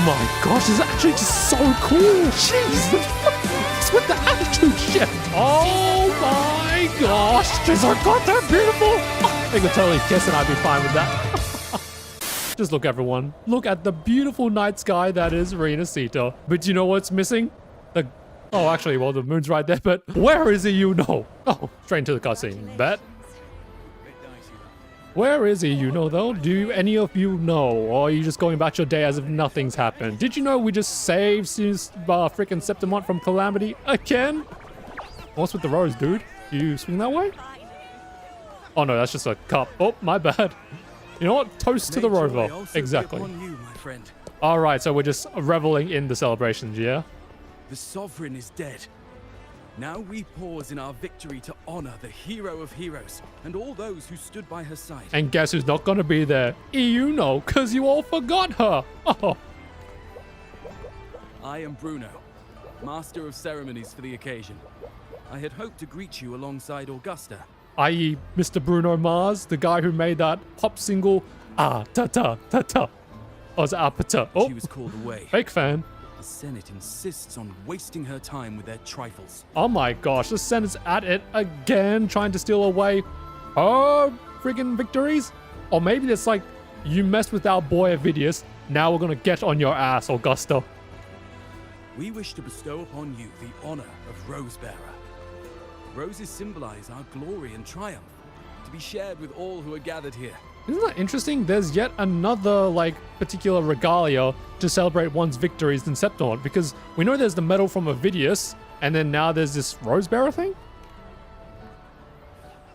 my gosh, this is actually just so cool. Jeez, what's with the attitude shift? Oh my gosh, just our god, they're beautiful. They could totally kiss and I'd be fine with that. Just look, everyone. Look at the beautiful night sky that is Renacita. But you know what's missing? Oh, actually, well, the moon's right there, but where is Iuno? Oh, straight into the cutscene. Bet. Where is Iuno, though? Do any of you know? Or are you just going about your day as if nothing's happened? Did you know we just saved freaking Septimont from calamity again? What's with the rose, dude? You swing that way? Oh, no, that's just a cup. Oh, my bad. You know what? Toast to the Rover. Exactly. All right, so we're just reveling in the celebrations, yeah? The Sovereign is dead. Now we pause in our victory to honor the hero of heroes and all those who stood by her side. And guess who's not gonna be there? Iuno, because you all forgot her. Oh. I am Bruno, Master of Ceremonies for the occasion. I had hoped to greet you alongside Augusta. I.e. Mr. Bruno Mars, the guy who made that pop single, Ah Ta Ta Ta Ta. Or is it Ah Pa Ta? Oh, she was called away. Fake fan. The Senate insists on wasting her time with their trifles. Oh my gosh, the Senate's at it again, trying to steal away her friggin' victories? Or maybe it's like, you messed with our boy AVIDIUS, now we're gonna get on your ass, Augusta. We wish to bestow upon you the honor of Rosebearer. Roses symbolize our glory and triumph, to be shared with all who are gathered here. Isn't that interesting? There's yet another, particular regalia to celebrate one's victories in Septimont, because we know there's the medal from AVIDIUS, and then now there's this Rosebearer thing?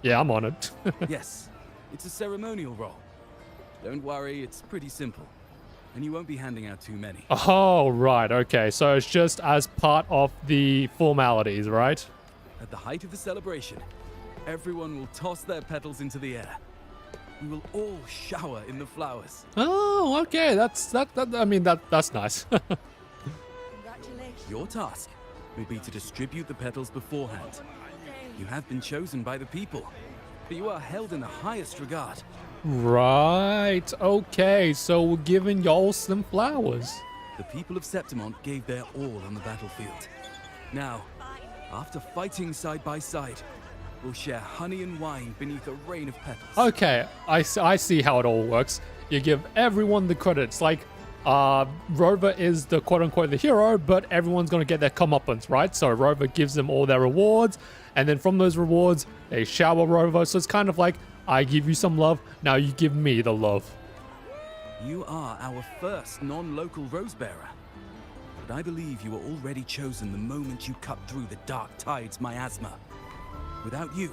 Yeah, I'm on it. Yes, it's a ceremonial role. Don't worry, it's pretty simple, and you won't be handing out too many. Oh, right, okay. So it's just as part of the formalities, right? At the height of the celebration, everyone will toss their petals into the air. We will all shower in the flowers. Oh, okay. That's nice. Your task will be to distribute the petals beforehand. You have been chosen by the people, but you are held in the highest regard. Right. Okay. So we're giving y'all some flowers. The people of Septimont gave their all on the battlefield. Now, after fighting side by side, we'll share honey and wine beneath a rain of petals. Okay, I see how it all works. You give everyone the credits. Like, Rover is the quote-unquote the hero, but everyone's going to get their comeuppance, right? So Rover gives them all their rewards, and then from those rewards, they shower Rover. So it's kind of like, I give you some love, now you give me the love. You are our first non-local Rosebearer. But I believe you were already chosen the moment you cut through the dark tide's miasma. Without you,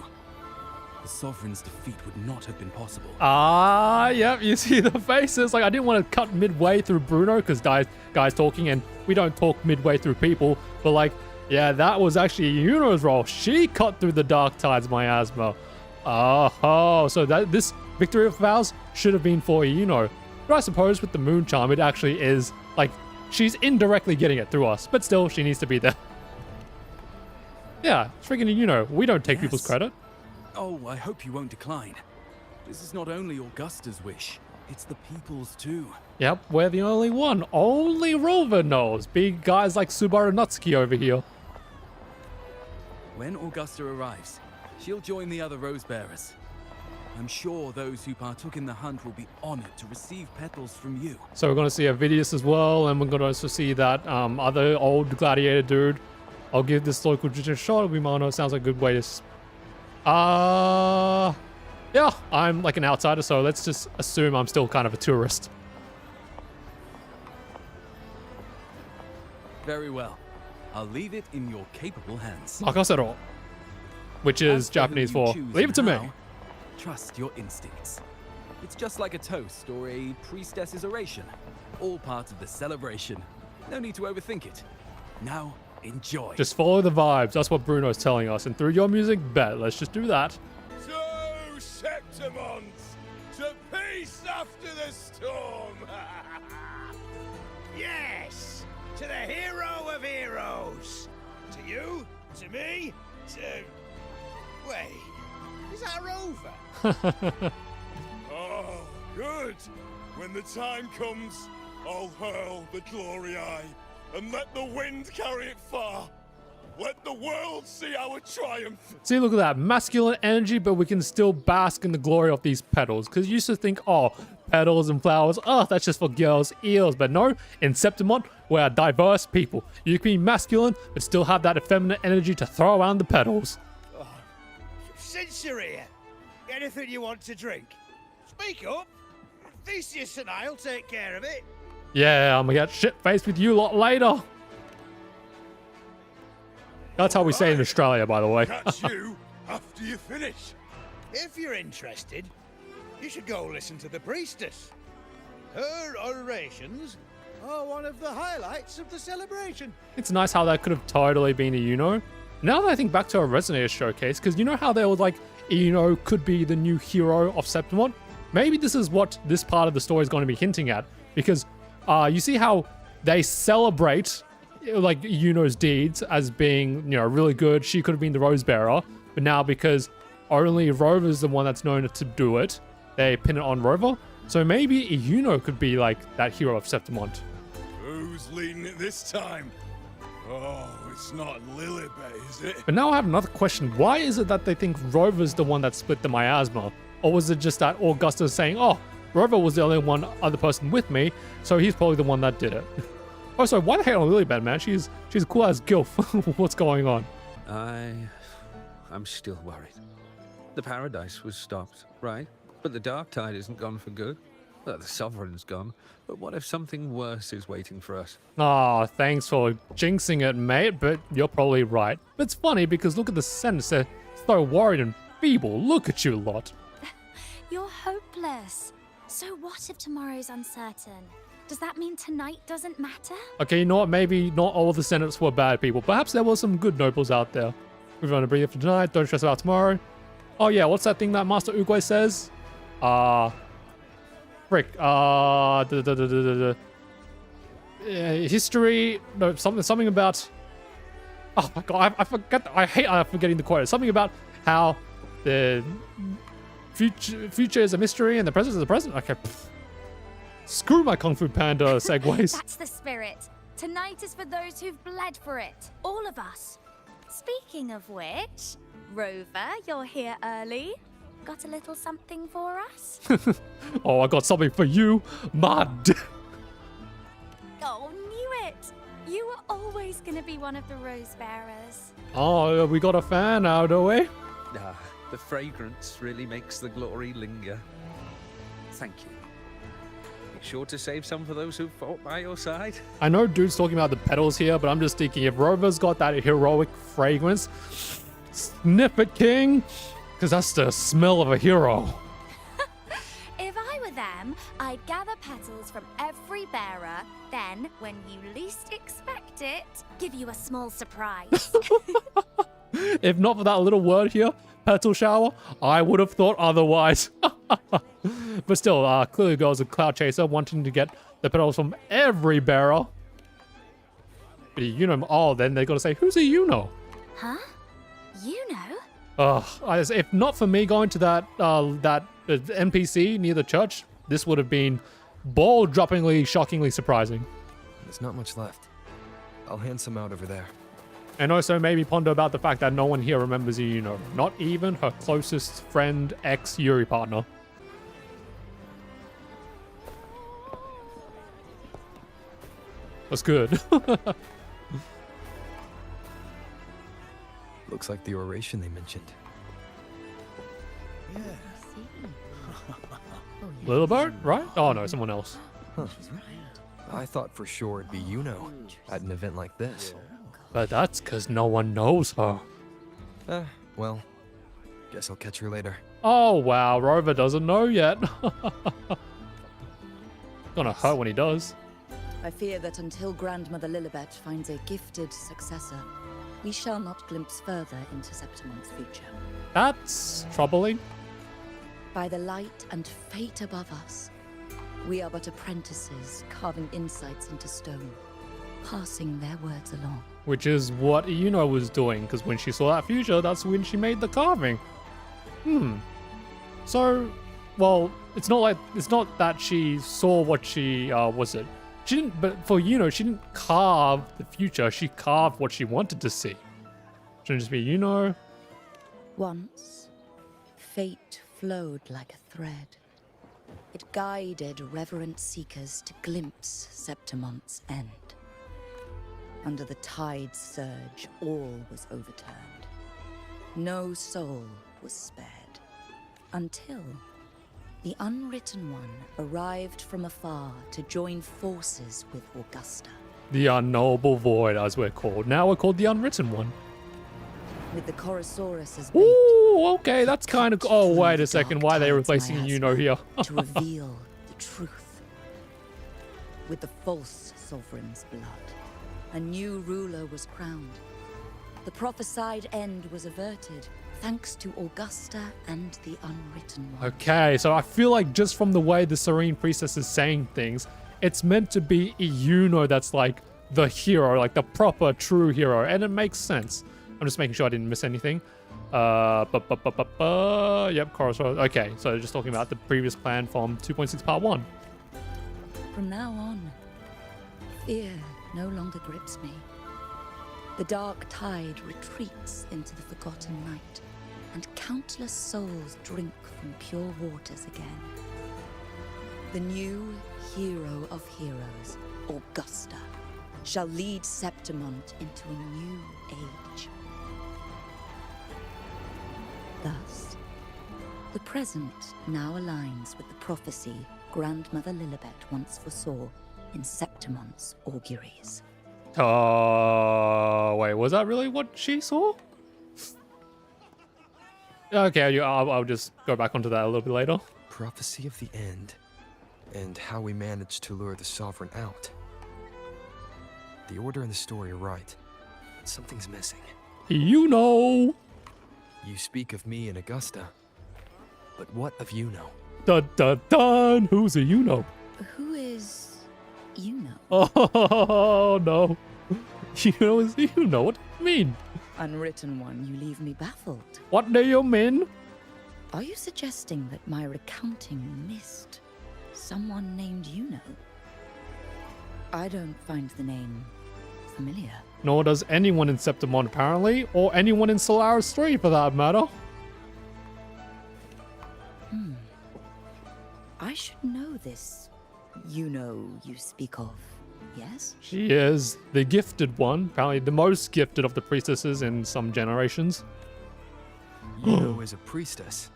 the Sovereign's defeat would not have been possible. Yep, you see the faces. Like, I didn't want to cut midway through Bruno, because guys talking, and we don't talk midway through people. But yeah, that was actually Iuno's role. She cut through the dark tide's miasma. Oh, so this victory of vows should have been for Iuno. But I suppose with the moon charm, it actually is, she's indirectly getting it through us. But still, she needs to be there. Yeah, it's freaking Iuno. We don't take people's credit. Oh, I hope you won't decline. This is not only Augusta's wish, it's the people's too. Yep, we're the only one. Only Rover knows. Big guys like Subaru Natsuki over here. When Augusta arrives, she'll join the other Rosebearers. I'm sure those who partook in the hunt will be honored to receive petals from you. So we're going to see AVIDIUS as well, and we're going to also see that other old gladiator dude. I'll give this local just a shot. Wimano sounds like a good way to... Yeah, I'm like an outsider, so let's just assume I'm still kind of a tourist. Very well. I'll leave it in your capable hands. Makasero. Which is Japanese for, leave it to me. Trust your instincts. It's just like a toast or a priestess's oration. All part of the celebration. No need to overthink it. Now, enjoy. Just follow the vibes. That's what Bruno's telling us. And through your music, bet. Let's just do that. So, Septimont, to peace after the storm. Yes, to the hero of heroes. To you, to me, to... Wait, is that Rover? Oh, good. When the time comes, I'll hurl the glory eye, and let the wind carry it far. Let the world see our triumph. See, look at that. Masculine energy, but we can still bask in the glory of these petals. Because you used to think, oh, petals and flowers, oh, that's just for girls' ears. But no, in Septimont, we're a diverse people. You can be masculine, but still have that effeminate energy to throw around the petals. Since you're here, anything you want to drink? Speak up. Theseus and I'll take care of it. Yeah, I'm gonna get shit-faced with you lot later. That's how we say it in Australia, by the way. Catch you after you finish. If you're interested, you should go listen to the priestess. Her orations are one of the highlights of the celebration. It's nice how that could have totally been a Iuno. Now that I think back to our Resonator showcase, because you know how they were like, Iuno could be the new hero of Septimont? Maybe this is what this part of the story is going to be hinting at. Because you see how they celebrate like Iuno's deeds as being, you know, really good. She could have been the Rose Bearer, but now because only Rover's the one that's known to do it, they pin it on Rover. So maybe Iuno could be like that hero of Septimont. Who's leading it this time? Oh, it's not Lillibet, is it? But now I have another question. Why is it that they think Rover's the one that split the miasma? Or was it just that Augusta saying, oh, Rover was the only one other person with me, so he's probably the one that did it. Oh, sorry, why the hell on Lillibet, man? She's a cool ass gilf. What's going on? I'm still worried. The paradise was stopped, right? But the dark tide isn't gone for good. Well, the sovereign's gone. But what if something worse is waiting for us? Oh, thanks for jinxing it, mate, but you're probably right. But it's funny because look at the sentence. They're so worried and feeble. Look at you lot. You're hopeless. So what if tomorrow's uncertain? Does that mean tonight doesn't matter? Okay, you know what? Maybe not all of the senates were bad people. Perhaps there were some good nobles out there. We've only breathe for tonight. Don't stress about tomorrow. Oh yeah, what's that thing that Master Uguay says? History. No, something about. Oh my god, I forgot. I hate forgetting the quote. Something about how the future is a mystery and the present is a present. Okay. Screw my Kung Fu Panda segues. That's the spirit. Tonight is for those who've bled for it. All of us. Speaking of which, Rover, you're here early. Got a little something for us? Oh, I got something for you, Mud. Oh, knew it. You were always going to be one of the Rose Bearers. Oh, we got a fan now, don't we? The fragrance really makes the glory linger. Thank you. Be sure to save some for those who fought by your side. I know dude's talking about the petals here, but I'm just thinking if Rover's got that heroic fragrance, sniff it, King, because that's the smell of a hero. If I were them, I'd gather petals from every bearer, then, when you least expect it, give you a small surprise. If not for that little word here, petal shower, I would have thought otherwise. But still, clearly goes a cloud chaser wanting to get the petals from every bearer. But Iuno, oh, then they got to say, who's a Iuno? Huh? Iuno? If not for me going to that NPC near the church, this would have been ball-droppingly, shockingly surprising. There's not much left. I'll hand some out over there. And also maybe ponder about the fact that no one here remembers Iuno. Not even her closest friend, ex-Yuri partner. That's good. Looks like the oration they mentioned. Lillibet, right? Oh no, someone else. Huh. I thought for sure it'd be Iuno at an event like this. But that's because no one knows her. Well, guess I'll catch her later. Oh wow, Rover doesn't know yet. Gonna hurt when he does. I fear that until Grandmother Lillibet finds a gifted successor, we shall not glimpse further into Septimont's future. That's troubling. By the light and fate above us, we are but apprentices carving insights into stone, passing their words along. Which is what Iuno was doing, because when she saw that future, that's when she made the carving. So, well, it's not that she saw what she, She didn't, but for Iuno, she didn't carve the future. She carved what she wanted to see. Shouldn't just be Iuno. Once, fate flowed like a thread. It guided reverent seekers to glimpse Septimon's end. Under the tide's surge, all was overturned. No soul was spared. Until the Unwritten One arrived from afar to join forces with Augusta. The Unknowable Void, as we're called. Now we're called the Unwritten One. With the Chorosaurus as bait, Ooh, okay, that's kind of... Oh, through wait the a second. dark Why are they tides replacing miasma Iuno here? to reveal the truth. With the false sovereign's blood, a new ruler was crowned. The prophesied end was averted, thanks to Augusta and the Unwritten One. Okay, so I feel like just from the way the Serene Priestess is saying things, it's meant to be Iuno that's like the hero, like the proper, true hero, and it makes sense. I'm just making sure I didn't miss anything. Yep, Chorosaurus. Okay, so just talking about the previous plan from 2.6 Part 1. From now on, fear no longer grips me. The dark tide retreats into the forgotten night, and countless souls drink from pure waters again. The new hero of heroes, Augusta, shall lead Septimont into a new age. Thus, the present now aligns with the prophecy Grandmother Lillibet once foresaw in Septimont's auguries. Wait, was that really what she saw? Okay, I'll just go back onto that a little bit later. Prophecy of the end, and how we managed to lure the Sovereign out. The order and the story are right, but something's missing. Iuno! You speak of me and Augusta, but what of Iuno? Dun dun dun! Who's a Iuno? Who is Iuno? Oh no. Iuno is Iuno. What do you mean? Unwritten One, you leave me baffled. What do you mean? Are you suggesting that my recounting missed someone named Iuno? I don't find the name familiar. Nor does anyone in Septimon apparently, or anyone in Solaris 3 for that matter. I should know this Iuno you speak of, yes? She is the gifted one, apparently the most gifted of the priestesses in some generations. Iuno is a priestess,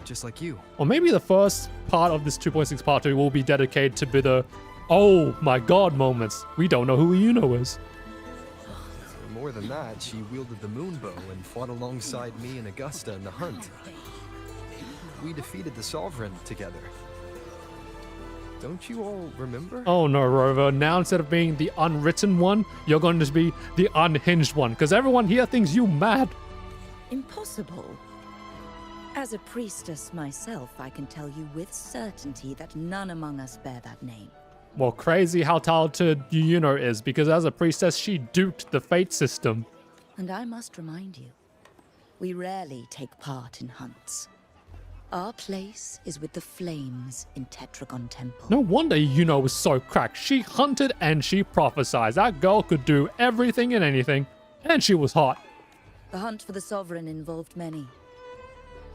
just like you. Or maybe the first part of this 2.6 part 2 will be dedicated to be the oh my god moments. We don't know who Iuno is. More than that, she wielded the moon bow and fought alongside me and Augusta in the hunt. We defeated the Sovereign together. Don't you all remember? Oh no, Rover. Now instead of being the unwritten one, you're going to be the unhinged one. Because everyone here thinks you mad. Impossible. As a priestess myself, I can tell you with certainty that none among us bear that name. Well, crazy how talented Iuno is. Because as a priestess, she duped the fate system. And I must remind you, we rarely take part in hunts. Our place is with the flames in Tetragon Temple. No wonder Iuno was so cracked. She hunted and she prophesied. That girl could do everything and anything. And she was hot. The hunt for the Sovereign involved many.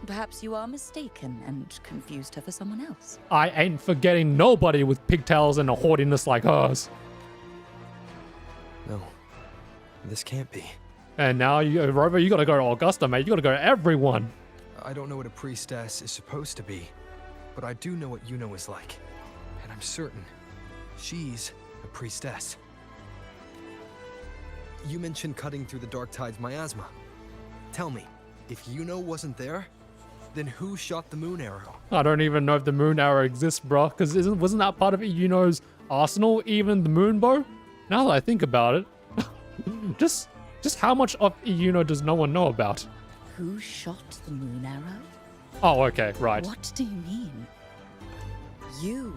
Perhaps you are mistaken and confused her for someone else. I ain't forgetting nobody with pigtails and a haughtiness like hers. No, this can't be. And now, Rover, you gotta go to Augusta, mate. You gotta go to everyone. I don't know what a priestess is supposed to be, but I do know what Iuno is like. And I'm certain she's a priestess. You mentioned cutting through the dark tide's miasma. Tell me, if Iuno wasn't there, then who shot the moon arrow? I don't even know if the moon arrow exists, bro. Because wasn't that part of Iuno's arsenal, even the moon bow? Now that I think about it, just how much of Iuno does no one know about? Who shot the moon arrow? Oh, okay, right. What do you mean? You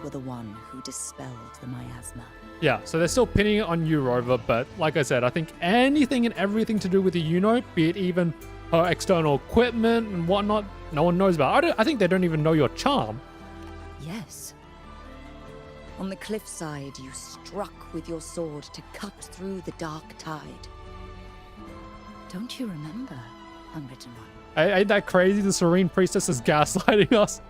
were the one who dispelled the miasma. Yeah, so they're still pinning it on you, Rover, but like I said, I think anything and everything to do with the Iuno, be it even her external equipment and whatnot, no one knows about. I think they don't even know your charm. Yes. On the cliffside, you struck with your sword to cut through the dark tide. Don't you remember, Unwritten One? Ain't that crazy? The Serene Priestess is gaslighting us.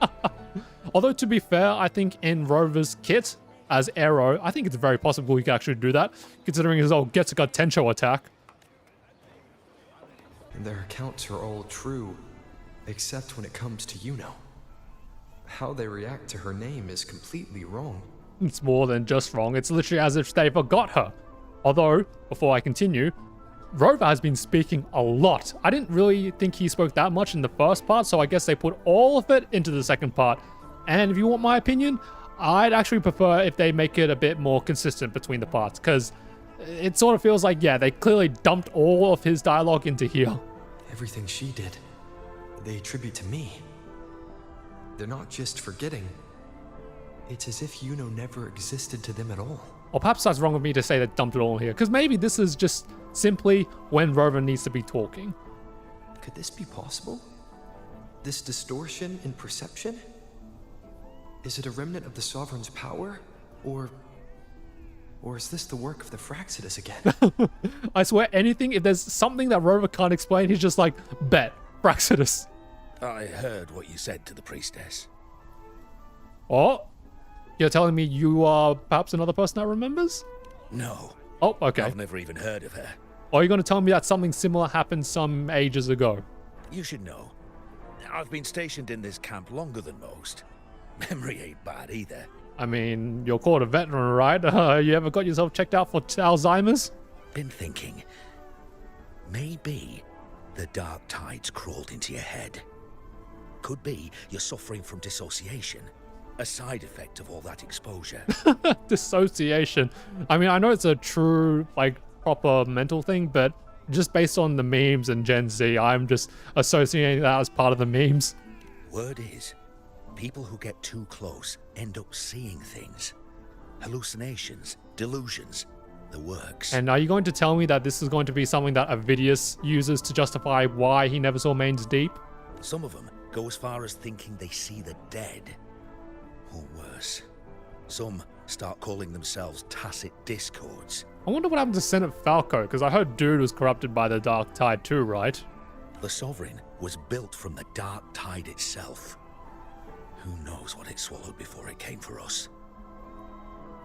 Although, to be fair, I think in Rover's kit as Arrow, I think it's very possible he could actually do that, considering his old Getsuga Tencho attack. And their accounts are all true, except when it comes to Iuno. How they react to her name is completely wrong. It's more than just wrong. It's literally as if they forgot her. Although, before I continue, Rover has been speaking a lot. I didn't really think he spoke that much in the first part, so I guess they put all of it into the second part. And if you want my opinion, I'd actually prefer if they make it a bit more consistent between the parts, because it sort of feels like, yeah, they clearly dumped all of his dialogue into here. Everything she did, they attribute to me. They're not just forgetting. It's as if Iuno never existed to them at all. Or perhaps that's wrong of me to say they dumped it all here, because maybe this is just simply when Rover needs to be talking. Could this be possible? This distortion in perception? Is it a remnant of the Sovereign's power? Or is this the work of the Fraxidus again? I swear anything, if there's something that Rover can't explain, he's just like, bet, Fraxidus. I heard what you said to the priestess. Oh? You're telling me you are perhaps another person that remembers? No. Oh, okay. I've never even heard of her. Or are you going to tell me that something similar happened some ages ago? You should know. I've been stationed in this camp longer than most. Memory ain't bad either. I mean, you're called a veteran, right? You ever got yourself checked out for Alzheimer's? Been thinking. Maybe the dark tides crawled into your head. Could be you're suffering from dissociation. A side effect of all that exposure. Dissociation. I mean, I know it's a true, like, proper mental thing, but just based on the memes and Gen Z, I'm just associating that as part of the memes. Word is, people who get too close end up seeing things. Hallucinations, delusions, the works. And are you going to tell me that this is going to be something that AVIDIUS uses to justify why he never saw Main's Deep? Some of them go as far as thinking they see the dead. Or worse. Some start calling themselves tacit discords. I wonder what happened to Senate Falco, because I heard Dude was corrupted by the Dark Tide too, right? The Sovereign was built from the Dark Tide itself. Who knows what it swallowed before it came for us?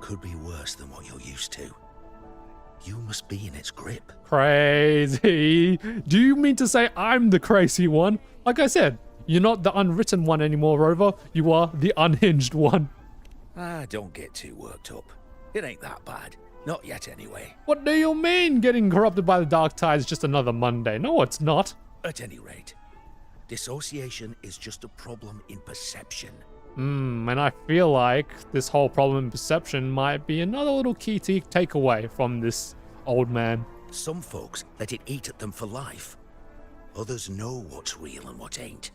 Could be worse than what you're used to. You must be in its grip. Crazy. Do you mean to say I'm the crazy one? Like I said, you're not the unwritten one anymore, Rover. You are the unhinged one. Don't get too worked up. It ain't that bad. Not yet, anyway. What do you mean getting corrupted by the Dark Tide is just another Monday? No, it's not. At any rate, dissociation is just a problem in perception. And I feel like this whole problem in perception might be another little key to take away from this old man. Some folks let it eat at them for life. Others know what's real and what ain't.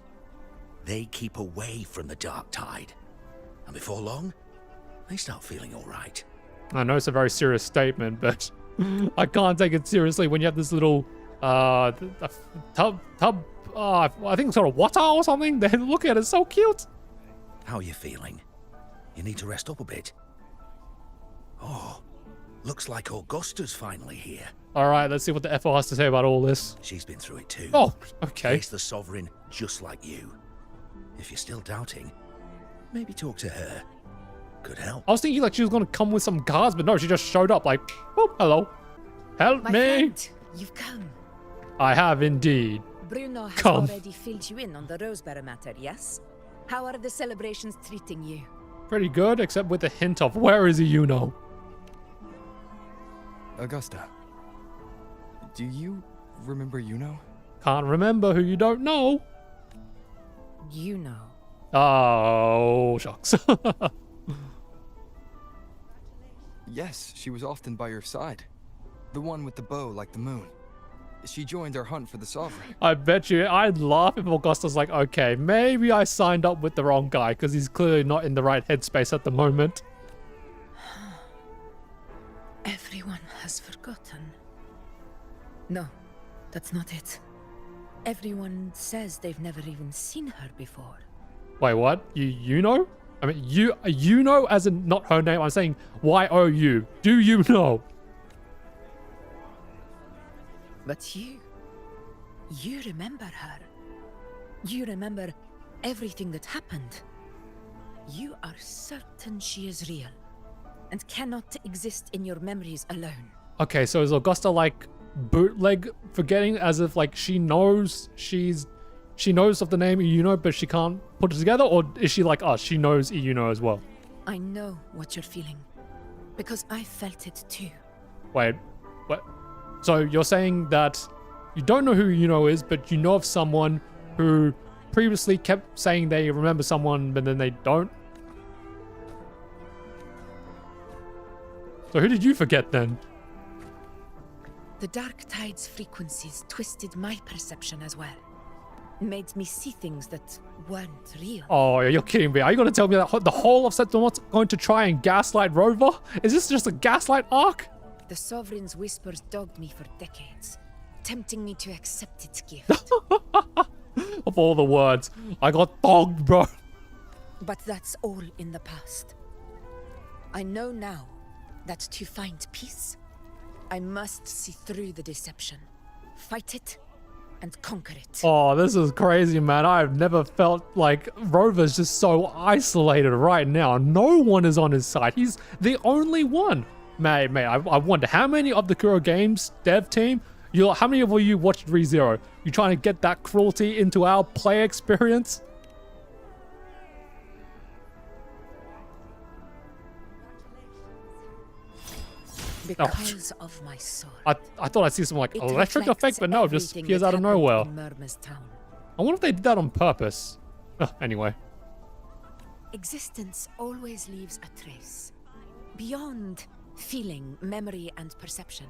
They keep away from the Dark Tide. And before long, they start feeling all right. I know it's a very serious statement, but I can't take it seriously when you have this little tub, I think it's sort of water or something. Then look at it, it's so cute. How are you feeling? You need to rest up a bit. Oh, looks like Augusta's finally here. All right, let's see what the FO has to say about all this. She's been through it too. Oh, okay. Faced the Sovereign just like you. If you're still doubting, maybe talk to her. Could help. I was thinking like she was going to come with some guards, but no, she just showed up like, oh, hello. Help My me. friend, you've come. I have indeed. Bruno has Come. already filled you in on the Rosebearer matter, yes? How are the celebrations treating you? Pretty good, except with a hint of where is Iuno? Augusta, do you remember Iuno? Can't remember who you don't know. You know. Oh, shucks. Yes, she was often by your side. The one with the bow like the moon. She joined our hunt for the Sovereign. I bet you I'd laugh if Augusta's like, okay, maybe I signed up with the wrong guy because he's clearly not in the right headspace at the moment. Everyone has forgotten. No, that's not it. Everyone says they've never even seen her before. Wait, what? You know? I mean, you know, as in not her name. I'm saying Y-O-U. Do you know? But you remember her. You remember everything that happened. You are certain she is real and cannot exist in your memories alone. Okay, so is Augusta like bootleg forgetting, as if like she knows of the name Iuno, but she can't put it together? Or is she like us? She knows Iuno as well. I know what you're feeling because I felt it too. Wait, what? So you're saying that you don't know who Iuno is, but you know of someone who previously kept saying they remember someone, but then they don't? So who did you forget then? The Dark Tide's frequencies twisted my perception as well. Made me see things that weren't real. Oh, you're kidding me. Are you going to tell me that the whole of Septimon's going to try and gaslight Rover? Is this just a gaslight arc? The Sovereign's whispers dogged me for decades, tempting me to accept its gift. Of all the words, I got dogged, bro. But that's all in the past. I know now that to find peace, I must see through the deception, fight it, and conquer it. Oh, this is crazy, man. I've never felt like Rover's just so isolated right now. No one is on his side. He's the only one. Mate, I wonder how many of the Kuro Games dev team, how many of you watched ReZero? You trying to get that cruelty into our play experience? Because of my sword. I thought I'd see some like electric effect, but no, it just appears out of nowhere. I wonder if they did that on purpose. Anyway. Existence always leaves a trace. Beyond feeling, memory, and perception.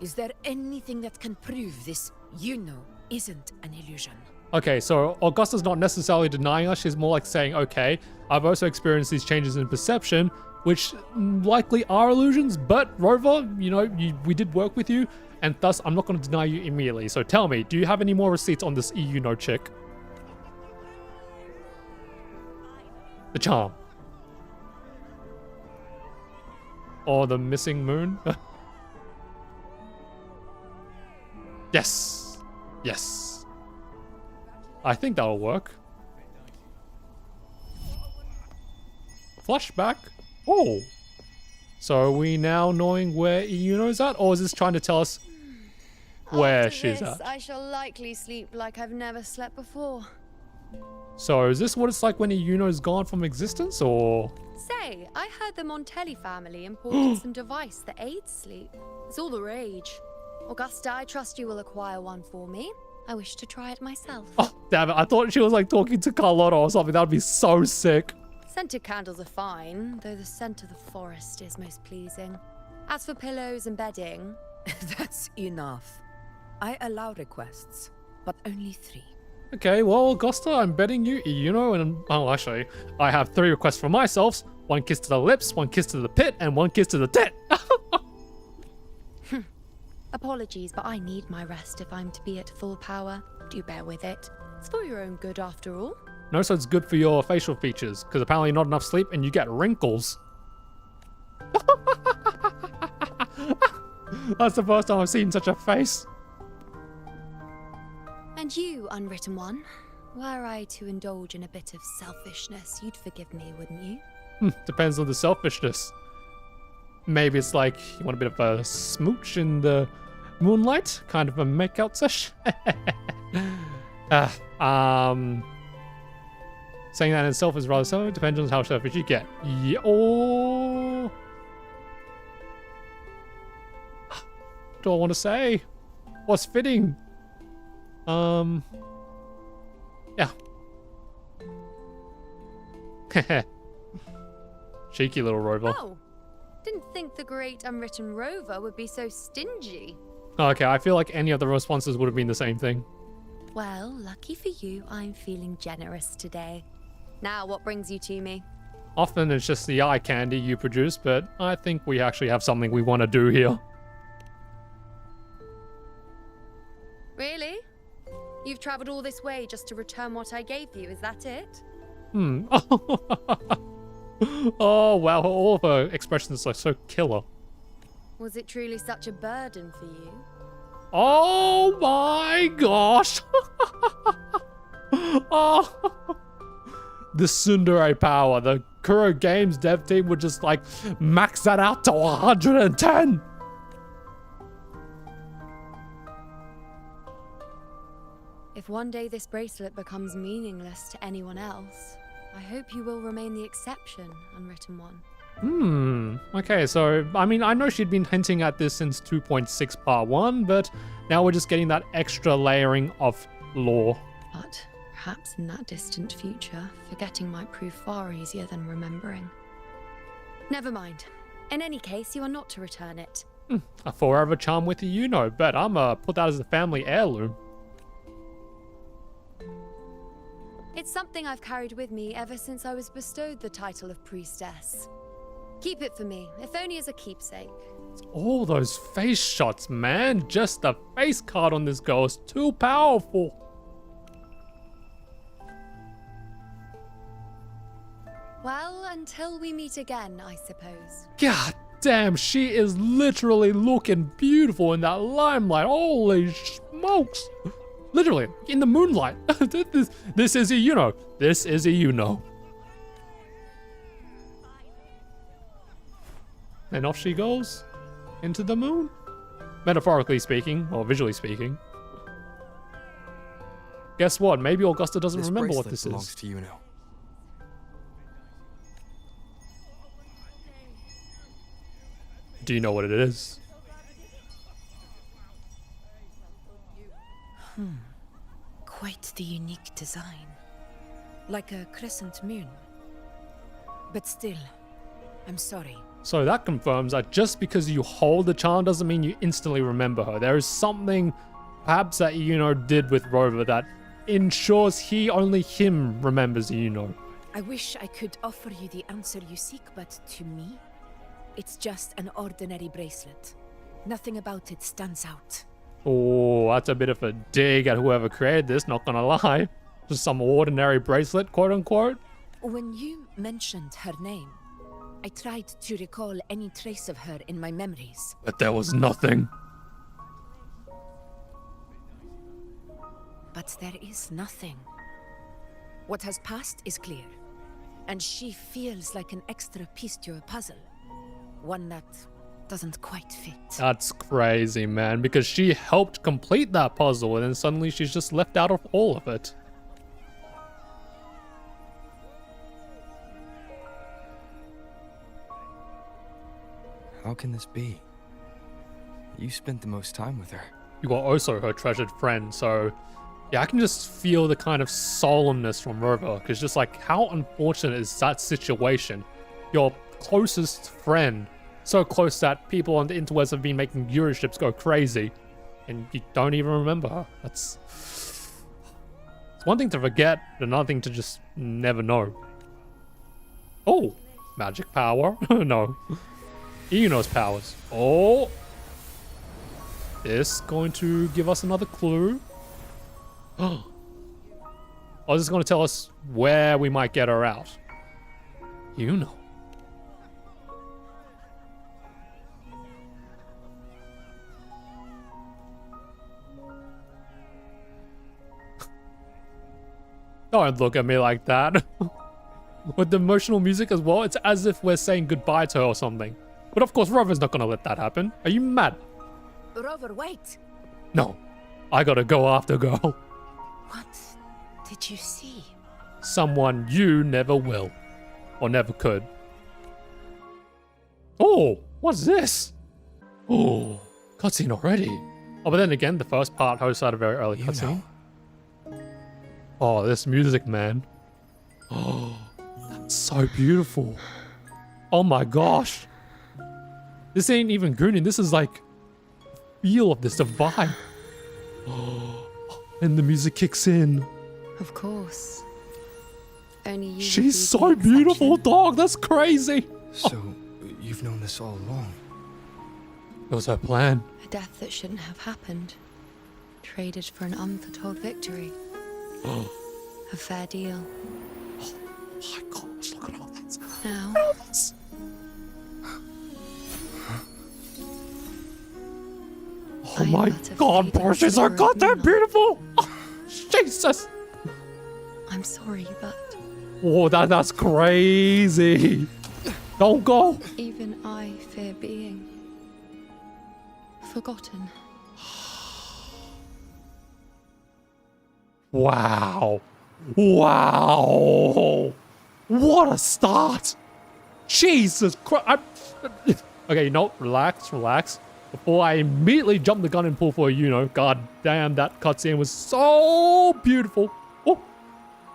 Is there anything that can prove this Iuno isn't an illusion? Okay, so Augusta's not necessarily denying us. She's more like saying, okay, I've also experienced these changes in perception, which likely are illusions, but Rover, you know, we did work with you, and thus I'm not going to deny you immediately. So tell me, do you have any more receipts on this Iuno chick? The charm. Or the missing moon? Yes. Yes. I think that'll work. Flashback. Oh. So are we now knowing where Iuno's at? Or is this trying to tell us where After she's this, at? I shall likely sleep like I've never slept before. So is this what it's like when Iuno's gone from existence, or? Say, I heard the Montelli family imported some device that aids sleep. It's all the rage. Augusta, I trust you will acquire one for me. I wish to try it myself. Oh, damn it. I thought she was like talking to Carlotta or something. That would be so sick. Scented candles are fine, though the scent of the forest is most pleasing. As for pillows and bedding... That's enough. I allow requests, but only 3. Okay, well, Augusta, I'm betting you Iuno, and oh, actually, I have 3 requests for myself. 1 kiss to the lips, 1 kiss to the pit, and 1 kiss to the tit. Apologies, but I need my rest if I'm to be at full power. Do bear with it. It's for your own good after all. No, so it's good for your facial features, because apparently not enough sleep and you get wrinkles. That's the first time I've seen such a face. And you, unwritten one, were I to indulge in a bit of selfishness, you'd forgive me, wouldn't you? Depends on the selfishness. Maybe it's like you want a bit of a smooch in the moonlight, kind of a makeout sesh. Saying that in itself is rather so. It depends on how selfish you get. Yeah. Oh. What do I want to say? What's fitting? Yeah. Cheeky little Rover. Oh, didn't think the great unwritten Rover would be so stingy. Okay, I feel like any of the responses would have been the same thing. Well, lucky for you, I'm feeling generous today. Now, what brings you to me? Often it's just the eye candy you produce, but I think we actually have something we want to do here. Really? You've traveled all this way just to return what I gave you, is that it? Hmm. Oh, wow. All of her expressions are so killer. Was it truly such a burden for you? Oh my gosh. Oh. The tsundere power. The Kuro Games dev team would just like max that out to 110. If one day this bracelet becomes meaningless to anyone else, I hope you will remain the exception, Unwritten One. Okay, so, I mean, I know she'd been hinting at this since 2.6 part 1, but now we're just getting that extra layering of lore. But perhaps in that distant future, forgetting might prove far easier than remembering. Never mind. In any case, you are not to return it. A forever charm with the Iuno, but I'ma put that as a family heirloom. It's something I've carried with me ever since I was bestowed the title of priestess. Keep it for me, if only as a keepsake. All those face shots, man. Just the face card on this girl is too powerful. Well, until we meet again, I suppose. God damn, she is literally looking beautiful in that limelight. Holy smokes. Literally, in the moonlight. This is a Iuno. This is a Iuno. And off she goes into the moon. Metaphorically speaking, or visually speaking. Guess what? Maybe Augusta doesn't remember what this belongs is. to Iuno. Do you know what it is? Quite the unique design. Like a crescent moon. But still, I'm sorry. So that confirms that just because you hold the charm doesn't mean you instantly remember her. There is something perhaps that Iuno did with Rover that ensures only him remembers Iuno. I wish I could offer you the answer you seek, but to me, it's just an ordinary bracelet. Nothing about it stands out. Oh, that's a bit of a dig at whoever created this, not gonna lie. Just some ordinary bracelet, quote unquote. When you mentioned her name, I tried to recall any trace of her in my memories. But there was nothing. But there is nothing. What has passed is clear, and she feels like an extra piece to a puzzle. One that doesn't quite fit. That's crazy, man, because she helped complete that puzzle and then suddenly she's just left out of all of it. How can this be? You spent the most time with her. You are also her treasured friend, so yeah, I can just feel the kind of solemnness from Rover, because just like, how unfortunate is that situation? Your closest friend, so close that people on the interwebs have been making viewerships go crazy, and you don't even remember her. It's one thing to forget, another thing to just never know. Oh, magic power. No. Iuno's powers. Oh. This going to give us another clue. Oh, this is going to tell us where we might get her out. Iuno. Don't look at me like that. With the emotional music as well, it's as if we're saying goodbye to her or something. But of course, Rover's not going to let that happen. Are you mad? Rover, wait! No. I gotta go after girl. What did you see? Someone you never will. Or never could. Oh, what's this? Oh, cutscene already. Oh, but then again, the first part hosts out a very early cutscene. Oh, this music, man. Oh, that's so beautiful. Oh my gosh. This ain't even gooning. This is like feel of this, the vibe. Oh, and the music kicks in. Of course. Only you. She's so beautiful, dog. That's crazy. So, you've known this all along? It was her plan. A death that shouldn't have happened. Traded for an unforetold victory. A fair deal. my gosh, look at all that. Now, Oh my god, bro, she's so goddamn beautiful! Oh, Jesus! I'm sorry, but Oh, that's crazy! Don't go! even I fear being forgotten. Wow. Wow. What a start. Jesus Christ. Okay, no, relax. Before I immediately jump the gun and pull for a Iuno. God damn, that cutscene was so beautiful.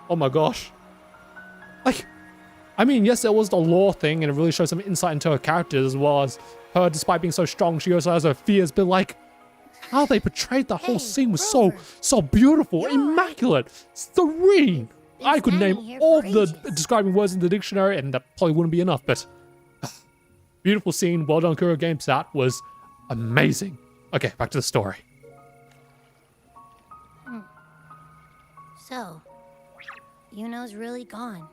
Oh my gosh. Like, I mean, yes, there was the lore thing, and it really shows some insight into her characters, as well as her, despite being so strong, she also has her fears, but like, how they portrayed the whole scene was so beautiful, immaculate, serene. I could name all the describing words in the dictionary, and that probably wouldn't be enough, but beautiful scene, well done, Kuro Games. That was amazing. Okay, back to the story. So, Iuno's really gone.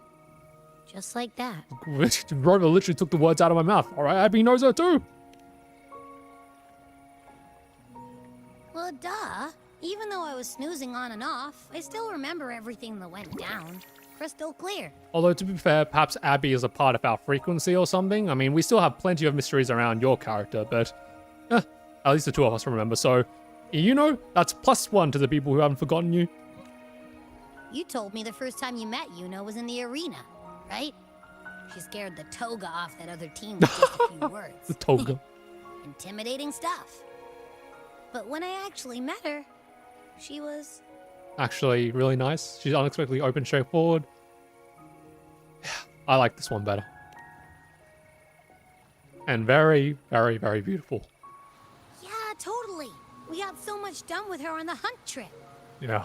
Just like that. Rover literally took the words out of my mouth. All right, Abby knows her too. Well, duh. Even though I was snoozing on and off, I still remember everything that went down. Crystal clear. Although, to be fair, perhaps Abby is a part of our frequency or something. I mean, we still have plenty of mysteries around your character, but at least the two of us remember. So, Iuno, that's +1 to the people who haven't forgotten you. You told me the first time you met Iuno was in the arena, right? She scared the toga off that other team with just a few words. The toga. Intimidating stuff. But when I actually met her, she was... Actually, really nice. She's unexpectedly open, straightforward. Yeah, I like this one better. And very, very, very beautiful. Yeah, totally. We got so much done with her on the hunt trip. Yeah.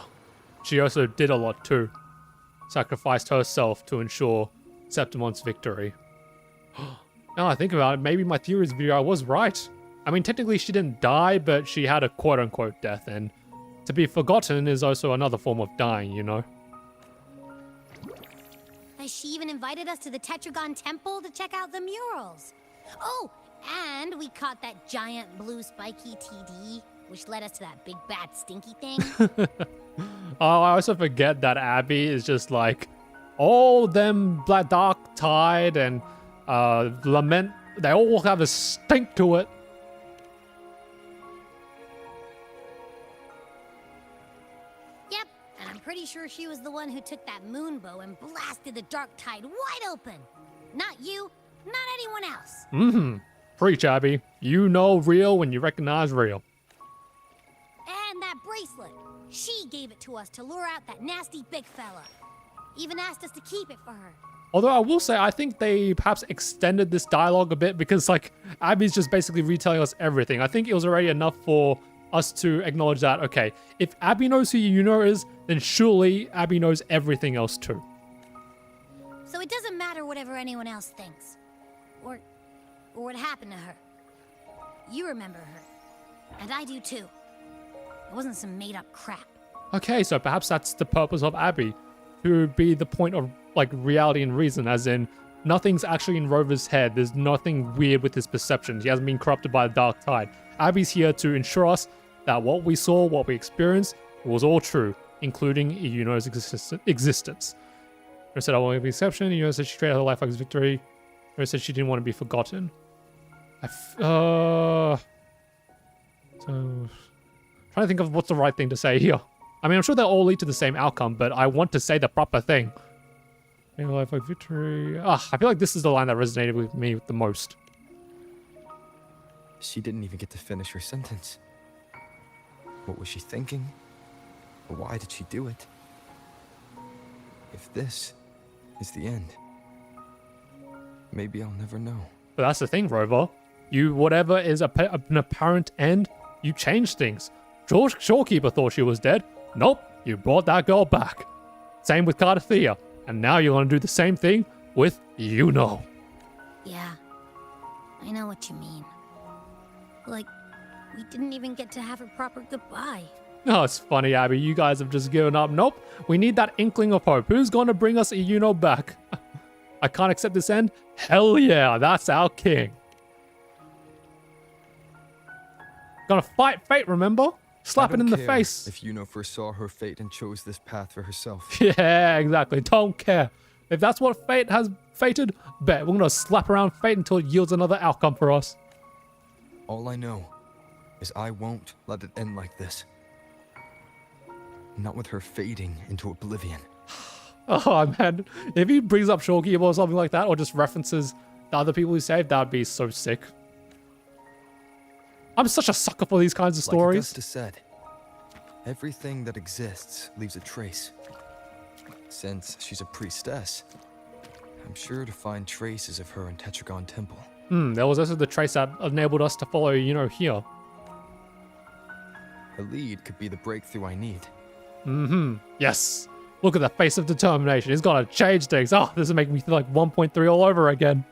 She also did a lot too. Sacrificed herself to ensure Septimon's victory. Now I think about it, maybe my theories video I was right. I mean, technically she didn't die, but she had a quote-unquote death, and to be forgotten is also another form of dying, you know? Has she even invited us to the Tetragon Temple to check out the murals? Oh, and we caught that giant blue spiky TD, which led us to that big bad stinky thing. Oh, I also forget that Abby is just like, all them Black Dark Tide and Lament, they all have a stink to it. Yep, and I'm pretty sure she was the one who took that moonbow and blasted the Dark Tide wide open. Not you, not anyone else. Preach, Abby. You know real when you recognize real. And that bracelet. She gave it to us to lure out that nasty big fella. Even asked us to keep it for her. Although I will say, I think they perhaps extended this dialogue a bit because, like, Abby's just basically retelling us everything. I think it was already enough for us to acknowledge that, okay, if Abby knows who Iuno is, then surely Abby knows everything else too. So it doesn't matter whatever anyone else thinks. Or what happened to her. You remember her. And I do too. It wasn't some made-up crap. Okay, so perhaps that's the purpose of Abby. To be the point of, like, reality and reason, as in, nothing's actually in Rover's head. There's nothing weird with his perceptions. He hasn't been corrupted by the dark tide. Abby's here to ensure us that what we saw, what we experienced, it was all true, including Iuno's existence. Her said, I won't be exception. Iuno said she traded her life like his victory. Her said she didn't want to be forgotten. So, trying to think of what's the right thing to say here. I mean, I'm sure they'll all lead to the same outcome, but I want to say the proper thing. Traded her life like victory. I feel like this is the line that resonated with me the most. She didn't even get to finish her sentence. What was she thinking? Why did she do it? If this is the end, maybe I'll never know. But that's the thing, Rover. You, whatever is an apparent end, you change things. Shorekeeper thought she was dead. Nope, you brought that girl back. Same with Cardathea. And now you're going to do the same thing with Iuno. Yeah, I know what you mean. Like, we didn't even get to have a proper goodbye. Oh, it's funny, Abby. You guys have just given up. Nope, we need that inkling of hope. Who's going to bring us Iuno back? I can't accept this end. Hell yeah, that's our king. Gonna fight fate, remember? Slap it in the face. If Iuno foresaw her fate and chose this path for herself. Yeah, exactly. Don't care. If that's what fate has fated, bet we're gonna slap around fate until it yields another outcome for us. All I know is I won't let it end like this. Not with her fading into oblivion. Oh man, if he brings up Shogi or something like that, or just references the other people he saved, that would be so sick. I'm such a sucker for these kinds of stories. Like Augusta said, everything that exists leaves a trace. Since she's a priestess, I'm sure to find traces of her in Tetragon Temple. There was also the trace that enabled us to follow, here. A lead could be the breakthrough I need. Yes. Look at the face of determination. He's got to change things. Oh, this is making me feel like 1.3 all over again.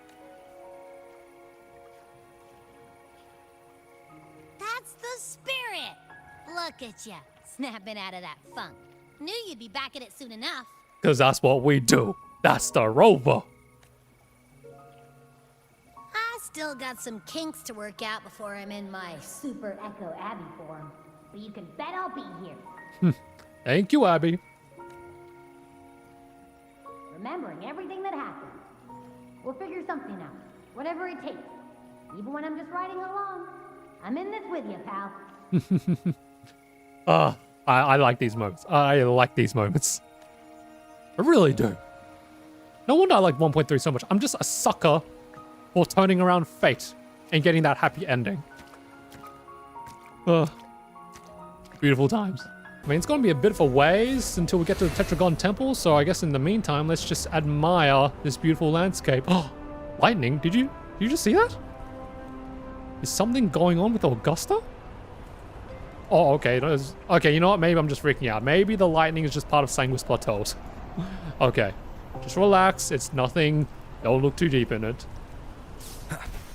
That's the spirit! Look at ya, snapping out of that funk. Knew you'd be back at it soon enough. Because that's what we do. That's the Rover. I still got some kinks to work out before I'm in my Super Echo Abby form. But you can bet I'll be here. Thank you, Abby. Remembering everything that happened. We'll figure something out. Whatever it takes. Even when I'm just riding along. I'm in this with you, pal. I like these moments. I like these moments. I really do. No wonder I like 1.3 so much. I'm just a sucker for turning around fate and getting that happy ending. Beautiful times. I mean, it's going to be a bit of a ways until we get to the Tetragon Temple, so I guess in the meantime, let's just admire this beautiful landscape. Oh, lightning. Did you just see that? Is something going on with Augusta? Oh, okay. Okay, you know what? Maybe I'm just freaking out. Maybe the lightning is just part of Sanguis Plateaus. Okay. Just relax. It's nothing. Don't look too deep in it.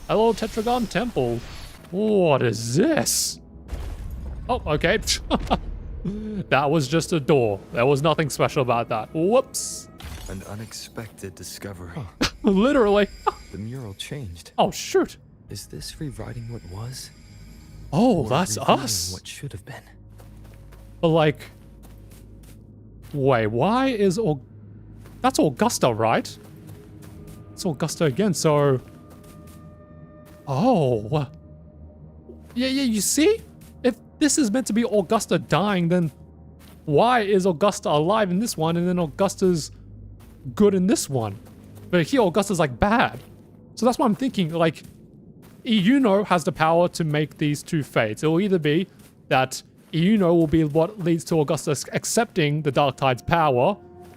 Hello, Tetragon Temple. What is this? Oh, okay. That was just a door. There was nothing special about that. Whoops. An unexpected discovery. Literally. The mural changed. Oh, shoot. Is this rewriting what was? Oh, Or that's revealing us. What should have been? But like, wait, why is that's Augusta, right? It's Augusta again, so... Oh. Yeah, you see? If this is meant to be Augusta dying, then why is Augusta alive in this one and then Augusta's good in this one? But here Augusta's like bad. So that's why I'm thinking, like, Iuno has the power to make these two fates. It will either be that Iuno will be what leads to Augusta accepting the Dark Tide's power,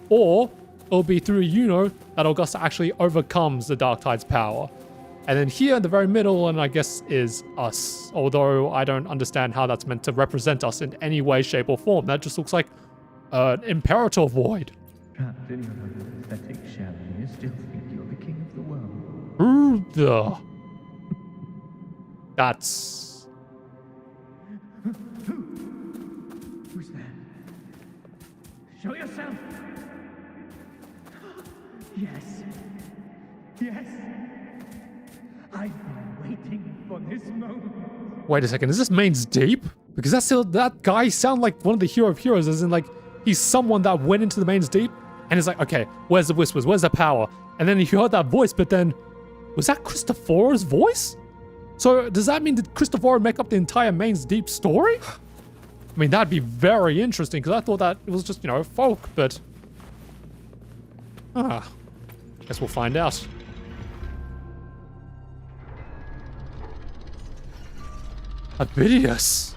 or it'll be through Iuno that Augusta actually overcomes the Dark Tide's power. And then here in the very middle, and I guess, is us. Although I don't understand how that's meant to represent us in any way, shape, or form. That just looks like an Imperator void. Trapped in your pathetic shell, you still think you're the king of the world. Who the... That's... Who's there? Show yourself! Yes. Yes. I've been waiting for this moment. Wait a second, is this Main's Deep? Because that's still, that guy sounds like one of the hero of heroes, as in like, he's someone that went into the Main's Deep, and is like, okay, where's the whispers, where's the power? And then he heard that voice, but then, was that Christophora's voice? So does that mean that Christophora make up the entire Main's Deep story? I mean, that'd be very interesting, because I thought that it was just, folk, but... guess we'll find out. AVIDIUS.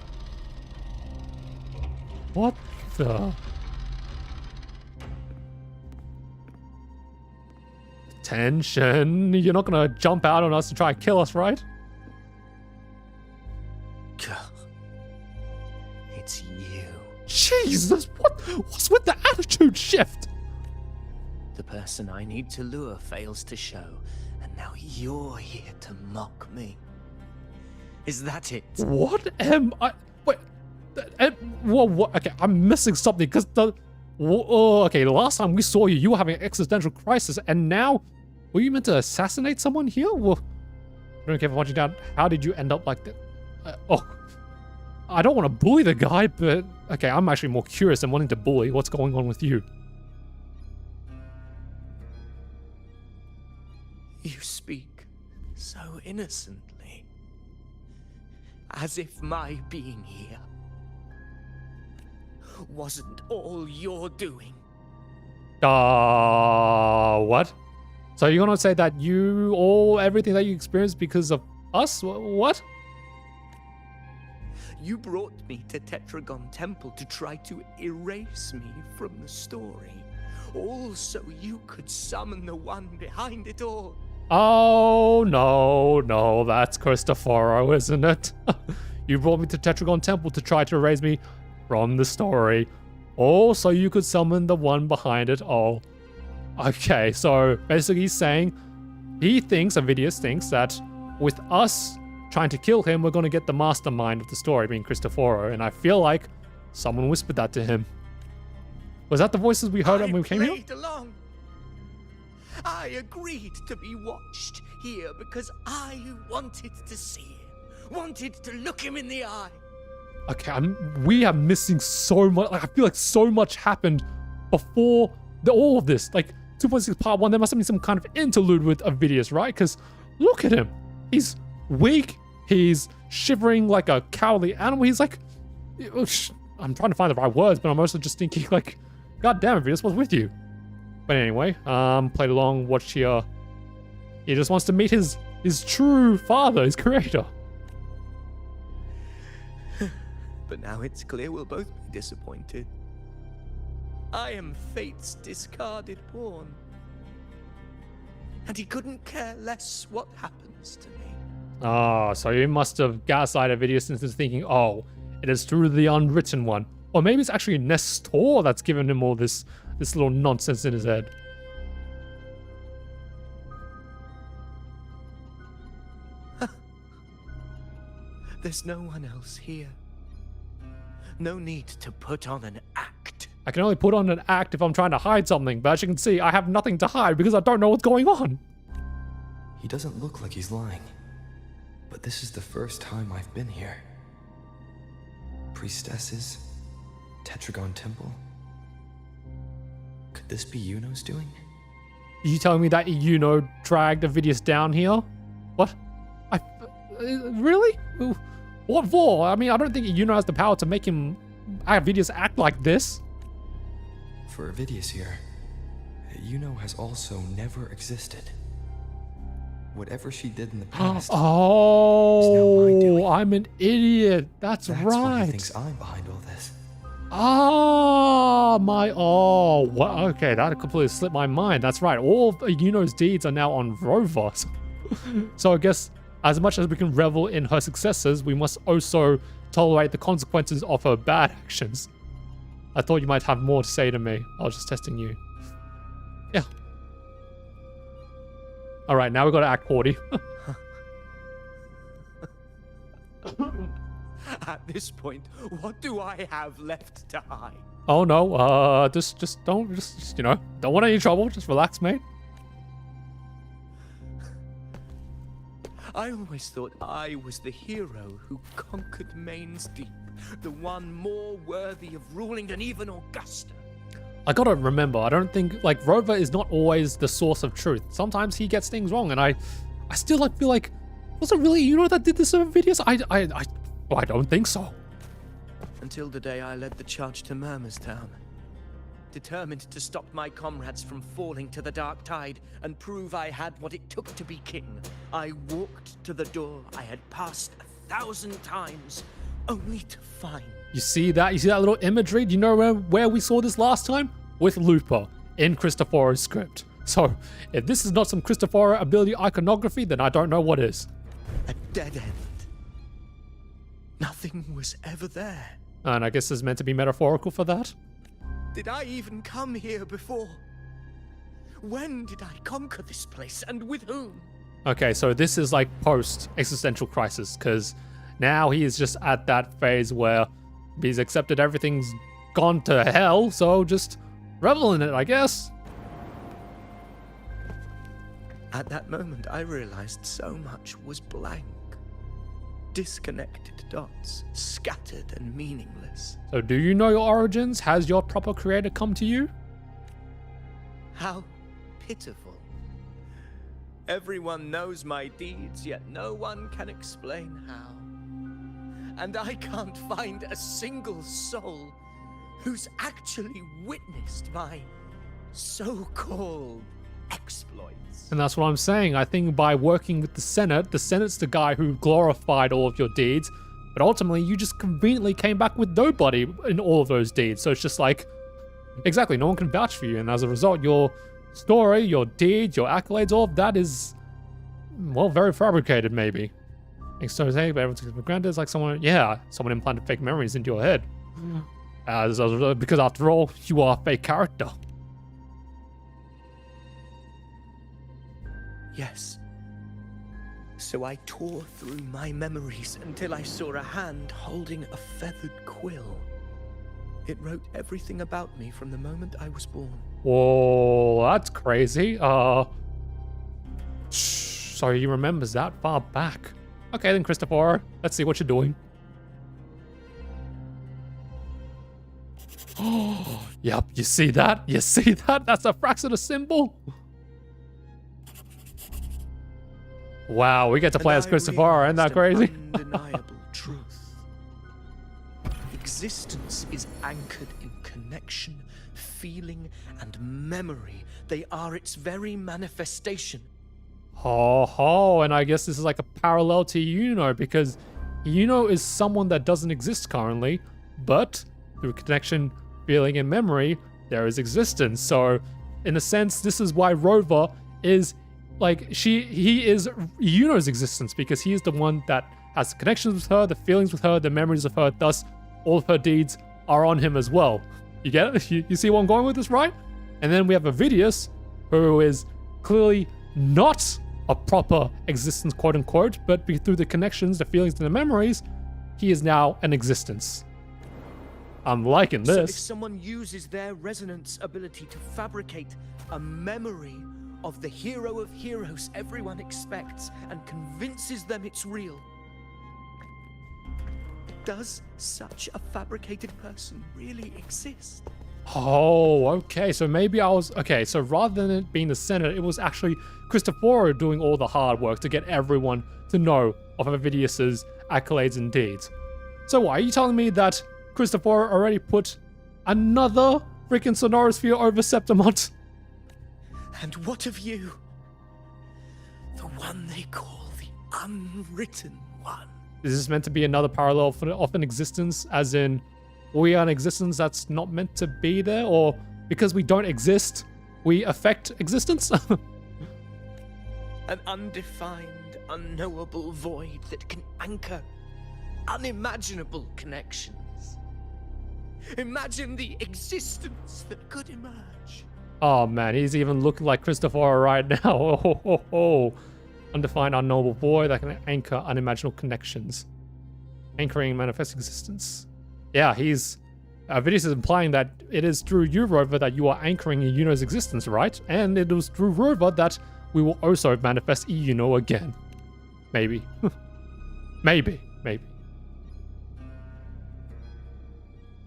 What the... Tension. You're not gonna jump out on us to try and kill us, right? It's you. Jesus, what's with the attitude shift? The person I need to lure fails to show, and now you're here to mock me. Is that it? What am I... Wait... What? Okay, I'm missing something, because the... okay, the last time we saw you, you were having an existential crisis, and now Were you meant to assassinate someone here? Well, I don't care for watching down. How did you end up like that? I don't want to bully the guy, but okay, I'm actually more curious than wanting to bully. What's going on with you? You speak so innocently, as if my being here wasn't all you're doing. What? So you're gonna say that everything that you experienced because of us? What? You brought me to Tetragon Temple to try to erase me from the story, all so you could summon the one behind it all. Oh, no, that's Cristoforo, isn't it? You brought me to Tetragon Temple to try to erase me from the story, all so you could summon the one behind it all. Okay, so basically he's saying AVIDIUS thinks that with us trying to kill him, we're going to get the mastermind of the story, being Cristoforo, and I feel like someone whispered that to him. Was that the voices we heard when we came here? Along. I agreed to be watched here because I wanted to see him, wanted to look him in the eye. Okay, we are missing so much. Like, I feel like so much happened before all of this. Like, 2.6 part 1, there must have been some kind of interlude with AVIDIUS, right? Because look at him. He's weak. He's shivering like a cowardly animal. He's like, I'm trying to find the right words, but I'm also just thinking like, God damn, AVIDIUS, what's with you? But anyway, played along, watched here. He just wants to meet his true father, his creator. But now it's clear we'll both be disappointed. I am fate's discarded pawn. And he couldn't care less what happens to me. Ah, so he must have gaslighted AVIDIUS into thinking, oh, it is through the unwritten one. Or maybe it's actually Nestor that's given him all this little nonsense in his head. There's no one else here. No need to put on an act. I can only put on an act if I'm trying to hide something, but as you can see, I have nothing to hide because I don't know what's going on. He doesn't look like he's lying. But this is the first time I've been here. Priestesses, Tetragon Temple. Could this be Iuno's doing? Are you telling me that Iuno dragged AVIDIUS down here? What? Really? What for? I mean, I don't think Iuno has the power to make AVIDIUS act like this. For AVIDIUS here, Iuno has also never existed. Whatever she did in the past. Oh, I'm an idiot. That's right. Why he thinks I'm behind all this. Okay, that completely slipped my mind. That's right. All of Iuno's deeds are now on Rover. So I guess as much as we can revel in her successes, we must also tolerate the consequences of her bad actions. I thought you might have more to say to me. I was just testing you. Yeah. Alright, now we've got to act haughty. At this point, what do I have left to hide? Oh no, just don't want any trouble. Just relax, mate. I always thought I was the hero who conquered Main's Deep, the one more worthy of ruling than even Augusta. I gotta remember, I don't think, like, Rover is not always the source of truth. Sometimes he gets things wrong, and I still feel like, was it really Iuno that did this in videos? I don't think so. Until the day I led the charge to Murmur's Town. Determined to stop my comrades from falling to the dark tide and prove I had what it took to be king, I walked to the door I had passed 1,000 times, only to find... You see that? You see that little imagery? Do you know where we saw this last time? With Looper, in Cristoforo's script. So, if this is not some Cristoforo ability iconography, then I don't know what is. A dead end. Nothing was ever there. And I guess it's meant to be metaphorical for that? Did I even come here before? When did I conquer this place, and with whom? Okay, so this is like post-existential crisis, because now he is just at that phase where he's accepted everything's gone to hell, so just revel in it, I guess. At that moment, I realized so much was blank. Disconnected dots, scattered and meaningless. So do you know your origins? Has your proper creator come to you? How pitiful. Everyone knows my deeds, yet no one can explain how. And I can't find a single soul who's actually witnessed my so-called exploits. And that's what I'm saying. I think by working with the Senate's the guy who glorified all of your deeds, but ultimately you just conveniently came back with nobody in all of those deeds. So it's just like, exactly, no one can vouch for you. And as a result, your story, your deeds, your accolades, all of that is, well, very fabricated maybe. And so hey, but everyone's for granted. It's like someone implanted fake memories into your head. Because after all, you are a fake character. Yes. So I tore through my memories until I saw a hand holding a feathered quill. It wrote everything about me from the moment I was born. Whoa, that's crazy. So he remembers that far back. Okay then, Christopher, let's see what you're doing. Oh, yep, you see that? You see that? That's a Fraxida symbol. Wow, we get to play as Christopher, isn't that crazy? Undeniable truth. Existence is anchored in connection, feeling, and memory. They are its very manifestation. Ho, and I guess this is like a parallel to Iuno, because Iuno is someone that doesn't exist currently, but through connection, feeling, and memory, there is existence. So, in a sense, this is why Rover is like, he is Iuno's existence, because he is the one that has the connections with her, the feelings with her, the memories of her, thus all of her deeds are on him as well. You get it? You see where I'm going with this, right? And then we have AVIDIUS, who is clearly not a proper existence, quote unquote, but through the connections, the feelings, and the memories, he is now an existence. I'm liking this. So if someone uses their resonance ability to fabricate a memory of the hero of heroes everyone expects and convinces them it's real, does such a fabricated person really exist? Oh, okay. So maybe so rather than it being the Senate, it was actually Cristoforo doing all the hard work to get everyone to know of AVIDIUS's accolades and deeds. So why are you telling me that Cristoforo already put another freaking Sonorosphere over Septimont? And what of you? The one they call the Unwritten One. Is this meant to be another parallel of an existence, as in we are an existence that's not meant to be there, or because we don't exist, we affect existence? An undefined, unknowable void that can anchor unimaginable connections. Imagine the existence that could emerge. Oh man, he's even looking like Christopher right now. Undefined, unknowable void that can anchor unimaginable connections. Anchoring manifest existence. Yeah, AVIDIUS is implying that it is through you, Rover, that you are anchoring Iuno's existence, right? And it was through Rover that we will also manifest Iuno again. Maybe. Maybe.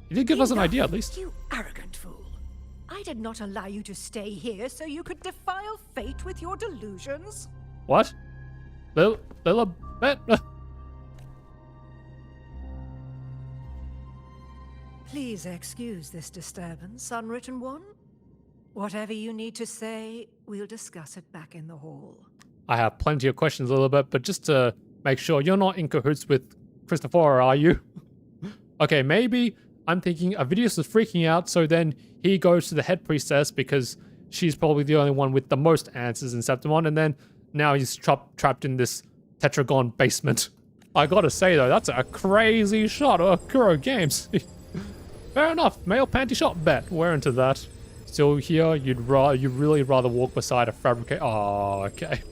He did give us an idea, at least. You arrogant fool. I did not allow you to stay here so you could defile fate with your delusions. What? Lillibet? Please excuse this disturbance, Unwritten One. Whatever you need to say, we'll discuss it back in the hall. I have plenty of questions, Lillibet, but just to make sure, you're not in cahoots with Christopher, are you? Okay, maybe I'm thinking AVIDIUS is freaking out, so then he goes to the head priestess because she's probably the only one with the most answers in Septimon, and then now he's trapped in this tetragon basement. I gotta say though, that's a crazy shot of Kuro Games. Fair enough, male panty shot bet. We're into that. Still here, you'd really rather walk beside a fabricate. Oh, okay.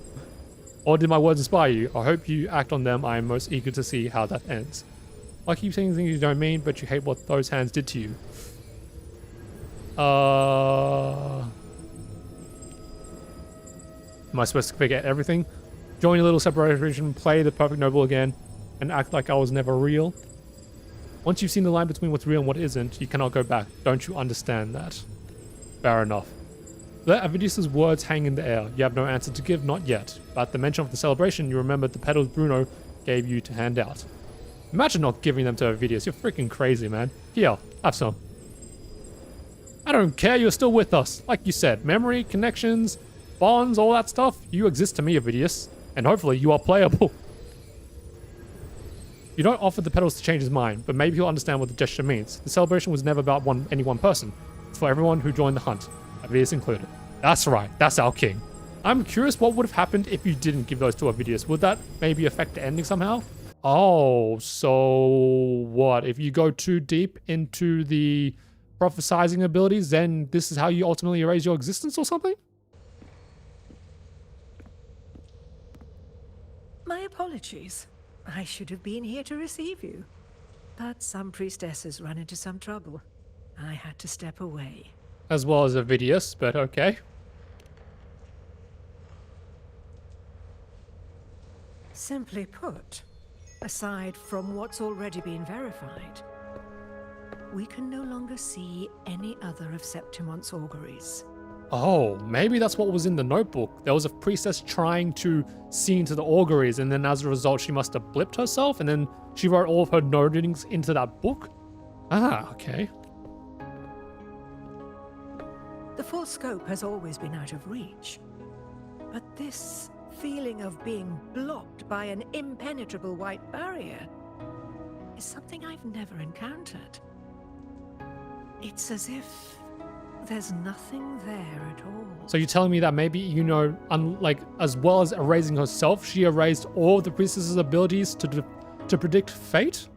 Or did my words inspire you? I hope you act on them. I am most eager to see how that ends. I keep saying things you don't mean, but you hate what those hands did to you. Am I supposed to forget everything? Join a little separation, play the perfect noble again, and act like I was never real? Once you've seen the line between what's real and what isn't, you cannot go back. Don't you understand that? Fair enough. Let AVIDIUS' words hang in the air. You have no answer to give, not yet. But at the mention of the celebration, you remembered the petals Bruno gave you to hand out. Imagine not giving them to AVIDIUS. You're freaking crazy, man. Here, have some. I don't care, you're still with us. Like you said, memory, connections, bonds, all that stuff. You exist to me, AVIDIUS. And hopefully you are playable. You don't offer the petals to change his mind, but maybe he'll understand what the gesture means. The celebration was never about any one person. It's for everyone who joined the hunt, AVIDIUS included. That's right, that's our king. I'm curious what would have happened if you didn't give those to AVIDIUS. Would that maybe affect the ending somehow? Oh, so what? If you go too deep into the prophesizing abilities, then this is how you ultimately erase your existence or something? My apologies. I should have been here to receive you. But some priestesses run into some trouble. I had to step away. As well as AVIDIUS, but okay. Simply put, aside from what's already been verified, we can no longer see any other of Septimon's auguries. Oh, maybe that's what was in the notebook. There was a priestess trying to see into the auguries, and then as a result, she must have blipped herself, and then she wrote all of her notings into that book? Ah, okay. The full scope has always been out of reach. But this feeling of being blocked by an impenetrable white barrier is something I've never encountered. It's as if there's nothing there at all. So you're telling me that maybe, you know, like, as well as erasing herself, she erased all of the priestess's abilities to predict fate?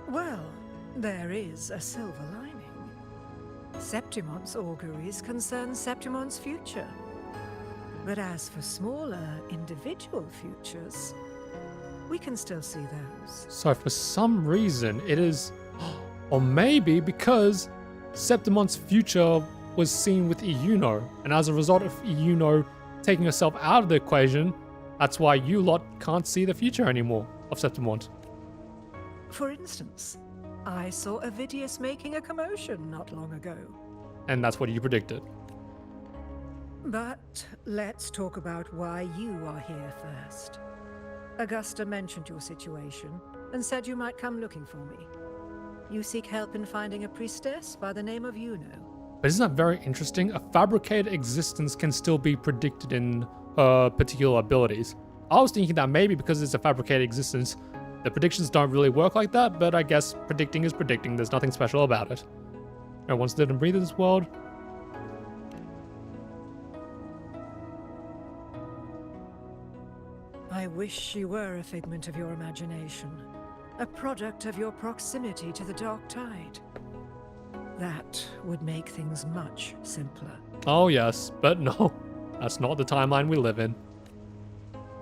Well, there is a silver lining. Septimon's auguries concern Septimon's future. But as for smaller, individual futures, we can still see those. So for some reason, it is... Or maybe because Septimon's future was seen with Iuno, and as a result of Iuno taking herself out of the equation, that's why you lot can't see the future anymore of Septimon. For instance, I saw AVIDIUS making a commotion not long ago. And that's what you predicted. But let's talk about why you are here first. Augusta mentioned your situation and said you might come looking for me. You seek help in finding a priestess by the name of Iuno. But isn't that very interesting? A fabricated existence can still be predicted in particular abilities. I was thinking that maybe because it's a fabricated existence, the predictions don't really work like that, but I guess predicting is predicting. There's nothing special about it. Everyone's dead and breathe in this world. I wish she were a figment of your imagination, a product of your proximity to the dark tide. That would make things much simpler. Oh yes, but no, that's not the timeline we live in.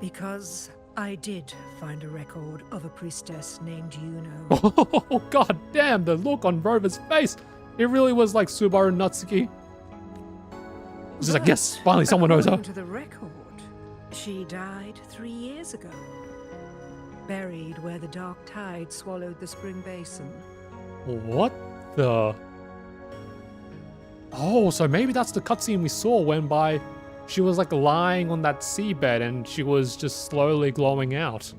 Because I did find a record of a priestess named Iuno. Oh god damn, the look on Rover's face! It really was like Subaru Natsuki. Just like, yes, finally someone knows her. To the record, she died 3 years ago. Buried where the dark tide swallowed the spring basin. What the... Oh, so maybe that's the cutscene we saw when she was like lying on that seabed and she was just slowly glowing out.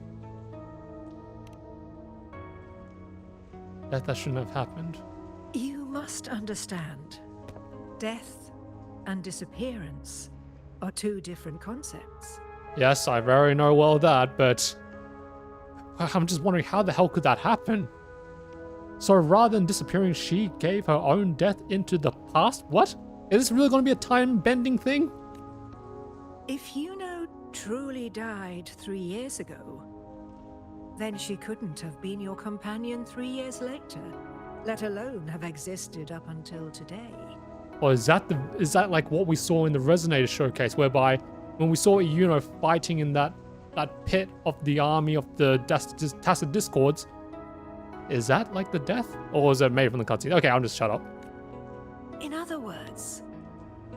That shouldn't have happened. You must understand, death and disappearance are two different concepts. Yes, I very know well that, but I'm just wondering how the hell could that happen? So rather than disappearing, she gave her own death into the past? What? Is this really going to be a time-bending thing? If Iuno truly died 3 years ago, then she couldn't have been your companion 3 years later, let alone have existed up until today. Or is that like what we saw in the Resonator showcase, whereby when we saw Iuno fighting in that pit of the army of the Tacit Discords, is that like the death? Or is it made from the cutscene? Okay, I'll just shut up. In other words,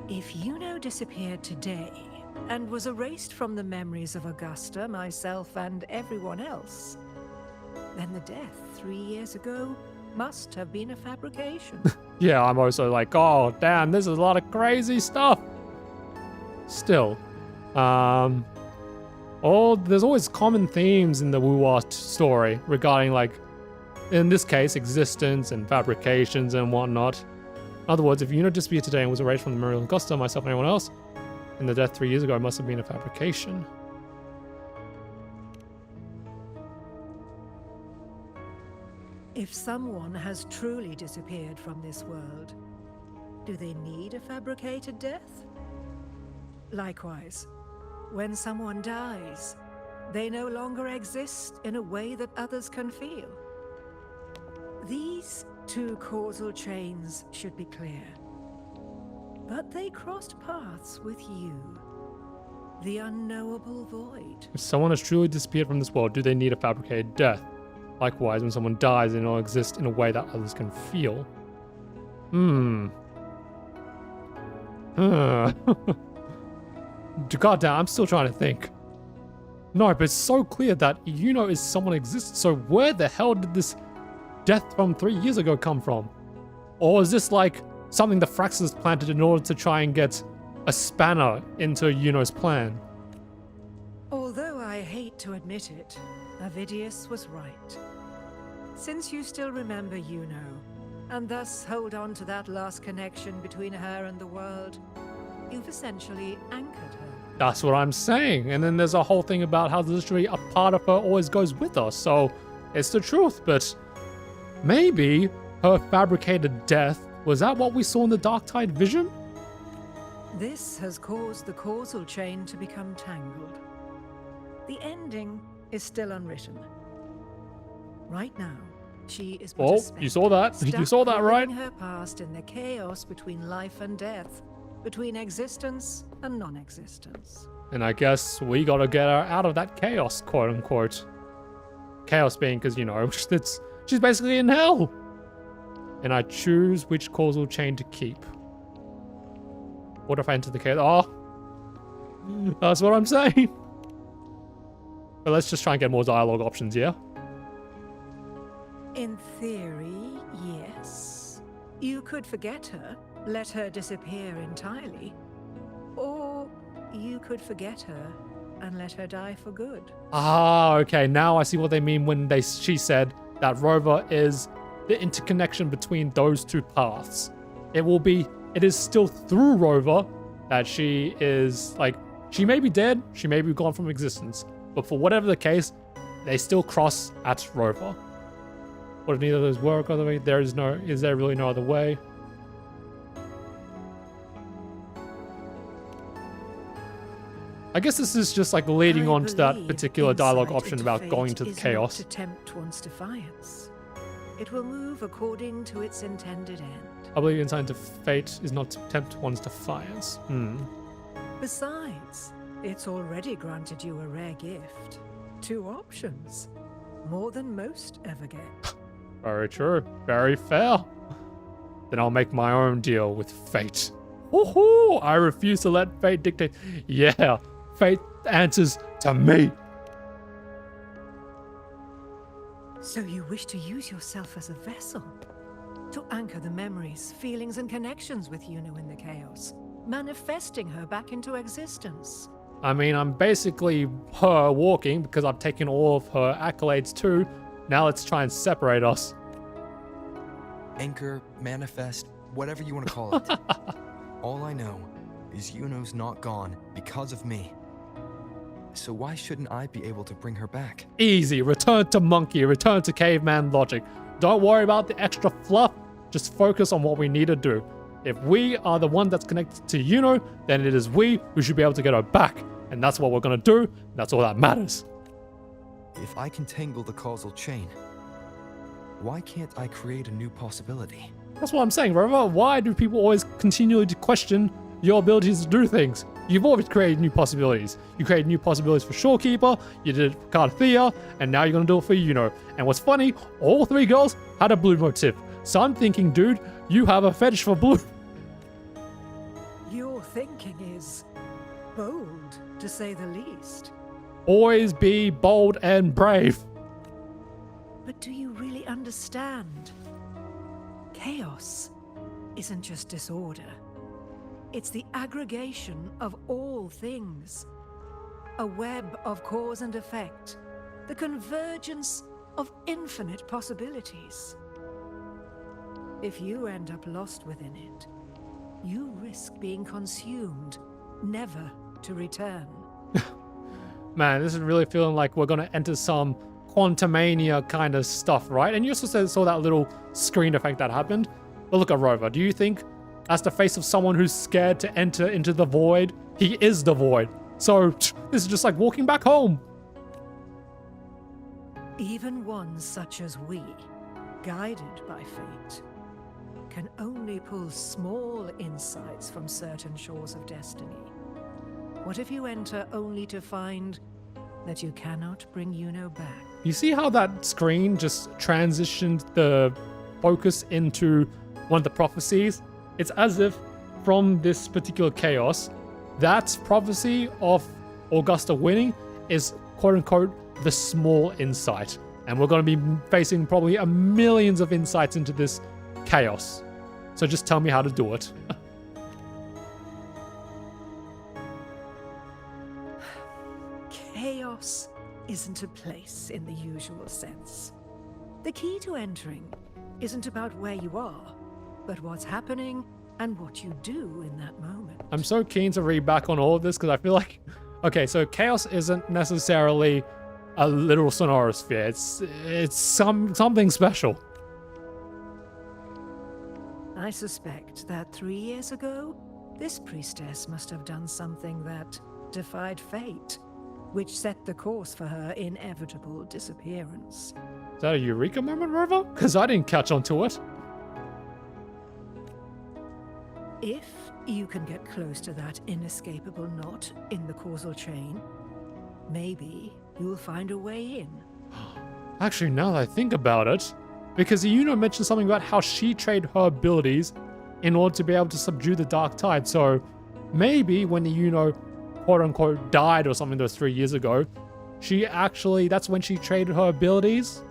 if Iuno disappeared today and was erased from the memories of Augusta, myself, and everyone else, then the death 3 years ago must have been a fabrication. Yeah, I'm also like, oh, damn, this is a lot of crazy stuff. Still, there's always common themes in the Wuwa story regarding, like, in this case, existence and fabrications and whatnot. In other words, if Iuno disappeared today and was erased from the memory of Augusta, myself, and anyone else, and the death 3 years ago must have been a fabrication. If someone has truly disappeared from this world, do they need a fabricated death? Likewise, when someone dies, they no longer exist in a way that others can feel. These two causal chains should be clear. But they crossed paths with you, the unknowable void. If someone has truly disappeared from this world, do they need a fabricated death? Likewise, when someone dies, they don't exist in a way that others can feel. Goddamn, I'm still trying to think. No, but it's so clear that Iuno is someone exists, so where the hell did this death from 3 years ago come from? Or is this like something the Fraxes planted in order to try and get a spanner into Iuno's plan? Although I hate to admit it, AVIDIUS was right. Since you still remember Iuno, and thus hold on to that last connection between her and the world, you've essentially anchored her. That's what I'm saying. And then there's a whole thing about how literally a part of her always goes with us. So it's the truth, but maybe her fabricated death, was that what we saw in the Dark Tide vision? This has caused the causal chain to become tangled. The ending is still unwritten. Right now, she is but a spectre, you saw that. You saw that, right? Her past in the chaos between life and death, between existence and non-existence. And I guess we gotta get her out of that chaos, quote unquote. Chaos being because, you know, she's basically in hell. And I choose which causal chain to keep. What if I enter the chaos? Oh, that's what I'm saying. But let's just try and get more dialogue options, yeah? In theory, yes. You could forget her, let her disappear entirely. Or you could forget her and let her die for good. Ah, okay. Now I see what they mean when she said that Rover is the interconnection between those two paths. It is still through Rover that she is, like, she may be dead, she may be gone from existence, but for whatever the case, they still cross at Rover. What if neither of those work other way? Is there really no other way? I guess this is just like leading on to that particular dialogue option about going to the chaos. To tempt one's defiance. It will move according to its intended end. I believe insight into fate is not to tempt one's defiance. Besides, it's already granted you a rare gift. 2 options. More than most ever get. Very true. Very fair. Then I'll make my own deal with fate. Woohoo! I refuse to let fate dictate. Yeah, fate answers to me. So you wish to use yourself as a vessel? To anchor the memories, feelings, and connections with Iuno in the chaos, manifesting her back into existence. I mean, I'm basically her walking because I've taken all of her accolades too. Now let's try and separate us. Anchor, manifest, whatever you want to call it. All I know is Iuno's not gone because of me. So why shouldn't I be able to bring her back? Easy. Return to monkey. Return to caveman logic. Don't worry about the extra fluff. Just focus on what we need to do. If we are the one that's connected to Iuno, then it is we who should be able to get her back. And that's what we're going to do. And that's all that matters. If I can tangle the causal chain, why can't I create a new possibility? That's what I'm saying, Rover. Why do people always continually question your abilities to do things? You've always created new possibilities. You created new possibilities for Shorekeeper, you did it for Carthea, and now you're going to do it for Iuno. And what's funny, all 3 girls had a blue motif. So I'm thinking, dude, you have a fetish for blue. thinking is bold, to say the least. Always be bold and brave. But do you really understand? Chaos isn't just disorder. It's the aggregation of all things. A web of cause and effect. The convergence of infinite possibilities. If you end up lost within it, you risk being consumed, never to return. Man, this is really feeling like we're gonna enter some Quantumania kind of stuff, right? And you also saw that little screen effect that happened. But look at Rover. Do you think that's the face of someone who's scared to enter into the void? He is the void. So this is just like walking back home. Even ones such as we, guided by fate, can only pull small insights from certain shores of destiny. What if you enter only to find that you cannot bring Iuno back? You see how that screen just transitioned the focus into one of the prophecies? It's as if from this particular chaos, that prophecy of Augusta winning is quote-unquote the small insight. And we're going to be facing probably millions of insights into this chaos. So just tell me how to do it. Chaos isn't a place in the usual sense. The key to entering isn't about where you are, but what's happening and what you do in that moment. I'm so keen to read back on all of this because I feel like, okay, so chaos isn't necessarily a literal sonorosphere. It's something special. I suspect that 3 years ago, this priestess must have done something that defied fate, which set the course for her inevitable disappearance. Is that a eureka moment, Rover? Because I didn't catch on to it. If you can get close to that inescapable knot in the causal chain, maybe you'll find a way in. Actually, now that I think about it, because Iuno mentioned something about how she traded her abilities in order to be able to subdue the dark tide. So maybe when Iuno quote-unquote died or something those 3 years ago, she actually, that's when she traded her abilities?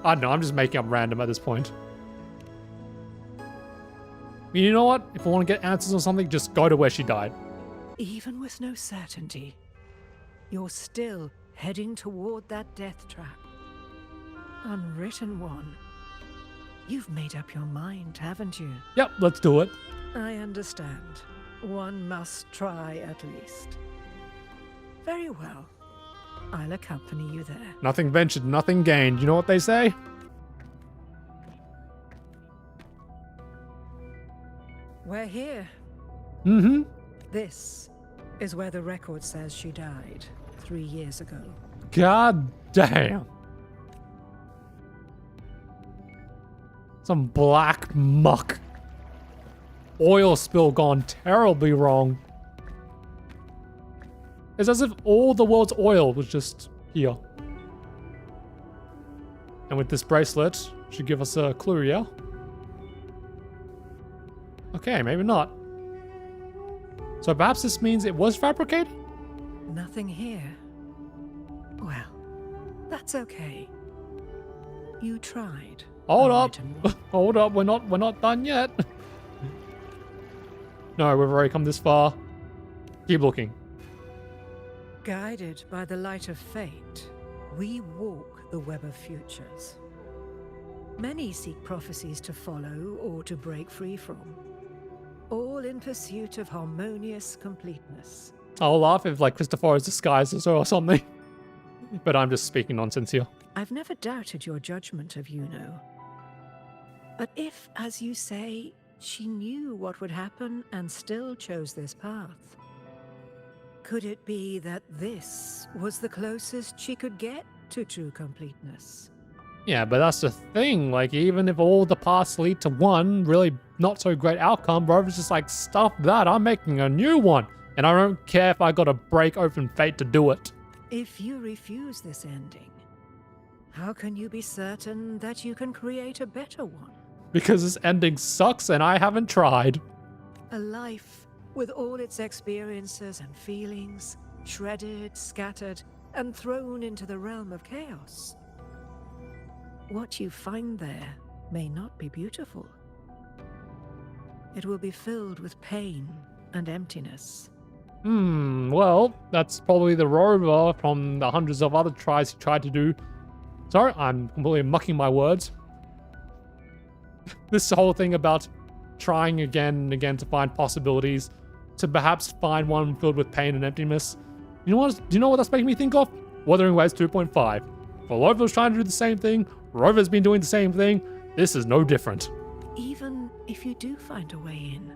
I don't know, I'm just making up random at this point. You know what? If I want to get answers on something, just go to where she died. Even with no certainty, you're still heading toward that death trap. Unwritten one. You've made up your mind, haven't you? Yep, let's do it. I understand. One must try at least. Very well. I'll accompany you there. Nothing ventured, nothing gained. You know what they say? We're here. Mm-hmm. This is where the record says she died 3 years ago. God damn. Some black muck. Oil spill gone terribly wrong. It's as if all the world's oil was just here. And with this bracelet, should give us a clue, yeah? Okay, maybe not. So perhaps this means it was fabricated? Nothing here. Well, that's okay. You tried. Hold up. Hold up, we're not done yet. No, we've already come this far. Keep looking. Guided by the light of fate, we walk the web of futures. Many seek prophecies to follow or to break free from, all in pursuit of harmonious completeness. I'll laugh if like Christopher is disguised as her or something. But I'm just speaking nonsense here. I've never doubted your judgment of Iuno. But if, as you say, she knew what would happen and still chose this path, could it be that this was the closest she could get to true completeness? Yeah, but that's the thing. Like, even if all the paths lead to one really not so great outcome, Rover's just like, stuff that, I'm making a new one. And I don't care if I gotta break open fate to do it. If you refuse this ending, how can you be certain that you can create a better one? Because this ending sucks and I haven't tried. A life with all its experiences and feelings, shredded, scattered, and thrown into the realm of chaos. What you find there may not be beautiful. It will be filled with pain and emptiness. Well, that's probably the Rover from the hundreds of other tries he tried to do. Sorry, I'm completely mucking my words. This whole thing about trying again and again to find possibilities, to perhaps find one filled with pain and emptiness. You know what? Do you know what that's making me think of? Wuthering Waves 2.5. Well, Rover's trying to do the same thing. Rover's been doing the same thing. This is no different. Even if you do find a way in,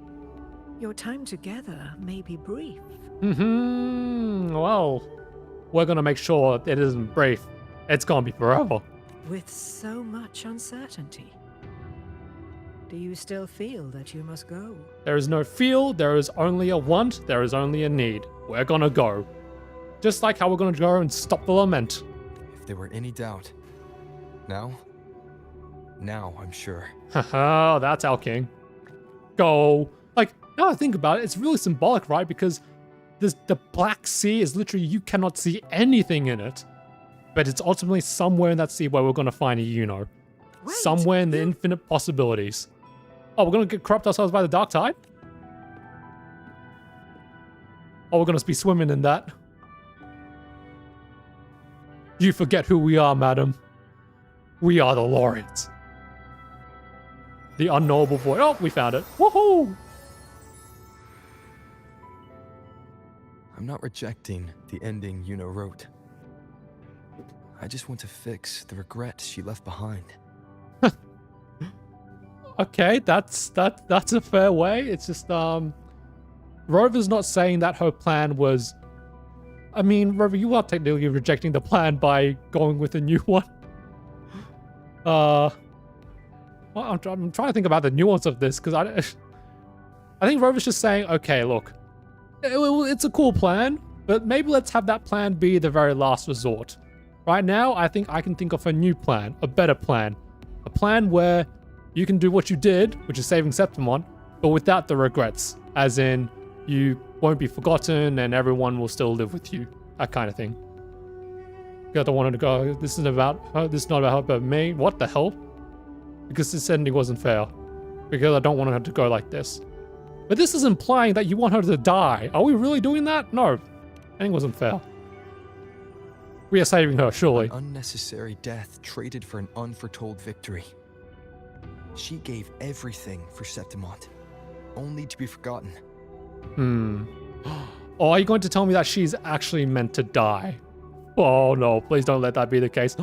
your time together may be brief. Well, we're gonna make sure it isn't brief. It's gonna be forever. With so much uncertainty. Do you still feel that you must go? There is no feel, there is only a want, there is only a need. We're gonna go. Just like how we're gonna go and stop the lament. If there were any doubt, now I'm sure. Haha, that's our king. Go. Like, now I think about it, it's really symbolic, right? Because the Black Sea is literally, you cannot see anything in it. But it's ultimately somewhere in that sea where we're gonna find a Iuno. Somewhere in the infinite possibilities. Oh, we're gonna get corrupt ourselves by the dark tide? Oh, we're gonna be swimming in that. You forget who we are, madam. We are the laureates. The unknowable void. Oh, we found it. Woohoo! I'm not rejecting the ending Iuno wrote. I just want to fix the regret she left behind. Okay, that's a fair way. It's just Rover's not saying that her plan was. I mean, Rover, you are technically rejecting the plan by going with a new one. Well, I'm trying to think about the nuance of this because I think Rover's just saying, okay, look, it's a cool plan, but maybe let's have that plan be the very last resort. Right now, I think I can think of a new plan, a better plan, a plan where you can do what you did, which is saving Septimon, but without the regrets, as in you won't be forgotten and everyone will still live with you, that kind of thing. You don't want to go, this isn't about her, this is not about her, but me. What the hell? Because this ending wasn't fair. Because I don't want her to go like this. But this is implying that you want her to die. Are we really doing that? No. Ending wasn't fair. We are saving her, surely. An unnecessary death traded for an unforetold victory. She gave everything for Septimon, only to be forgotten. Oh, are you going to tell me that she's actually meant to die? Oh no, please don't let that be the case.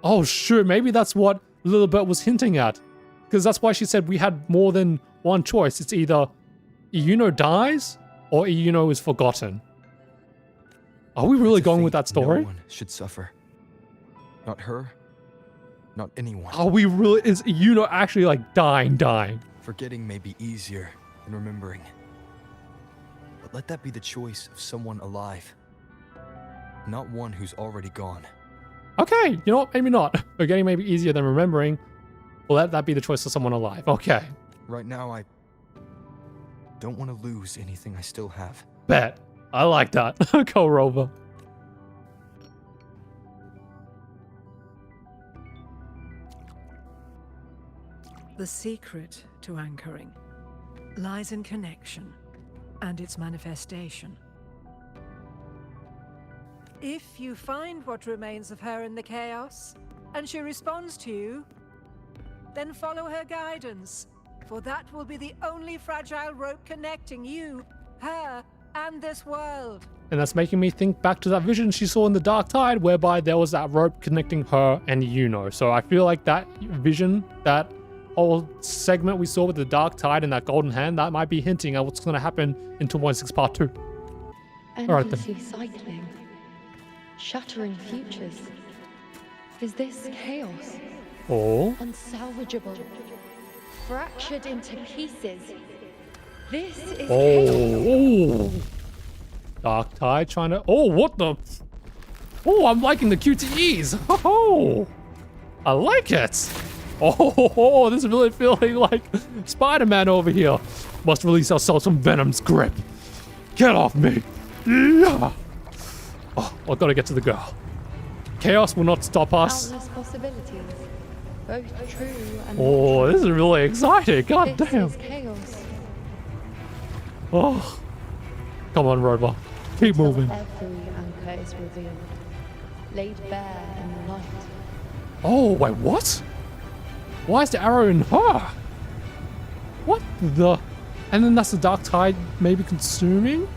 Oh shoot, maybe that's what Lillibet was hinting at. Because that's why she said we had more than one choice. It's either Iuno dies or Iuno is forgotten. Are we really going with that story? No one should suffer. Not her, not anyone. Are we really? Is Iuno actually like dying? Forgetting may be easier than remembering. But let that be the choice of someone alive. Not one who's already gone. Okay, you know what? Maybe not. Forgetting may be easier than remembering. Well, let that be the choice of someone alive. Okay. Right now, I don't want to lose anything I still have. Bet. I like that. Go, Rover. The secret to anchoring lies in connection and its manifestation. If you find what remains of her in the chaos, and she responds to you, then follow her guidance, for that will be the only fragile rope connecting you, her, and this world. And that's making me think back to that vision she saw in the Dark Tide, whereby there was that rope connecting her and Iuno. So I feel like that vision, that whole segment we saw with the Dark Tide and that golden hand, that might be hinting at what's going to happen in 2.6 Part 2. Endlessly cycling, shattering futures. Is this chaos? Oh. Unsalvageable, fractured into pieces. This is chaos. Oh. Dark Tide trying to... Oh, what the... Oh, I'm liking the QTEs. Oh, I like it. Oh, this is really feeling like Spider-Man over here. Must release ourselves from Venom's grip. Get off me. Yeah. Oh, I've got to get to the girl. Chaos will not stop us. Countless possibilities, both true and Oh, this is really exciting. God this damn. is chaos. Oh, come on, Rover. Keep Until moving. every anchor is revealed, laid bare in the light. Oh, wait, what? Why is the arrow in her? What the? And then that's the dark tide maybe consuming?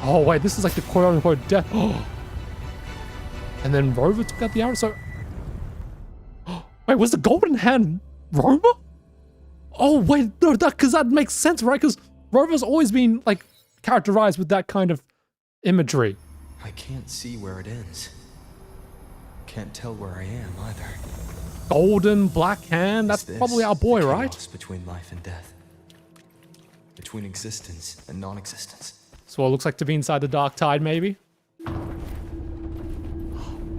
Oh, wait, this is like the quote-unquote death. Oh. And then Rover took out the arrow, so... Wait, was the golden hand Rover? Oh, wait, no, because that makes sense, right? Because Rover's always been, like, characterized with that kind of imagery. I can't see where it ends. Can't tell where I am either. Golden black hand, that's Is this probably our boy, the right? chaos between life and death? Between existence and non-existence? So it looks like to be inside the dark tide, maybe?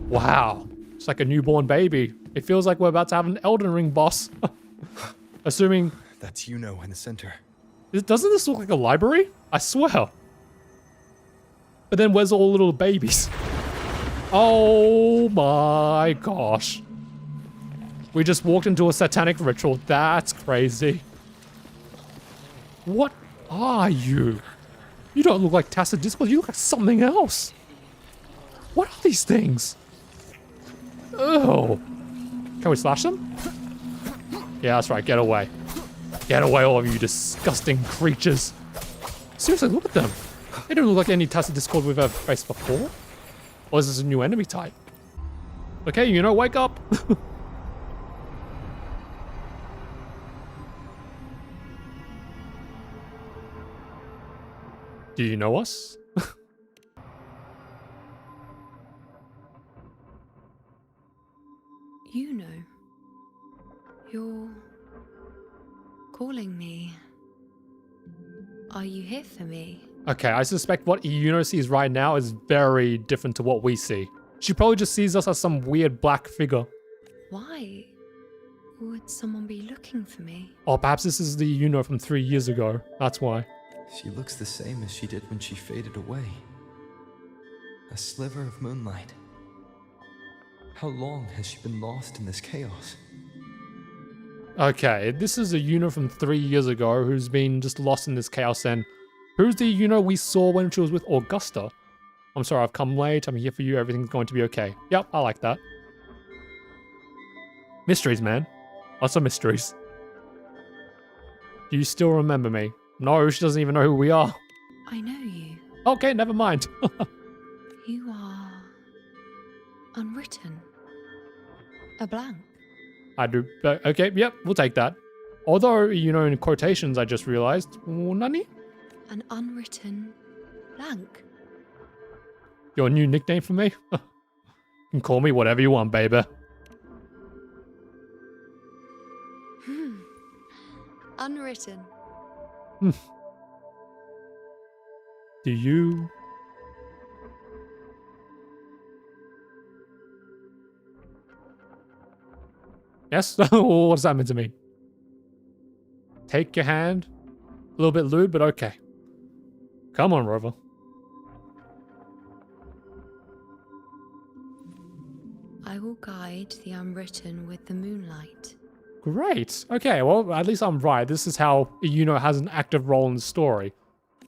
Wow. It's like a newborn baby. It feels like we're about to have an Elden Ring boss. Assuming... That's Iuno in the center. Doesn't this look like a library? I swear. But then where's all the little babies? Oh my gosh. We just walked into a satanic ritual. That's crazy. What are you? You don't look like Tacit Discord. You look like something else. What are these things? Oh. Can we slash them? Yeah, that's right. Get away. Get away, all of you disgusting creatures. Seriously, look at them. They don't look like any Tacit Discord we've ever faced before. Or is this a new enemy type? Okay, you know, wake up. Do you know us? You know. You're calling me. Are you here for me? Okay, I suspect what Iuno sees right now is very different to what we see. She probably just sees us as some weird black figure. Why would someone be looking for me? Or perhaps this is the Iuno from 3 years ago. That's why. She looks the same as she did when she faded away. A sliver of moonlight. How long has she been lost in this chaos? Okay, this is a Iuno from 3 years ago who's been just lost in this chaos, and who's the Iuno we saw when she was with Augusta? I'm sorry, I've come late. I'm here for you. Everything's going to be okay. Yep, I like that. Mysteries, man. Lots of mysteries. Do you still remember me? No, she doesn't even know who we are. I know you. Okay, never mind. You are unwritten. A blank. I do. Okay, yep, we'll take that. Although, you know, in quotations, I just realized. Nani? An unwritten blank. Your new nickname for me? You can call me whatever you want, baby. Unwritten. Do you? Yes? What does that mean to me? Take your hand. A little bit lewd, but okay. Come on, Rover. I will guide the unwritten with the moonlight. Great. Okay, well, at least I'm right. This is how Iuno has an active role in the story.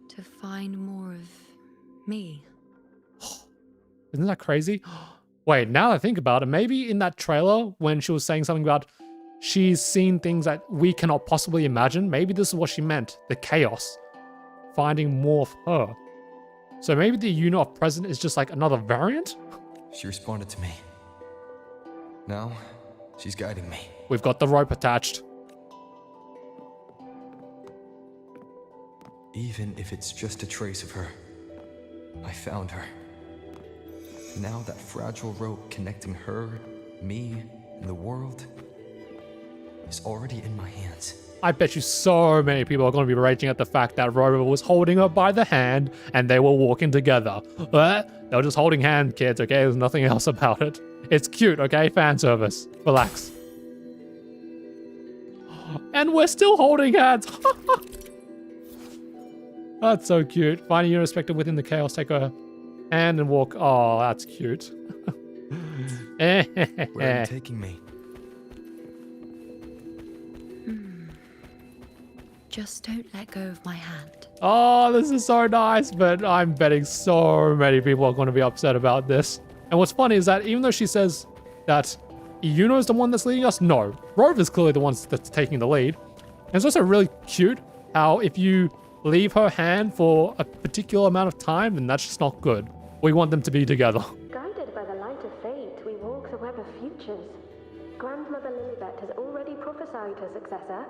To find more of me. Isn't that crazy? Wait, now that I think about it, maybe in that trailer when she was saying something about she's seen things that we cannot possibly imagine, maybe this is what she meant. The chaos. Finding more of her. So maybe the Iuno of present is just like another variant? She responded to me. Now, she's guiding me. We've got the rope attached. Even if it's just a trace of her, I found her. Now that fragile rope connecting her, me, and the world is already in my hands. I bet you so many people are going to be raging at the fact that Rover was holding her by the hand and they were walking together. They were just holding hands, kids, okay? There's nothing else about it. It's cute, okay? Fan service. Relax. And we're still holding hands. That's so cute. Finding your respective within the chaos, take her hand and walk. Oh, that's cute. Where are you taking me? Just don't let go of my hand. Oh, this is so nice, but I'm betting so many people are going to be upset about this. And what's funny is that even though she says that Iuno is the one that's leading us, no, Rover's clearly the one that's taking the lead. And it's also really cute how if you leave her hand for a particular amount of time, then that's just not good. We want them to be together. Guided by the light of fate, we walk the web of futures. Grandmother Lillibet has already prophesied her successor.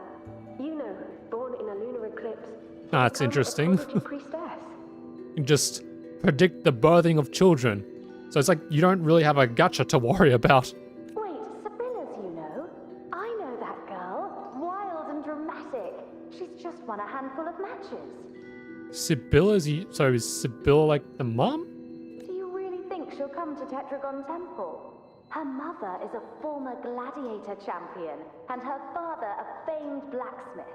Iuno, born in a lunar eclipse. That's interesting. Priestess. You can just predict the birthing of children. So it's like you don't really have a gacha to worry about. Wait, Sibylla's Iuno? I know that girl. Wild and dramatic. She's just won a handful of matches. So is Sibylla like the mom? Do you really think she'll come to Tetragon Temple? Her mother is a former gladiator champion, and her father a famed blacksmith.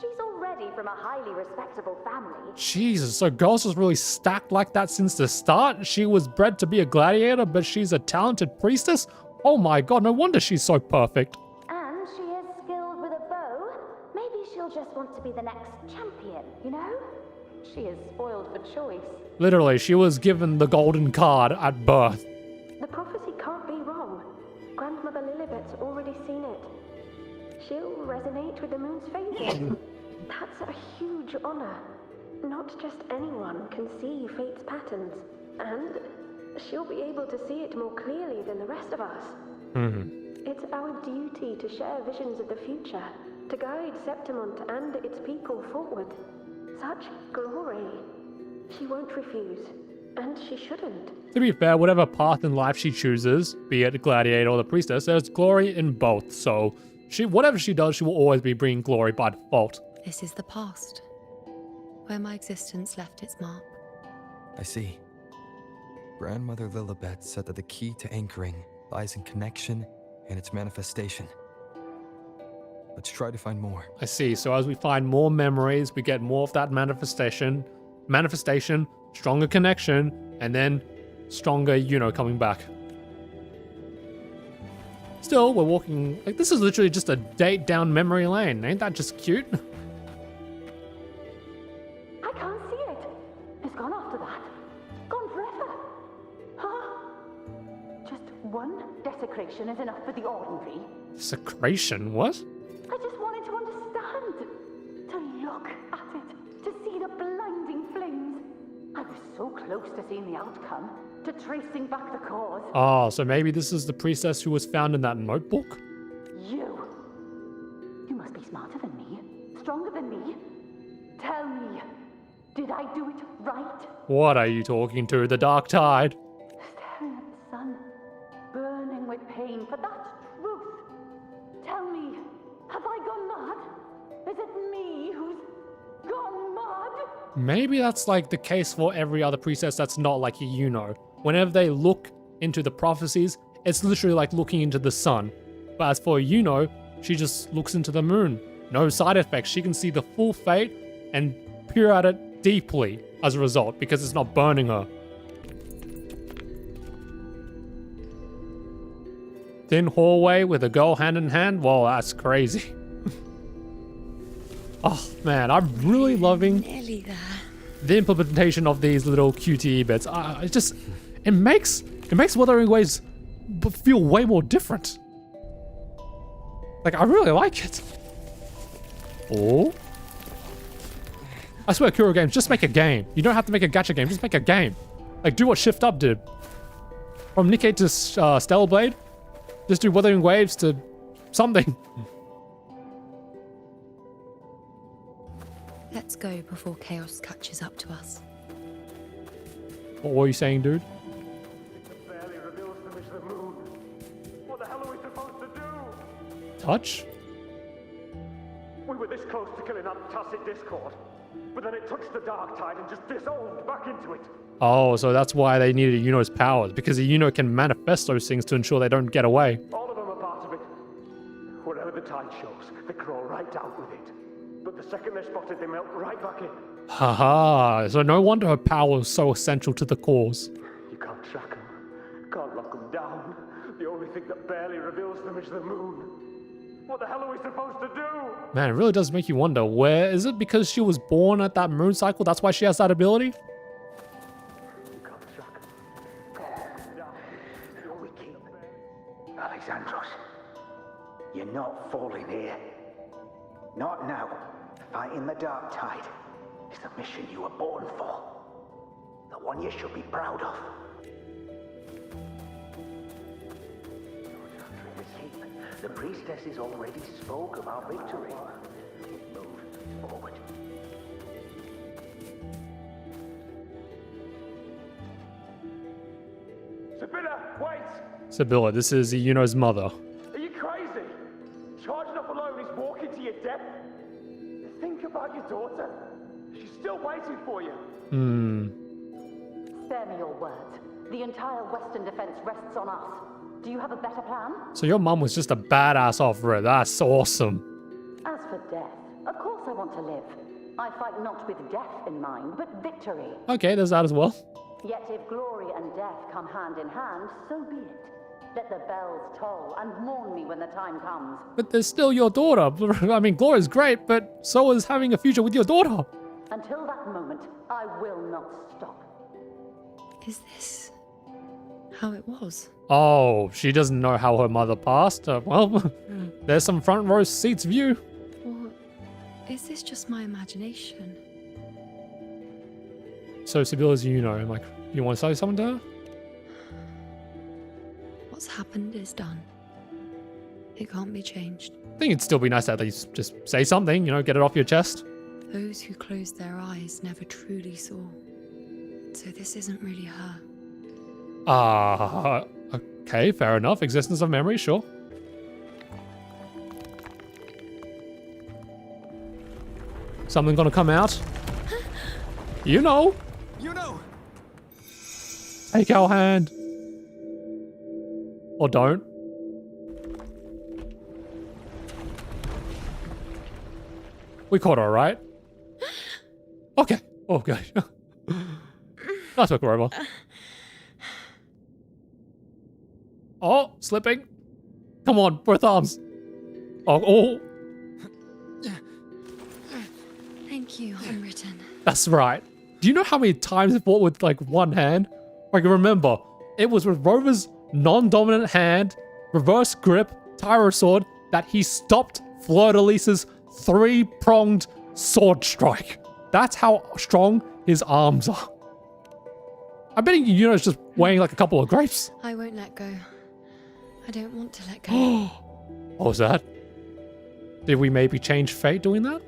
She's already from a highly respectable family. Jesus, so girls was really stacked like that since the start? She was bred to be a gladiator, but she's a talented priestess? Oh my god, no wonder she's so perfect. And she is skilled with a bow. Maybe she'll just want to be the next champion, you know? She is spoiled for choice. Literally, she was given the golden card at birth. The prophecy can't be wrong. Grandmother Lillibet's already seen it. She'll resonate with the moon's phases. That's a huge honor. Not just anyone can see fate's patterns, and she'll be able to see it more clearly than the rest of us. It's our duty to share visions of the future, to guide Septimont and its people forward. Such glory. She won't refuse, and she shouldn't. To be fair, whatever path in life she chooses, be it a gladiator or the priestess, there's glory in both, so whatever she does, she will always be bringing glory by default. This is the past, where my existence left its mark. I see. Grandmother Lillibet said that the key to anchoring lies in connection and its manifestation. Let's try to find more. I see. So as we find more memories, we get more of that manifestation, stronger connection, and then stronger, coming back. Still, we're walking, like, this is literally just a date down memory lane. Ain't that just cute? I can't see it. It's gone after that. Gone forever. Huh? Just one desecration is enough for the ordinary. Desecration? What? I just wanted to understand. To look at it. To see the blinding flames. I was so close to seeing the outcome. To tracing back the cause. Oh, so maybe this is the priestess who was found in that notebook? You must be smarter than me. Stronger than me. Tell me, did I do it right? What are you talking to? The dark tide? Staring at the sun. Burning with pain for that truth. Tell me, have I gone mad? Is it me who's gone mad? Maybe that's like the case for every other priestess that's not like Iuno. Whenever they look into the prophecies, it's literally like looking into the sun. But as for Iuno, she just looks into the moon. No side effects. She can see the full fate and peer at it deeply as a result because it's not burning her. Thin hallway with a girl hand in hand? Whoa, that's crazy. Oh man, I'm really loving the implementation of these little QTE bits. It makes Wuthering Waves feel way more different. Like, I really like it. Oh. I swear, Kuro games, just make a game. You don't have to make a gacha game, just make a game. Like, do what Shift Up did. From Nikkei to Stellar Blade, just do Wuthering Waves to something. Let's go before chaos catches up to us. What were you saying, dude? Barely reveals the mission of the moon. What the hell are we supposed to do? Touch? We were killing that tacit discord, but then it touched the dark tide and just dissolved back into it. Oh, so that's why they needed Iuno's powers, because Iuno can manifest those things to ensure they don't get away. All of them are part of it. Wherever the tide shows, they crawl right out with it. But the second they're spotted, they melt right back in. Haha, so no wonder her power was so essential to the cause. You can't track them, can't lock them down. The only thing that barely reveals them is the moon. What the hell are we supposed to do? Man, it really does make you wonder, where is it because she was born at that moon cycle? That's why she has that ability? Alexandros, you're not falling here. Not now. Fighting the dark tide is the mission you were born for. The one you should be proud of. The priestesses already spoke of our victory. Move forward. Sibylla, wait! Sibylla, this is Iuno's mother. Are you crazy? Charging up alone is walking to your death. Think about your daughter. She's still waiting for you. Spare me your words. The entire Western defense rests on us. Do you have a better plan? So your mum was just a badass off-rip. That's awesome. As for death, of course I want to live. I fight not with death in mind, but victory. Okay, there's that as well. Yet if glory and death come hand in hand, so be it. Let the bells toll and mourn me when the time comes. But there's still your daughter. I mean, Gloria's great, but so is having a future with your daughter. Until that moment, I will not stop. Is this how it was? Oh, she doesn't know how her mother passed. Well, there's some front row seats view. Or is this just my imagination? So Sibylla's Iuno. Like, you want to say something to her? What's happened is done. It can't be changed. I think it'd still be nice to at least just say something, you know, get it off your chest. Those who closed their eyes never truly saw. So this isn't really her. Okay, fair enough. Existence of memory, sure. Something gonna come out? You know. Take our hand. Or don't. We caught her, right? Okay. Okay. Nice work, Rover. Oh, slipping. Come on, both arms. Oh. Thank you, unwritten. That's right. Do you know how many times it fought with like one hand? Like, remember, it was with Rover's non-dominant hand, reverse grip, Tyro sword, that he stopped Fleur-de-Lis's three-pronged sword strike. That's how strong his arms are. I bet Iuno's just weighing like a couple of grapes. I won't let go. I don't want to let go. What was that? Did we maybe change fate doing that?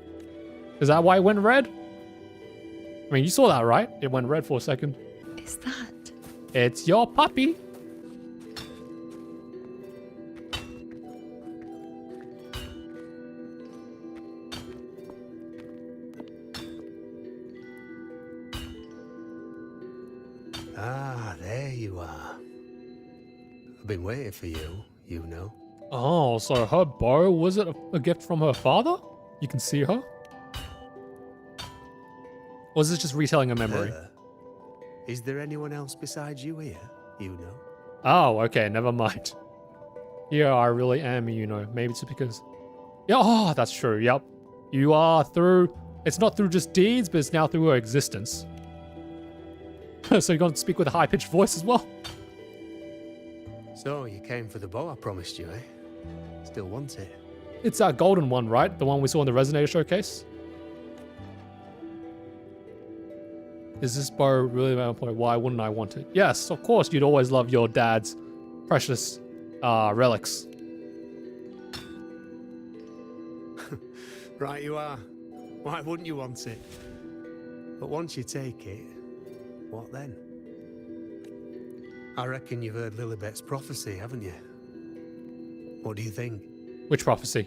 Is that why it went red? I mean, you saw that, right? It went red for a second. Is that? It's your puppy. Ah, there you are. I've been waiting for you, you know. Oh, so her bow, was it a gift from her father? You can see her? Or is this just retelling a memory? Is there anyone else besides you here, you know? Oh, okay, never mind. Yeah, I really am, you know. Maybe it's because... Yeah, oh, that's true, yep. You are through... It's not through just deeds, but it's now through her existence. So you're going to speak with a high-pitched voice as well? So, you came for the bow I promised you, eh? Still want it? It's that golden one, right? The one we saw in the Resonator showcase? Is this bow really my point? Why wouldn't I want it? Yes, of course, you'd always love your dad's precious relics. Right you are. Why wouldn't you want it? But once you take it, what then? I reckon you've heard Lillibet's prophecy, haven't you? What do you think? Which prophecy?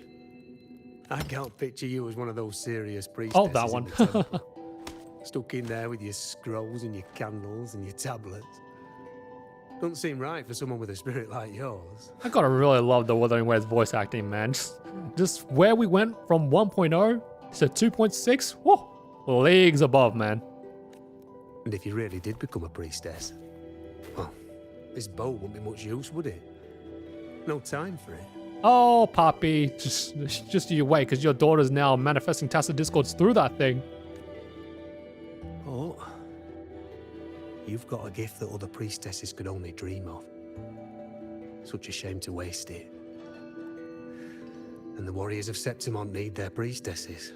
I can't picture you as one of those serious priestesses Oh, that one. in the temple. Stuck in there with your scrolls and your candles and your tablets. Doesn't seem right for someone with a spirit like yours. I gotta really love the Wuthering Waves voice acting, man. Just where we went from 1.0 to 2.6, whoa, leagues above, man. And if you really did become a priestess, well, this bow wouldn't be much use, would it? No time for it. Oh, Poppy, just you wait, because your daughter's now manifesting tacit discords through that thing. Oh, you've got a gift that other priestesses could only dream of. Such a shame to waste it. And the warriors of Septimont need their priestesses.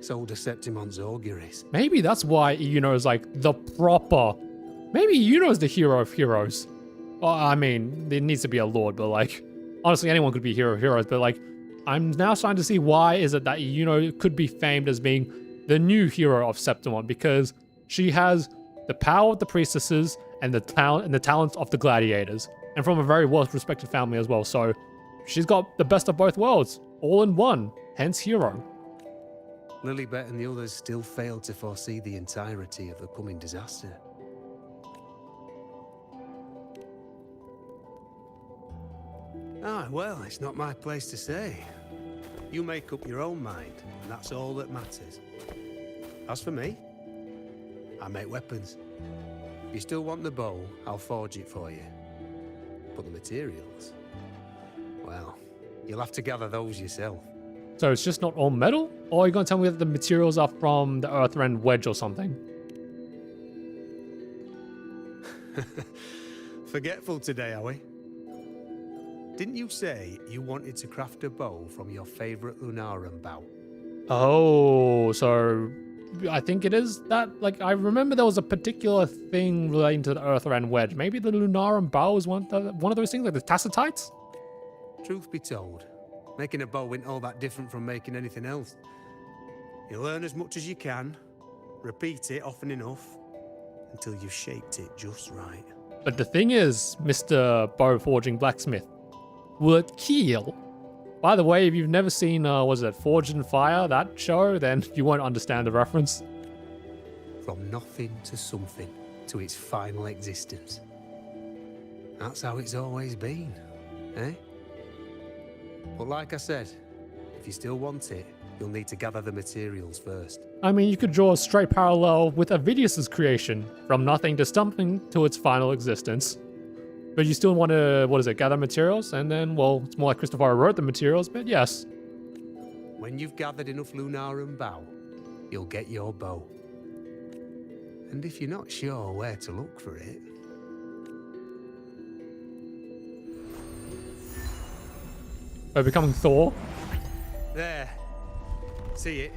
So do Septimont's auguries. Maybe that's why Iuno is like the proper. Maybe Iuno is the hero of heroes. Well, I mean, there needs to be a lord, but like, honestly, anyone could be hero of heroes. But like, I'm now starting to see why is it that Iuno could be famed as being the new hero of Septimont, because she has the power of the priestesses and the talents of the gladiators, and from a very well-respected family as well. So she's got the best of both worlds, all in one. Hence, hero. Lillibet and the others still failed to foresee the entirety of the coming disaster. Ah, well, it's not my place to say. You make up your own mind, and that's all that matters. As for me, I make weapons. If you still want the bow, I'll forge it for you. But the materials, well, you'll have to gather those yourself. So it's just not all metal? Or are you going to tell me that the materials are from the Earthrend wedge or something? Forgetful today, are we? Didn't you say you wanted to craft a bow from your favorite Lunarum bow? Oh, so I think it is that. Like, I remember there was a particular thing relating to the Earthrend wedge. Maybe the Lunarum bow is one of those things, like the Tacitites? Truth be told, making a bow isn't all that different from making anything else. You learn as much as you can, repeat it often enough, until you've shaped it just right. But the thing is, Mr. Bow Forging Blacksmith, will it kill? By the way, if you've never seen, was it Forged in Fire, that show, then you won't understand the reference. From nothing to something, to its final existence. That's how it's always been, eh? But like I said, if you still want it, you'll need to gather the materials first. I mean, you could draw a straight parallel with AVIDIUS' creation, from nothing to something to its final existence. But you still want to, gather materials? And then, well, it's more like Christopher wrote the materials, but yes. When you've gathered enough Lunarum bow, you'll get your bow. And if you're not sure where to look for it... By becoming Thor? There. See it?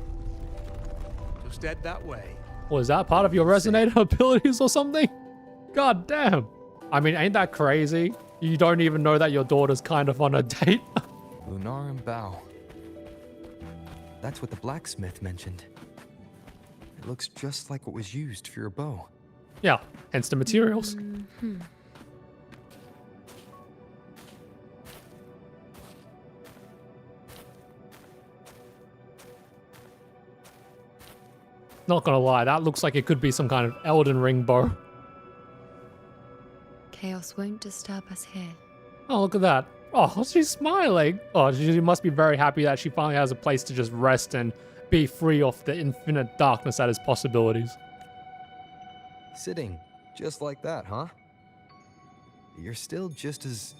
Just head that way. Was that part of your resonator abilities or something? God damn. I mean, ain't that crazy? You don't even know that your daughter's kind of on a date? Lunarum bow. That's what the blacksmith mentioned. It looks just like what was used for your bow. Yeah, hence the materials. Not gonna lie, that looks like it could be some kind of Elden Ring bow. Chaos won't disturb us here. Oh, look at that. Oh, she's smiling. Oh, she must be very happy that she finally has a place to just rest and be free of the infinite darkness that is possibilities. Sitting just like that, huh? You're still just as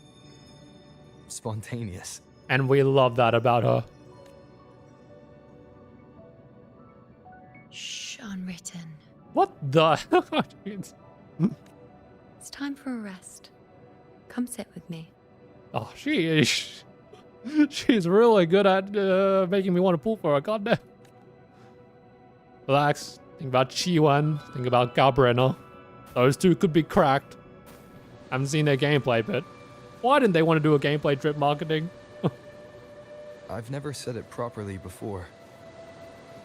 spontaneous. And we love that about her. Shh, unwritten. What the? It's time for a rest. Come sit with me. Oh, she's really good at making me want to pull for her. Goddamn. Relax. Think about Chiwan. Think about Galbrenner. Those two could be cracked. Haven't seen their gameplay, but why didn't they want to do a gameplay drip marketing? I've never said it properly before,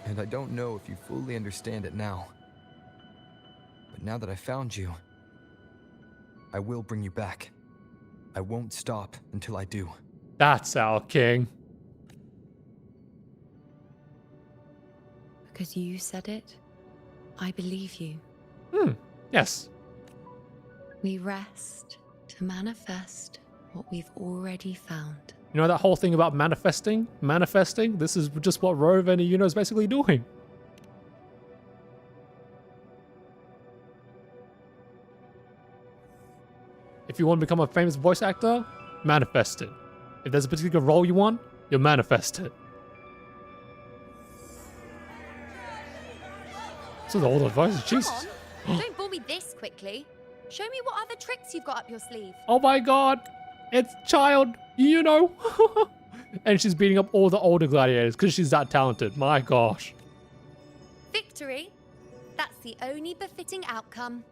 and I don't know if you fully understand it now. But now that I found you, I will bring you back. I won't stop until I do. That's our king. Because you said it, I believe you. Yes. We rest to manifest what we've already found. You know that whole thing about manifesting? Manifesting? This is just what Rover and Iuno is basically doing. If you want to become a famous voice actor, manifest it. If there's a particular role you want, you manifest it. So all the voices, Jesus. Come on, don't bore me this quickly. Show me what other tricks you've got up your sleeve. Oh my god, it's child, Iuno. And she's beating up all the older gladiators because she's that talented. My gosh. Victory? That's the only befitting outcome.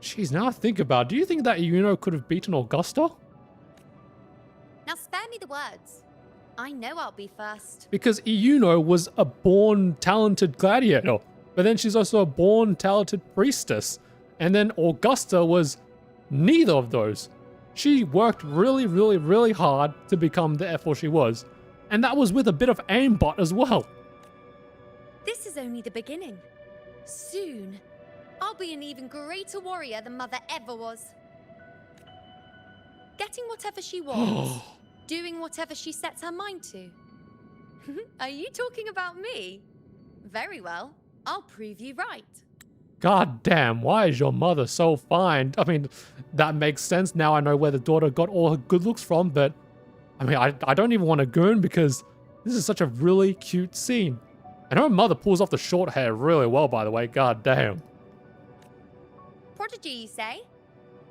Jeez, now I think about it, do you think that Iuno could have beaten Augusta? Now spare me the words. I know I'll be first. Because Iuno was a born talented gladiator, but then she's also a born talented priestess. And then Augusta was neither of those. She worked really, really, really hard to become the F4 she was. And that was with a bit of aimbot as well. This is only the beginning. Soon, I'll be an even greater warrior than Mother ever was. Getting whatever she wants. Doing whatever she sets her mind to. Are you talking about me? Very well. I'll prove you right. God damn, why is your mother so fine? I mean, that makes sense. Now I know where the daughter got all her good looks from, but I mean, I don't even want to goon because this is such a really cute scene. And her mother pulls off the short hair really well, by the way. God damn. Prodigy, you say?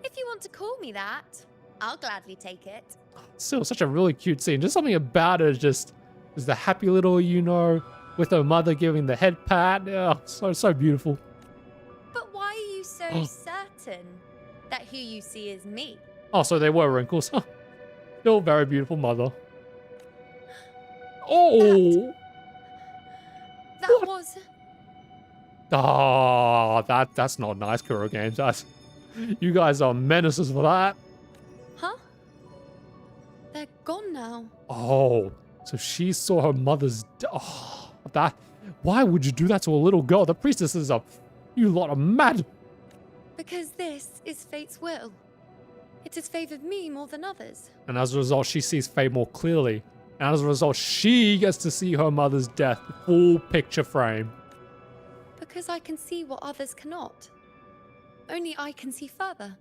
If you want to call me that, I'll gladly take it. Still such a really cute scene. Just something about it is the happy little Iuno with her mother giving the head pat. Oh, so beautiful. But why are you so certain that who you see is me? Oh, so they were wrinkles. Still very beautiful mother. Oh! That was... Oh, that's not nice, Kuro Games. You guys are menaces for that. Huh? They're gone now. Oh, so she saw her mother's... Oh, that... Why would you do that to a little girl? The priestesses are... You lot are mad. Because this is fate's will. It has favored me more than others. And as a result, she sees fate more clearly. And as a result, she gets to see her mother's death, full picture frame. Because I can see what others cannot. Only I can see further.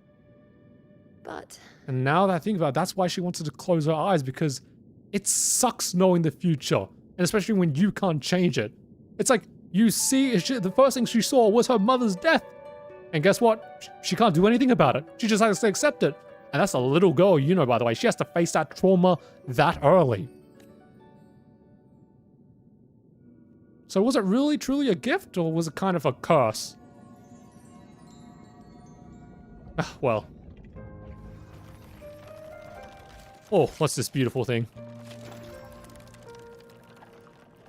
But... And now that I think about it, that's why she wanted to close her eyes, because it sucks knowing the future. And especially when you can't change it. It's like, you see, the first thing she saw was her mother's death. And guess what? She can't do anything about it. She just has to accept it. And that's a little girl, by the way. She has to face that trauma that early. So was it really, truly a gift, or was it kind of a curse? Well. Oh, what's this beautiful thing?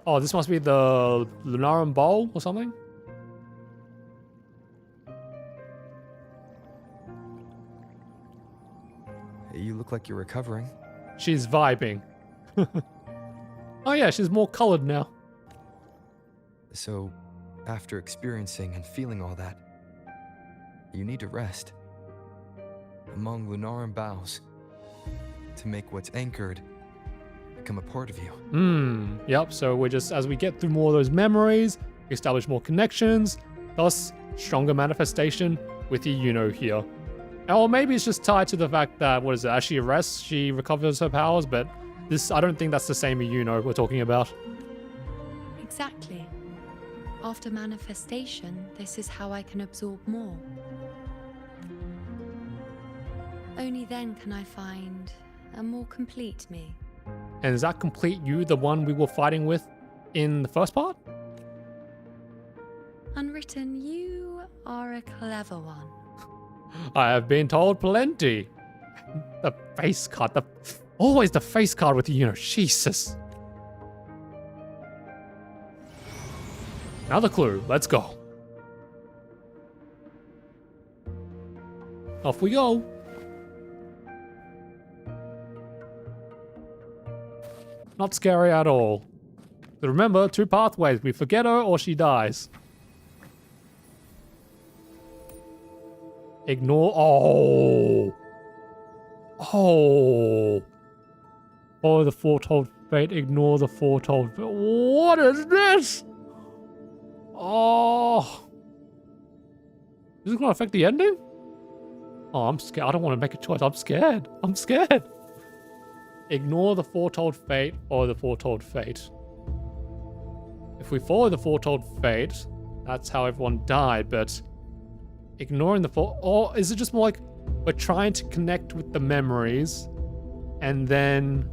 Oh, this must be the Lunarum Bowl or something? You look like you're recovering. She's vibing. Oh yeah, she's more colored now. So, after experiencing and feeling all that, you need to rest among Lunarum boughs to make what's anchored become a part of you. Yep, so we're just, as we get through more of those memories, we establish more connections, thus stronger manifestation with Iuno here. Or maybe it's just tied to the fact that, as she rests, she recovers her powers, but this, I don't think that's the same Iuno we're talking about. Exactly. After manifestation, this is how I can absorb more. Only then can I find a more complete me. And is that complete you, the one we were fighting with in the first part? Unwritten, you are a clever one. I have been told plenty. The face card, always the face card with Iuno, Jesus. Another clue, let's go. Off we go. Not scary at all. So remember, 2 pathways. We forget her or she dies. Ignore. Oh. Oh. Follow the foretold fate. Ignore the foretold fate. What is this? Oh. Is this going to affect the ending? Oh, I'm scared. I don't want to make a choice. I'm scared. I'm scared. Ignore the foretold fate or the foretold fate. If we follow the foretold fate, that's how everyone died, but ignoring the or is it just more like we're trying to connect with the memories and then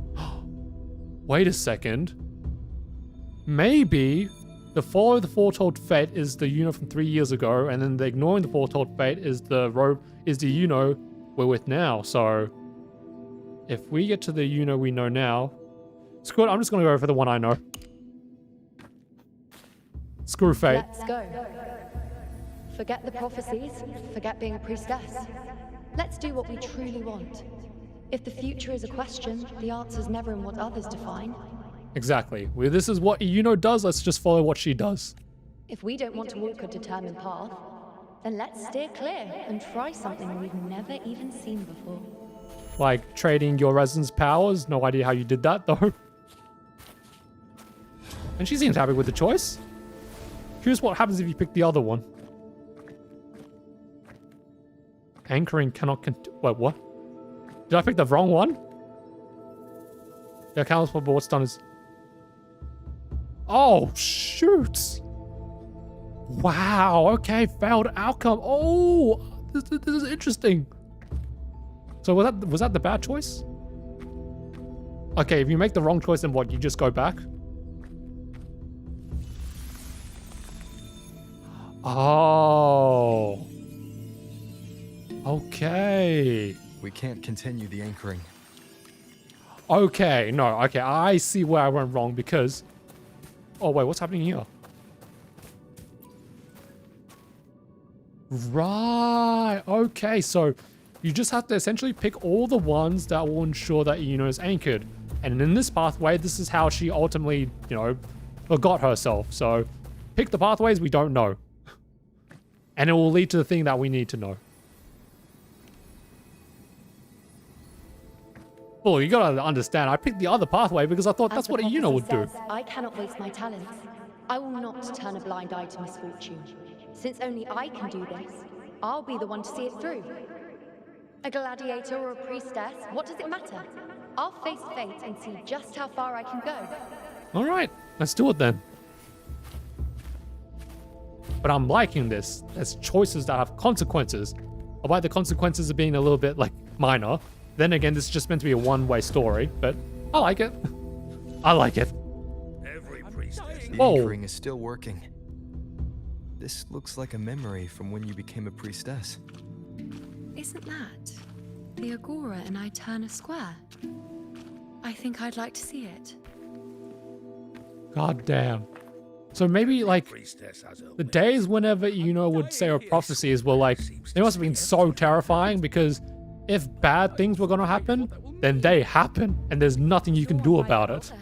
wait a second. Maybe the follow the foretold fate is the Iuno from 3 years ago, and then the ignoring the foretold fate is the Iuno we're with now. So if we get to the Iuno we know now, screw it, I'm just gonna go for the one I know. Screw fate. Let's go. Forget the prophecies, forget being a priestess. Let's do what we truly want. If the future is a question, the answer's never in what others define. Exactly. Well, this is what Iuno does, let's just follow what she does. If we don't want to walk a determined path, then let's steer clear and try something we've never even seen before. Like trading your residence powers, no idea how you did that though. And she seems happy with the choice. Curious what happens if you pick the other one. Anchoring cannot wait, what? Did I pick the wrong one? The accounts for what's done is... Oh, shoot! Wow, okay, failed outcome. Oh, this is interesting. So was that the bad choice? Okay, if you make the wrong choice, then what? You just go back? Oh. Okay. We can't continue the anchoring. Okay, no, okay, I see where I went wrong because... Oh, wait, what's happening here? Right, okay, so you just have to essentially pick all the ones that will ensure that Iuno is anchored. And in this pathway, this is how she ultimately, you know, forgot herself. So pick the pathways we don't know. And it will lead to the thing that we need to know. Well, you gotta understand, I picked the other pathway because I thought that's what a Iuno would do. I cannot waste my talents. I will not turn a blind eye to misfortune. Since only I can do this, I'll be the one to see it through. A gladiator or a priestess, what does it matter? I'll face fate and see just how far I can go. Alright, let's do it then. But I'm liking this. There's choices that have consequences. Albeit the consequences of being a little bit, like, minor. Then again, this is just meant to be a one-way story, but I like it. I like it. The anchoring is still working. This looks like a memory from when you became a priestess. Isn't that the Agora in Iuno Square? I think I'd like to see it. God damn. So maybe, like, the days whenever Iuno would say her prophecies were, like, they must have been so terrifying because if bad things were gonna happen, then they happen, and there's nothing you can do about it.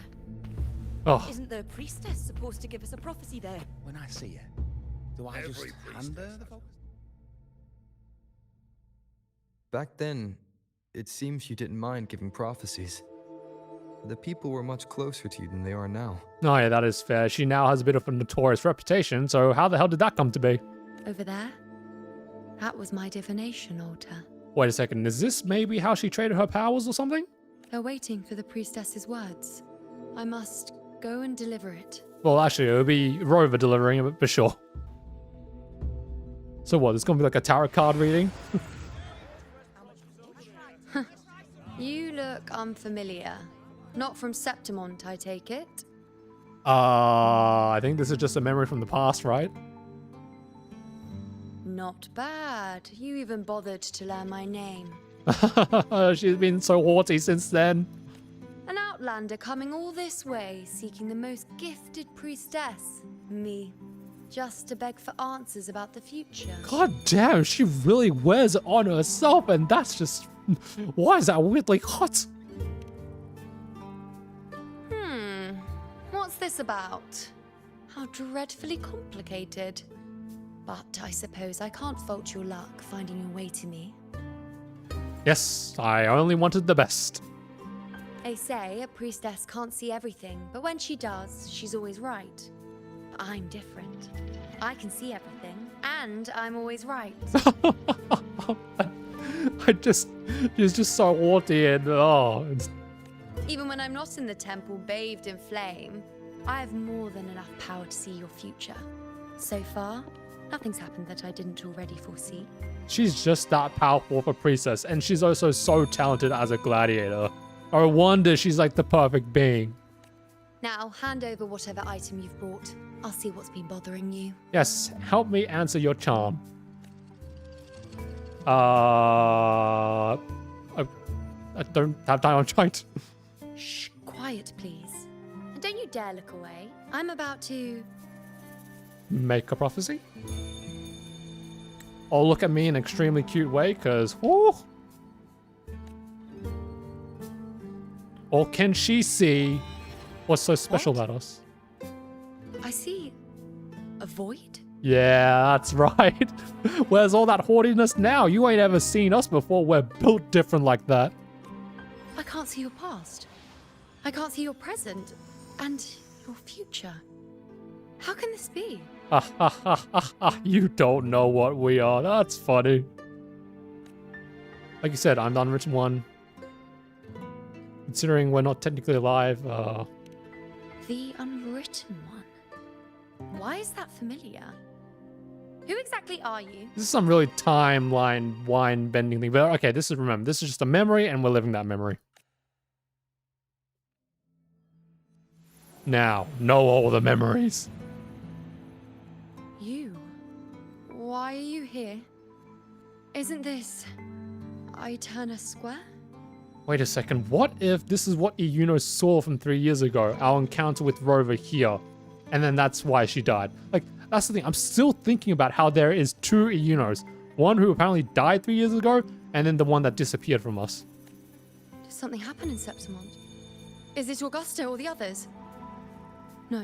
Oh. Isn't the priestess supposed to give us a prophecy there? When I see her, do I just hand her the focus? Back then, it seems you didn't mind giving prophecies. The people were much closer to you than they are now. Oh yeah, that is fair. She now has a bit of a notorious reputation, so how the hell did that come to be? Over there? That was my divination altar. Wait a second, is this maybe how she traded her powers or something? They're waiting for the priestess's words. I must go and deliver it. Well, actually, it would be Rover delivering it, for sure. So what, it's gonna be like a tarot card reading? You look unfamiliar. Not from Septimont, I take it? I think this is just a memory from the past, right? Not bad. You even bothered to learn my name. She's been so haughty since then. An outlander coming all this way, seeking the most gifted priestess. Me. Just to beg for answers about the future. God damn, she really wears it on herself, and that's just... Why is that weirdly hot? What's this this about? How dreadfully complicated. But I suppose I can't fault your luck finding your way to me. Yes, I only wanted the best. They say a priestess can't see everything, but when she does, she's always right. But I'm different. I can see everything, and I'm always right. She's just so haughty and Even when I'm not in the temple bathed in flame, I have more than enough power to see your future. So far, nothing's happened that I didn't already foresee. She's just that powerful of a priestess, and she's also so talented as a gladiator. I wonder she's like the perfect being. Now, hand over whatever item you've brought. I'll see what's been bothering you. Yes, help me answer your charm. I don't have time. I'm trying to. Shh, quiet, please. And don't you dare look away. I'm about to... Make a prophecy? Or look at me in an extremely cute way, because... Or can she see what's so special about us? I see... a void? Yeah, that's right. Where's all that haughtiness now? You ain't ever seen us before. We're built different like that. I can't see your past. I can't see your present. And your future. How can this be? You don't know what we are. That's funny. Like you said, I'm the unwritten one. Considering we're not technically alive, The unwritten one. Why is that familiar? Who exactly are you? This is some really timeline wine bending thing. But okay, this is just a memory, and we're living that memory. Now, know all the memories. You? Why are you here? Isn't this... Eterna Square? Wait a second, what if this is what Iuno saw from 3 years ago, our encounter with Rover here, and then that's why she died? Like, that's the thing, I'm still thinking about how there is 2 Iunos. One who apparently died 3 years ago, and then the one that disappeared from us. Did something happen in Septimont? Is it Augusta or the others? No,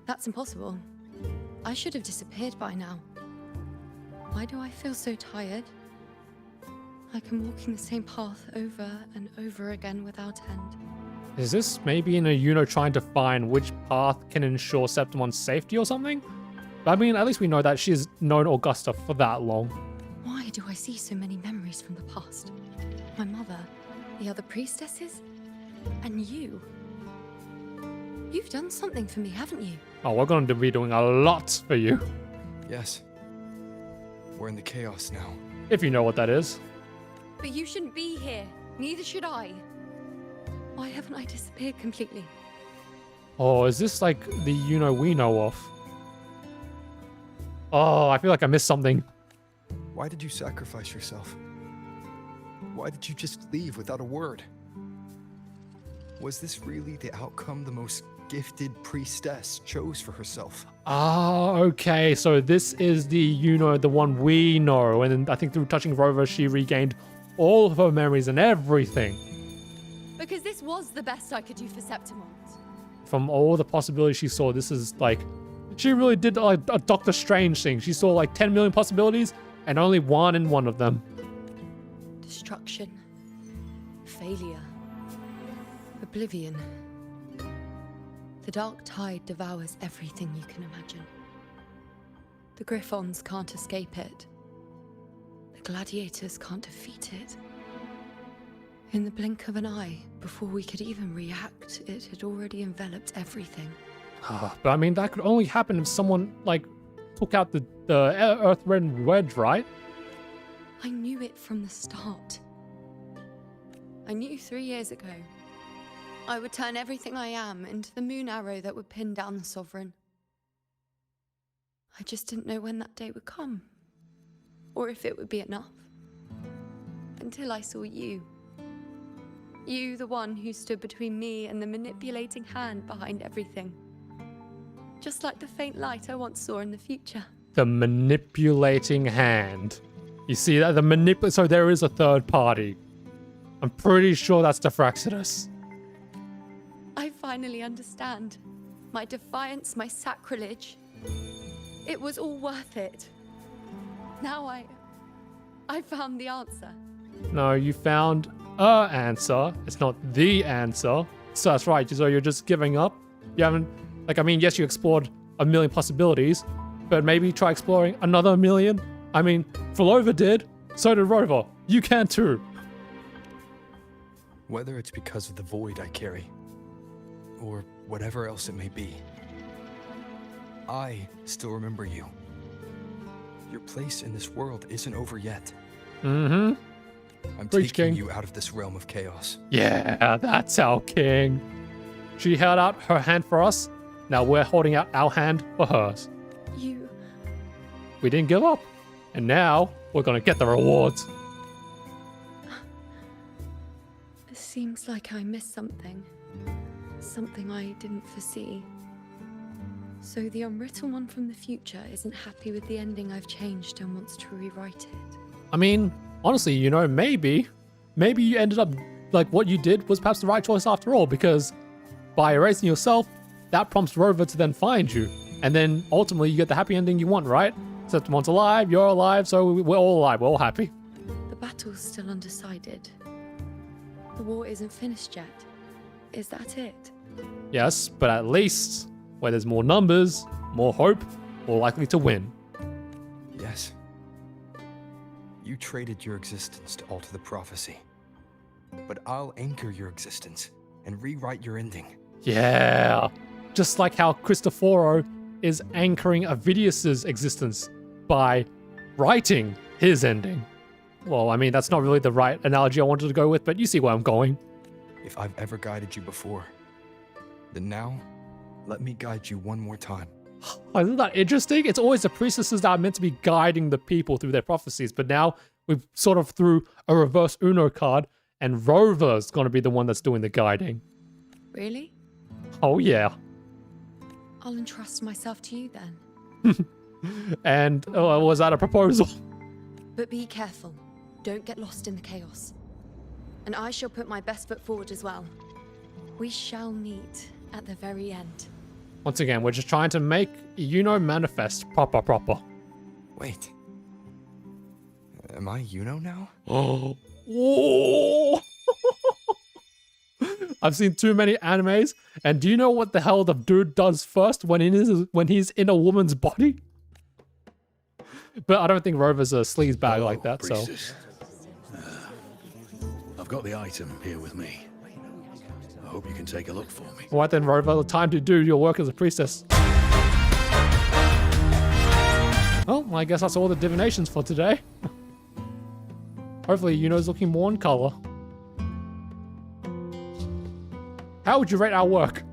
that's impossible. I should have disappeared by now. Why do I feel so tired? Like I'm walking the same path over and over again without end. Is this maybe in a Iuno trying to find which path can ensure Septimon's safety or something? But I mean, at least we know that she's known Augusta for that long. Why do I see so many memories from the past? My mother, the other priestesses, and you. You've done something for me, haven't you? Oh, we're going to be doing a lot for you. Yes. We're in the chaos now. If you know what that is. But you shouldn't be here. Neither should I. Why haven't I disappeared completely? Oh, is this like the Iuno we know of? Oh, I feel like I missed something. Why did you sacrifice yourself? Why did you just leave without a word? Was this really the outcome the most gifted priestess chose for herself? Ah, okay. So this is the Iuno, the one we know. And then I think through touching Rover, she regained all of her memories and everything. Because this was the best I could do for Septimont. From all the possibilities she saw, this is like... She really did like a Doctor Strange thing. She saw like 10 million possibilities and only one in one of them. Destruction. Failure. Oblivion. The dark tide devours everything you can imagine. The Griffons can't escape it. The gladiators can't defeat it. In the blink of an eye, before we could even react, it had already enveloped everything. But I mean, that could only happen if someone, like, took out the Earth-Red Wedge, right? I knew it from the start. I knew 3 years ago. I would turn everything I am into the moon arrow that would pin down the Sovereign. I just didn't know when that day would come. Or if it would be enough. Until I saw you. You, the one who stood between me and the manipulating hand behind everything. Just like the faint light I once saw in the future. The manipulating hand. You see that? So there is a third party. I'm pretty sure that's Defraxidus. I finally understand. my defiance, my sacrilege. It was all worth it. Now I found the answer. No, you found a answer. It's not the answer. So that's right. So you're just giving up. You haven't, like, I mean, yes, you explored a million possibilities, but maybe try exploring another million. I mean, Flova did. So did Rover. You can too. Whether it's because of the void I carry, or whatever else it may be, I still remember you. Your place in this world isn't over yet. Mm-hmm. I'm Preach, taking King. you out of this realm of chaos. Yeah, that's our king. She held out her hand for us. Now we're holding out our hand for hers. You... We didn't give up. And now we're gonna get the rewards. It seems like I missed something. Something I didn't foresee. So the unwritten one from the future isn't happy with the ending I've changed and wants to rewrite it. I mean, honestly, you know, maybe you ended up, like, what you did was perhaps the right choice after all, because by erasing yourself, that prompts Rover to then find you. And then ultimately you get the happy ending you want, right? Except one's alive, you're alive, so we're all alive, we're all happy. The battle's still undecided. The war isn't finished yet. Is that it? Yes, but at least where there's more numbers, more hope, more likely to win. Yes. You traded your existence to alter the prophecy. But I'll anchor your existence and rewrite your ending. Yeah. Just like how Cristoforo is anchoring AVIDIUS's existence by writing his ending. Well, I mean, that's not really the right analogy I wanted to go with, but you see where I'm going. If I've ever guided you before, then now, let me guide you one more time. Oh, isn't that interesting? It's always the priestesses that are meant to be guiding the people through their prophecies, but now we've sort of threw a reverse Uno card, and Rover's going to be the one that's doing the guiding. Really? Oh, yeah. I'll entrust myself to you then. And was that a proposal? But be careful. Don't get lost in the chaos. And I shall put my best foot forward as well. We shall meet at the very end. Once again, we're just trying to make Iuno manifest proper. Wait. Am I Iuno now? Oh. Whoa. I've seen too many animes, and do you know what the hell the dude does first when he's in a woman's body? But I don't think Rover's a sleaze bag like that, priestess. I've got the item here with me. I hope you can take a look for me. Right then, Rover, time to do your work as a priestess. Well, I guess that's all the divinations for today. Hopefully, Iuno's looking more in color. How would you rate our work?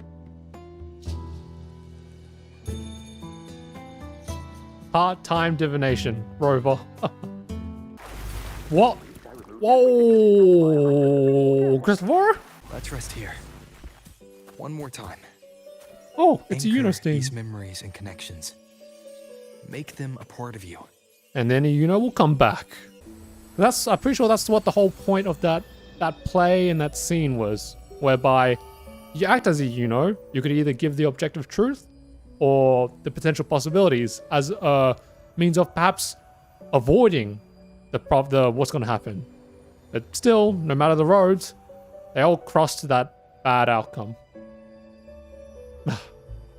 Part-time divination, Rover. What? Whoa! Christopher? Let's rest here. One more time. Oh, it's a Anchor Iuno theme. these memories and connections. Make them a part of you. And then Iuno will come back. I'm pretty sure that's what the whole point of that play and that scene was, whereby you act as a Iuno. You could either give the objective truth or the potential possibilities as a means of perhaps avoiding the what's going to happen. But still, no matter the roads, they all cross to that bad outcome.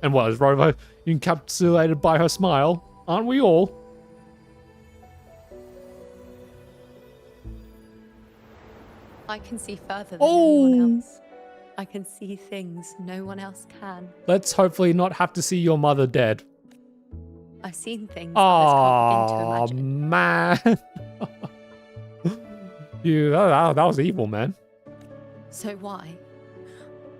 And what is Rover encapsulated by her smile? Aren't we all? I can see further than anyone else. I can see things no one else can. Let's hopefully not have to see your mother dead. I've seen things Oh others can't begin to imagine. man. That was evil, man. So why?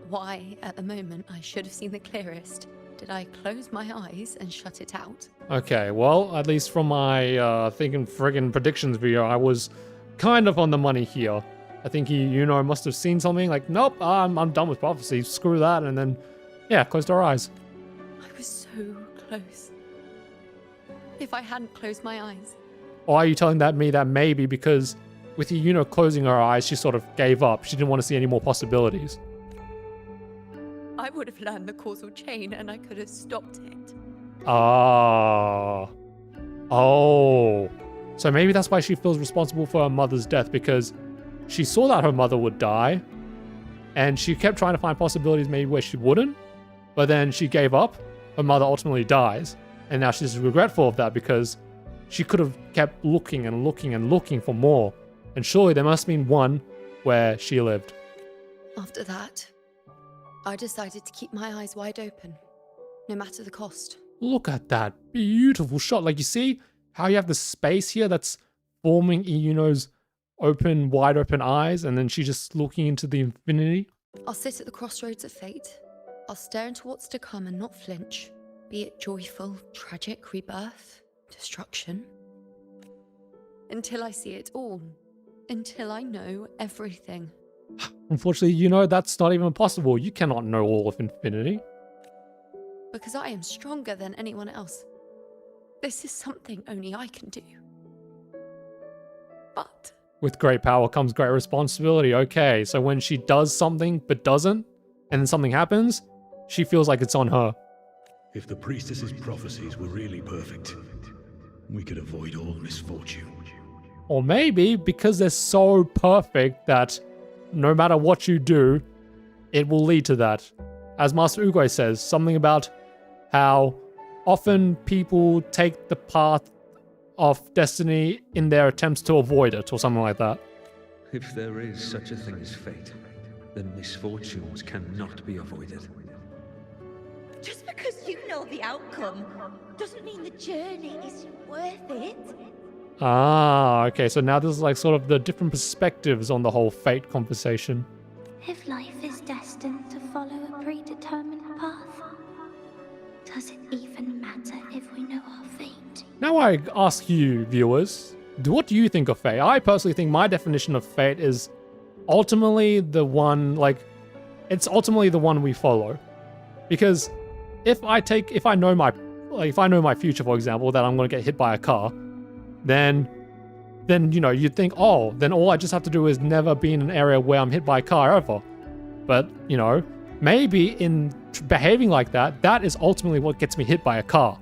Why, at the moment, I should have seen the clearest, did I close my eyes and shut it out? Okay, well, at least from my thinking friggin' predictions video, I was kind of on the money here. I think Iuno must have seen something like, nope, I'm done with prophecy, screw that, and then, yeah, closed her eyes. I was so close. If I hadn't closed my eyes. Or are you telling me that maybe because with Iuno closing her eyes, she sort of gave up. She didn't want to see any more possibilities. I would have learned the causal chain and I could have stopped it. Ah. Oh. So maybe that's why she feels responsible for her mother's death, because she saw that her mother would die and she kept trying to find possibilities maybe where she wouldn't, but then she gave up. Her mother ultimately dies, and now she's regretful of that because she could have kept looking and looking and looking for more. And surely there must have been one where she lived. After that, I decided to keep my eyes wide open, no matter the cost. Look at that beautiful shot. Like, you see how you have the space here that's forming Iuno's wide open eyes, and then she's just looking into the infinity. I'll sit at the crossroads of fate. I'll stare into what's to come and not flinch, be it joyful, tragic, rebirth, destruction. Until I see it all. Until I know everything. Unfortunately, that's not even possible. You cannot know all of infinity. Because I am stronger than anyone else. This is something only I can do. But with great power comes great responsibility. Okay, so when she does something but doesn't, and then something happens, she feels like it's on her. If the priestess's prophecies were really perfect, we could avoid all misfortune. Or maybe because they're so perfect that no matter what you do, it will lead to that. As Master Ugo says, something about how often people take the path of destiny in their attempts to avoid it, or something like that. If there is such a thing as fate, then misfortunes cannot be avoided. Just because you know the outcome doesn't mean the journey is worth it. Ah, okay, so now this is like sort of the different perspectives on the whole fate conversation. If life is destined to follow a predetermined path, does it even matter if we know our fate? Now I ask you, viewers, what do you think of fate? I personally think my definition of fate is ultimately the one, it's ultimately the one we follow. Because if I know my future, for example, that I'm going to get hit by a car, then you'd think, oh, then all I just have to do is never be in an area where I'm hit by a car ever. But, maybe in behaving like that, that is ultimately what gets me hit by a car.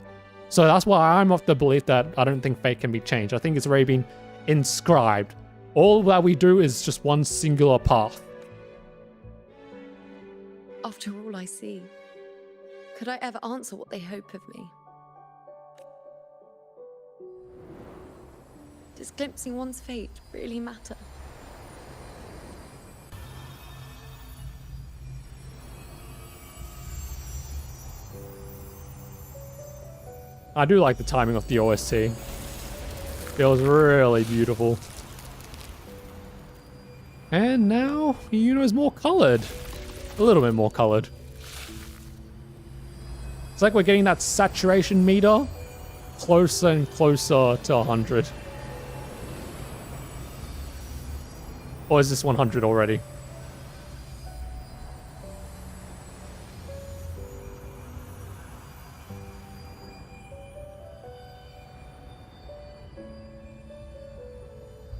So that's why I'm of the belief that I don't think fate can be changed. I think it's already been inscribed. All that we do is just one singular path. After all I see, could I ever answer what they hope of me? Does glimpsing one's fate really matter? I do like the timing of the OST. Feels really beautiful. And now, Iuno's more colored. A little bit more colored. It's like we're getting that saturation meter closer and closer to 100. Or is this 100 already?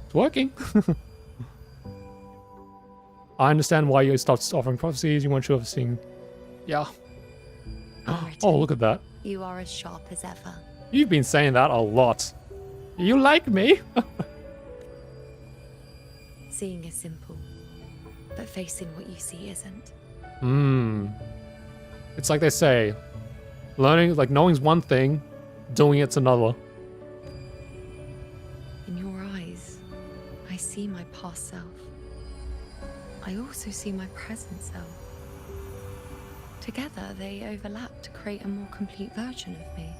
It's working. I understand why you stopped offering prophecies. You weren't sure of seeing. Yeah. Oh, look at that. You are as sharp as ever. You've been saying that a lot. You like me? Seeing is simple, but facing what you see isn't. It's like they say, knowing's one thing, doing it's another. In your eyes, I see my past self. I also see my present self. Together, they overlap to create a more complete version of me.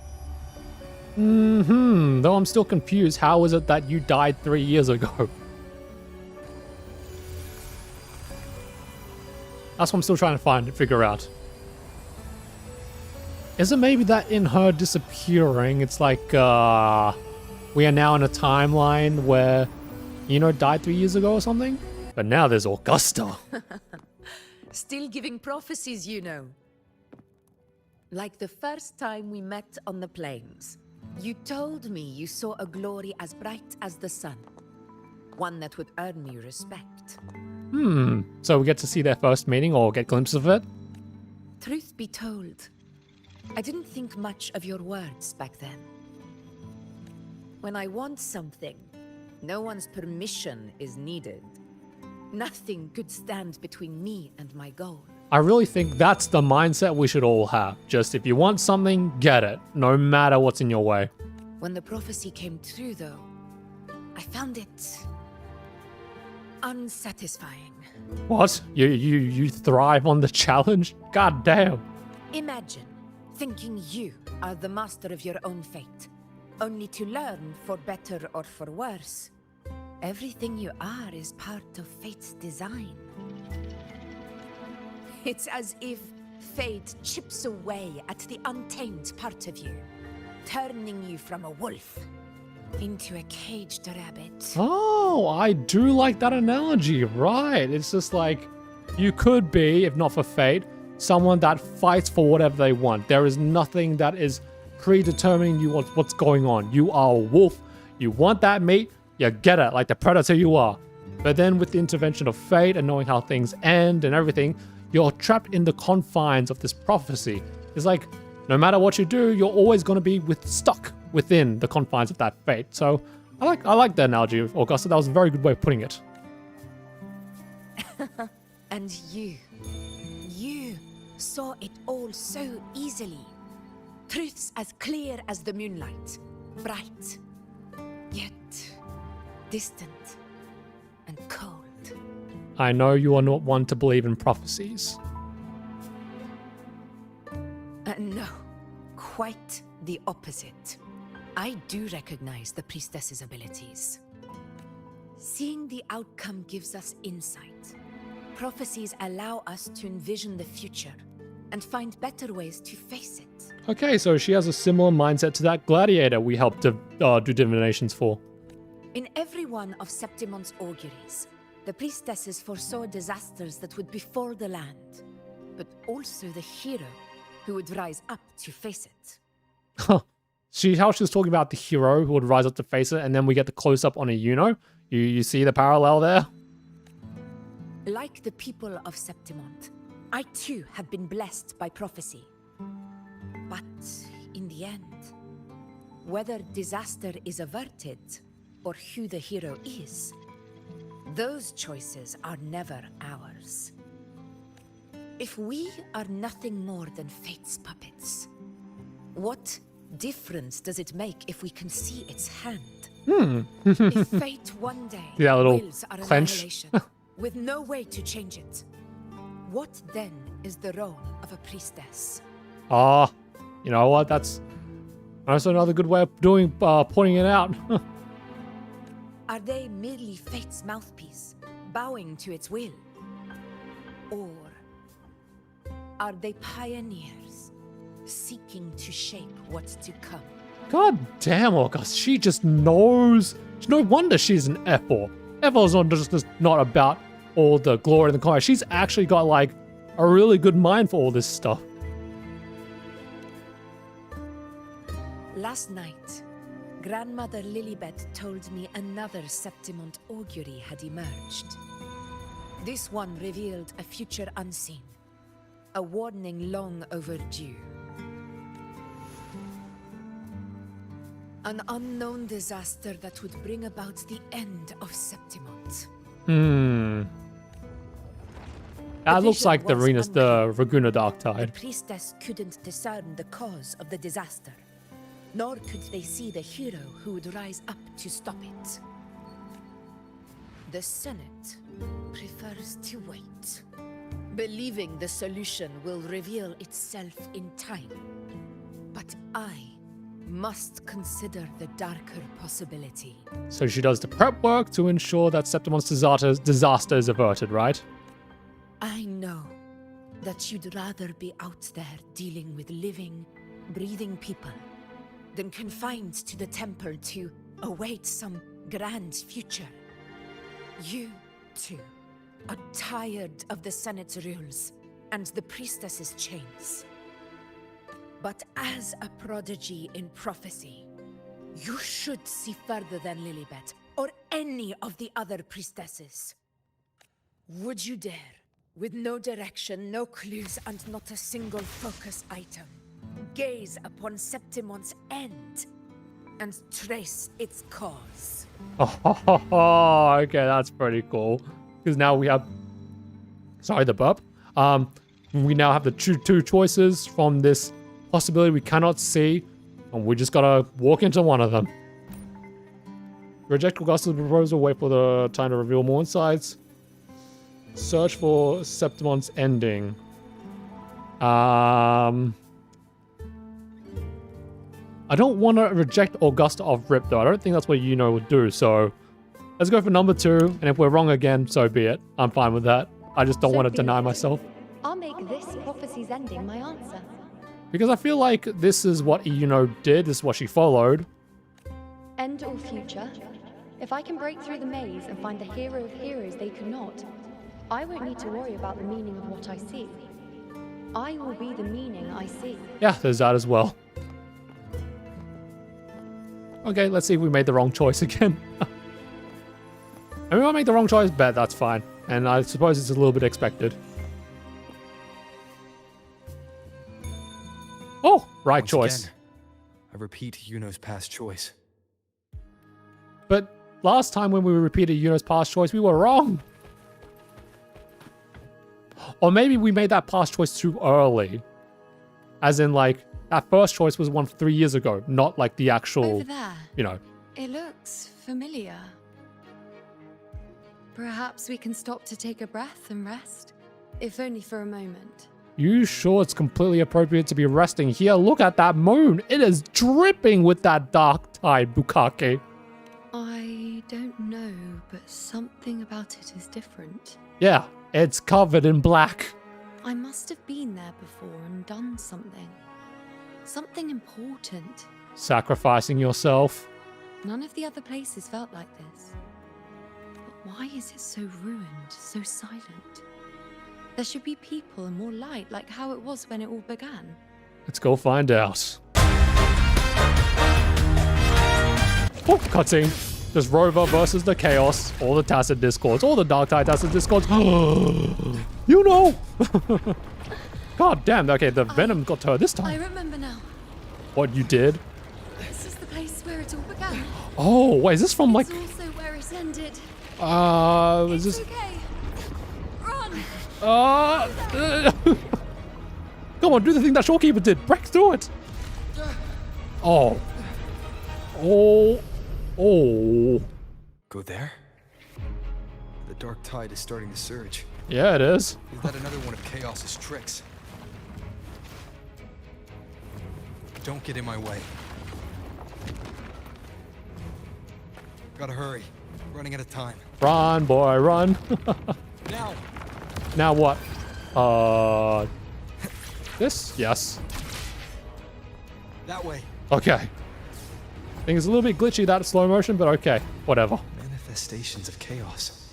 Though I'm still confused, how is it that you died 3 years ago? That's what I'm still trying to figure out. Is it maybe that in her disappearing, it's like, we are now in a timeline where, died 3 years ago or something? But now there's Augusta. Still giving prophecies, Like the first time we met on the plains. You told me you saw a glory as bright as the sun. One that would earn me respect. So we get to see their first meeting or get glimpses of it? Truth be told, I didn't think much of your words back then. When I want something, no one's permission is needed. Nothing could stand between me and my goal. I really think that's the mindset we should all have. Just if you want something, get it, no matter what's in your way. When the prophecy came true, though, I found it unsatisfying. What? You thrive on the challenge? God damn. Imagine thinking you are the master of your own fate, only to learn, for better or for worse, everything you are is part of fate's design. It's as if fate chips away at the untamed part of you, turning you from a wolf into a caged rabbit. Oh, I do like that analogy, right? It's just like, you could be, if not for fate, someone that fights for whatever they want. There is nothing that is predetermining you what's going on. You are a wolf, you want that meat, you get it, like the predator you are. But then with the intervention of fate and knowing how things end and everything, you're trapped in the confines of this prophecy. It's like, no matter what you do, you're always going to be stuck within the confines of that fate. So I like the analogy of Augusta. That was a very good way of putting it. And you saw it all so easily. Truths as clear as the moonlight, bright, yet distant and cold. I know you are not one to believe in prophecies. No, quite the opposite. I do recognize the priestess's abilities. Seeing the outcome gives us insight. Prophecies allow us to envision the future and find better ways to face it. Okay, so she has a similar mindset to that gladiator we helped to do divinations for. In every one of Septimon's auguries, the priestesses foresaw disasters that would befall the land, but also the hero who would rise up to face it. Huh. How she was talking about the hero who would rise up to face it, and then we get the close-up on a Iuno. You see the parallel there? Like the people of Septimont, I too have been blessed by prophecy. But in the end, whether disaster is averted or who the hero is, those choices are never ours. If we are nothing more than fate's puppets, what difference does it make if we can see its hand? If fate one day wills our annihilation, with no way to change it, what then is the role of a priestess? You know what? That's another good way of pointing it out. Are they merely fate's mouthpiece, bowing to its will? Or are they pioneers, seeking to shape what's to come? God damn, Augusta, she just knows. No wonder she's an F4. F4's not just not about all the glory and the glory. She's actually got like a really good mind for all this stuff. Last night, Grandmother Lillibet told me another Septimont augury had emerged. This one revealed a future unseen, a warning long overdue. An unknown disaster that would bring about the end of Septimont. That looks like the Raguna Dark Tide. The priestess couldn't discern the cause of the disaster, nor could they see the hero who would rise up to stop it. The Senate prefers to wait, believing the solution will reveal itself in time. But I must consider the darker possibility. So she does the prep work to ensure that Septimon's disaster is averted, right? I know that you'd rather be out there dealing with living, breathing people than confined to the temple to await some grand future. You, too, are tired of the Senate's rules and the priestess's chains. But as a prodigy in prophecy, you should see further than Lillibet or any of the other priestesses. Would you dare With no direction, no clues, and not a single focus item. Gaze upon Septimon's end and trace its cause. Oh, okay, that's pretty cool. Because now we have... Sorry, the burp. We now have the two choices from this possibility we cannot see. And we just gotta walk into one of them. Reject Augusta's proposal, wait for the time to reveal more insights. Search for Septimon's ending. I don't want to reject Augusta off rip though. I don't think that's what Iuno would do. So let's go for number 2. And if we're wrong again, so be it. I'm fine with that. I just don't want to deny myself. I'll make this prophecy's ending my answer. Because I feel like this is what Iuno did. This is what she followed. End or future, if I can break through the maze and find the hero of heroes they could not, I won't need to worry about the meaning of what I see. I will be the meaning I see. Yeah, there's that as well. Okay, let's see if we made the wrong choice again. And we might make the wrong choice, bet that's fine. And I suppose it's a little bit expected. Oh, right Once choice. Again, I repeat Iuno's past choice. But last time when we repeated Iuno's past choice, we were wrong. Or maybe we made that past choice too early. As in, like, that first choice was one 3 years ago, not like the actual, Over there. you know. It looks familiar. Perhaps we can stop to take a breath and rest, if only for a moment. You sure it's completely appropriate to be resting here? Look at that moon. It is dripping with that dark tide, Bukake. I don't know, but something about it is different. Yeah, it's covered in black. I must have been there before and done something. Something important. Sacrificing yourself. None of the other places felt like this. But why is it so ruined, so silent? There should be people and more light, like how it was when it all began. Let's go find out. Oh, cutscene. Just Rover versus the Chaos. All the Tacit Discords. All the Dark Tide Tacit Discords. You know! God damn. Okay, the Venom got to her this time. I remember now. What you did? This is the place where it all began. Oh, wait, is this from like... It's also where it ended. Is this... Okay. Run! Come on, do the thing that Shawkeeper did. Break through it. Oh. Oh. Oh. Go there? The dark tide is starting to surge. Yeah, it is. Is that another one of Chaos's tricks? Don't get in my way. Gotta hurry. Running out of time. Run, boy, run. Now. Now what? This? Yes. That way. Okay. I think it's a little bit glitchy, that slow motion, but okay. Whatever. Manifestations of chaos.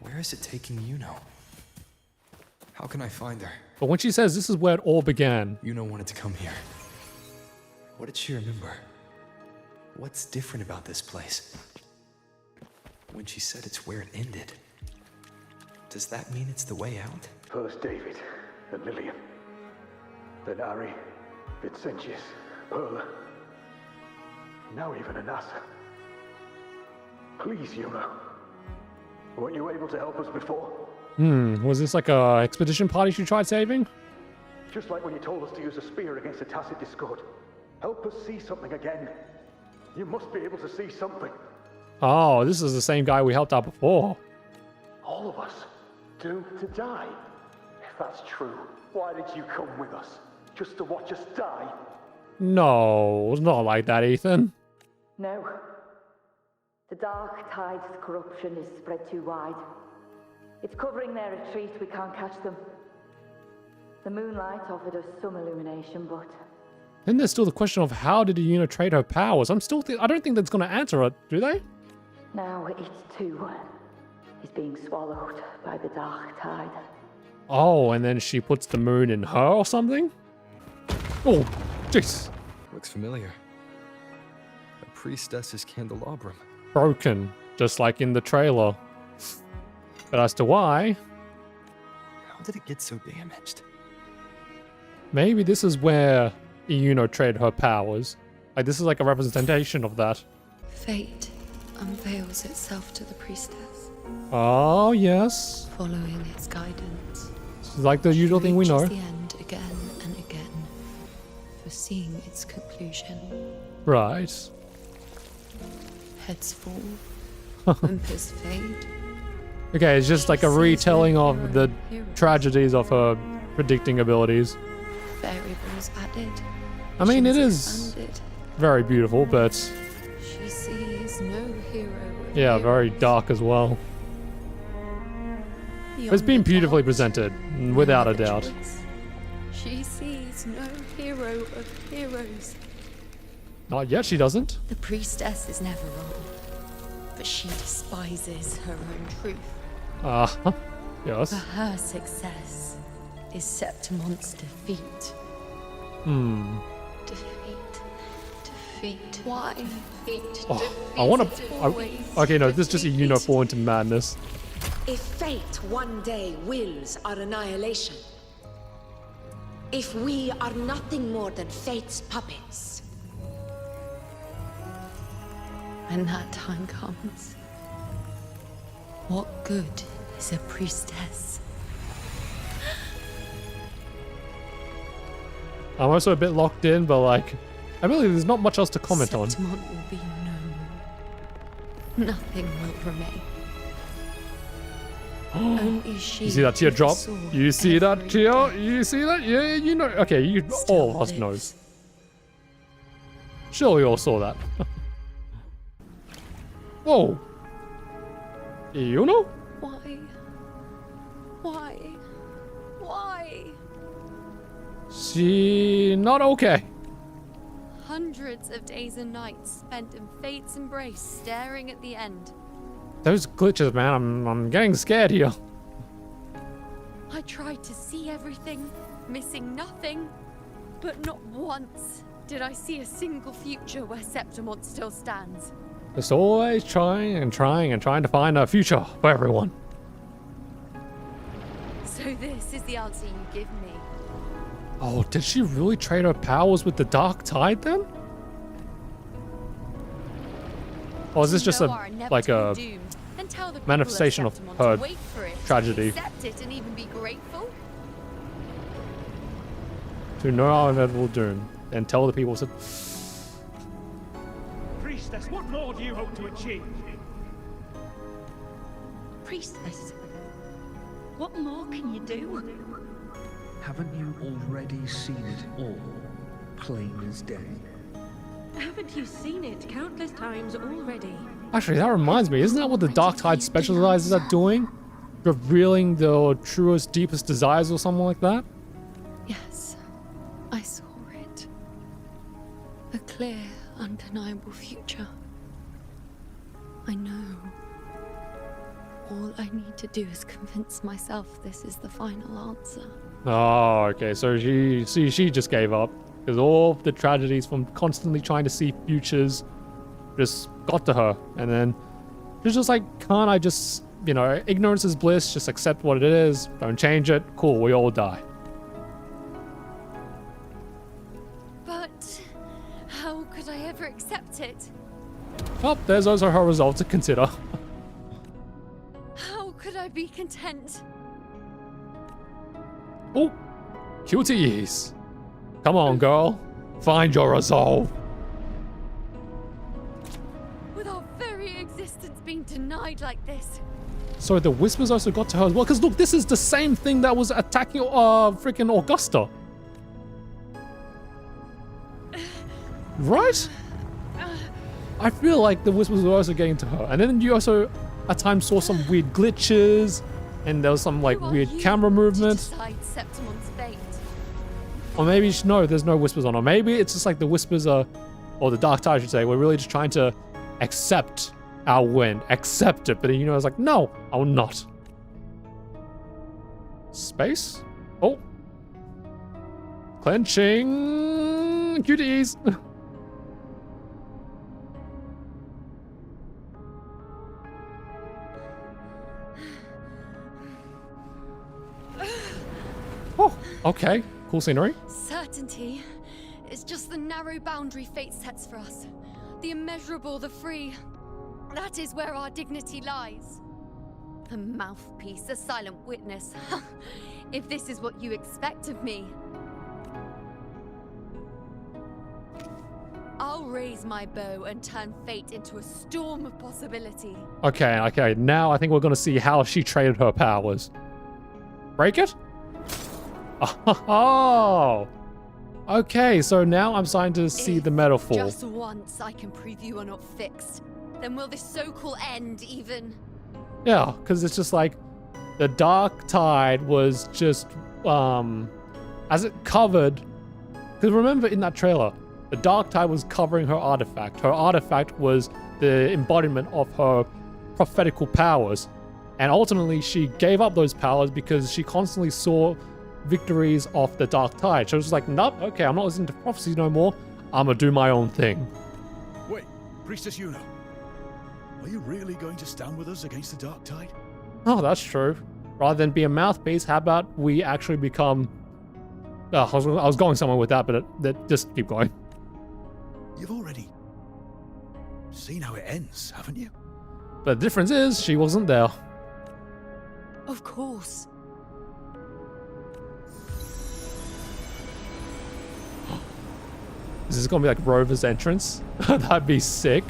Where is it taking Iuno? How can I find her? But when she says this is where it all began. Iuno wanted to come here. What did she remember? What's different about this place? When she said it's where it ended, does that mean it's the way out? First David, then Lillian, then Ari, Vincentius, Perla, now even Anassa. Please, Iuno. Weren't you able to help us before? Was this like a expedition party she tried saving? Just like when you told us to use a spear against the Tacit Discord. Help us see something again. You must be able to see something. Oh, this is the same guy we helped out before. All of us doomed to die. If that's true, why did you come with us? Just to watch us die? No, it's not like that, Ethan. No. The Dark Tide's corruption is spread too wide. It's covering their retreat, we can't catch them. The moonlight offered us some illumination, but... Then there's still the question of how did Iuno trade her powers? I don't think that's going to answer it, do they? Now it too is being swallowed by the Dark Tide. Oh, and then she puts the moon in her or something? Oh, jeez. Looks familiar. A priestess's candelabrum. Broken, just like in the trailer. But as to why, did it get so damaged? Maybe this is where Iuno traded her powers. Like, this is like a representation of that. Fate unveils itself to the priestess. Oh, yes. Following its guidance. It's like the usual thing we know. Reaches the end again and again, foreseeing its conclusion. Right. Heads fall, whimpers fade. Okay, it's just like a retelling of the tragedies of her predicting abilities. Variables added. I mean, it visions is expanded. very beautiful, but She sees no hero. yeah, very dark as well. It's been beautifully presented, without a doubt. She sees no hero of heroes. Not yet, she doesn't. The priestess is never wrong, but she despises her own truth. Yes. For her success is Septimon's defeat. Hmm. Defeat. Why? Defeat. Oh, I want to. Okay, no, this is just a Iuno fall into madness. If fate one day wills our annihilation, if we are nothing more than fate's puppets, When that time comes, what good is a priestess? I'm also a bit locked in, but like, I believe there's not much else to comment on. Septimont will be known. Nothing will remain. Only she. You see that teardrop? saw You see that every tear? You see that? Yeah, you know. Okay, you all of us lives. knows. Sure, we all saw that. Whoa. You know? Why? Why? Why? She not okay. Hundreds of days and nights spent in fate's embrace, staring at the end. Those glitches, man. I'm getting scared here. I tried to see everything, missing nothing, but not once did I see a single future where Septimont still stands. Just always trying to find a future for everyone. So this is the answer you give me. Oh, did she really trade her powers with the Dark Tide then? Or is this just like a manifestation of her tragedy? Accept it and even be grateful. To know our inevitable doom, and tell the people to. Priestess, what more do you hope to achieve? Priestess, what more can you do? Haven't you already seen it all, plain as day? Haven't you seen it countless times already? Actually, that reminds me, isn't that what the Dark Tide specializes at doing? Revealing the truest, deepest desires or something like that? Yes, I saw it. A clear, undeniable future. I know. All I need to do is convince myself this is the final answer. Oh, okay, so she just gave up. Because all the tragedies from constantly trying to see futures just got to her. And then she's just like, can't I just, you know, ignorance is bliss, just accept what it is, don't change it, cool, we all die. But how could I ever accept it? Oh, there's also her resolve to consider. How could I be content? Oh, cuties. Come on, girl. Find your resolve. With our very existence being denied like this. So the whispers also got to her as well. Because look, this is the same thing that was attacking freaking Augusta. Right? I feel like the whispers were also getting to her. And then you also at times saw some weird glitches. And there was some like weird camera movement. Decide Septimon's fate. Or maybe, no, there's no whispers on her. Maybe it's just like the whispers are, or the Dark Tide, I should say, we're really just trying to accept our win. Accept it. But then, you know, it's like, no, I will not. Space? Oh. Clenching. Cuties. Okay, cool scenery. Certainty is just the narrow boundary fate sets for us. The immeasurable, the free. That is where our dignity lies. A mouthpiece, a silent witness. If this is what you expect of me. I'll raise my bow and turn fate into a storm of possibility. Okay, now I think we're gonna see how she traded her powers. Break it? Oh! Okay, so now I'm starting to see the metaphor. Just once I can prove you are not fixed, then will this so-called end even? Yeah, because it's just like the dark tide was just as it covered. Because remember in that trailer, the dark tide was covering her artifact. Her artifact was the embodiment of her prophetical powers, and ultimately she gave up those powers because she constantly saw victories of the dark tide. So it was like, nope, okay, I'm not listening to prophecies no more. I'm gonna do my own thing. Wait, Priestess Iuno, are you really going to stand with us against the dark tide? Oh, that's true. Rather than be a mouthpiece, how about we actually become... I was going somewhere with that, but just keep going. You've already seen how it ends, haven't you? But the difference is, she wasn't there. Of course. Is this gonna be like Rover's entrance? That'd be sick.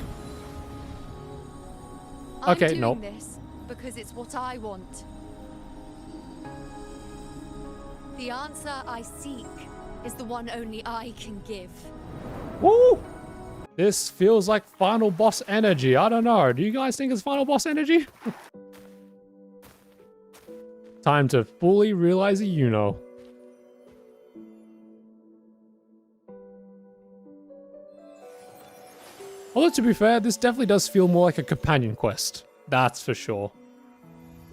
Okay, I'm doing no. this because it's what I want. The answer I seek is the one only I can give. Woo! This feels like final boss energy. I don't know. Do you guys think it's final boss energy? Time to fully realize Iuno. Although, to be fair, this definitely does feel more like a companion quest. That's for sure.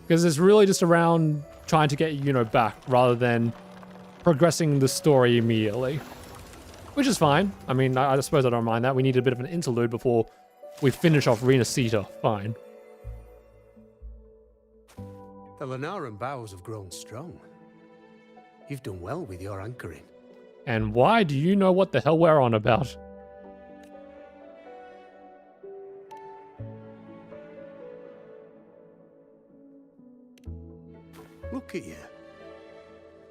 Because it's really just around trying to get Iuno back, rather than progressing the story immediately. Which is fine. I mean, I suppose I don't mind that. We need a bit of an interlude before we finish off Rena Sita. Fine. The Lunaran bows have grown strong. You've done well with your anchoring. And why do you know what the hell we're on about? Look at you.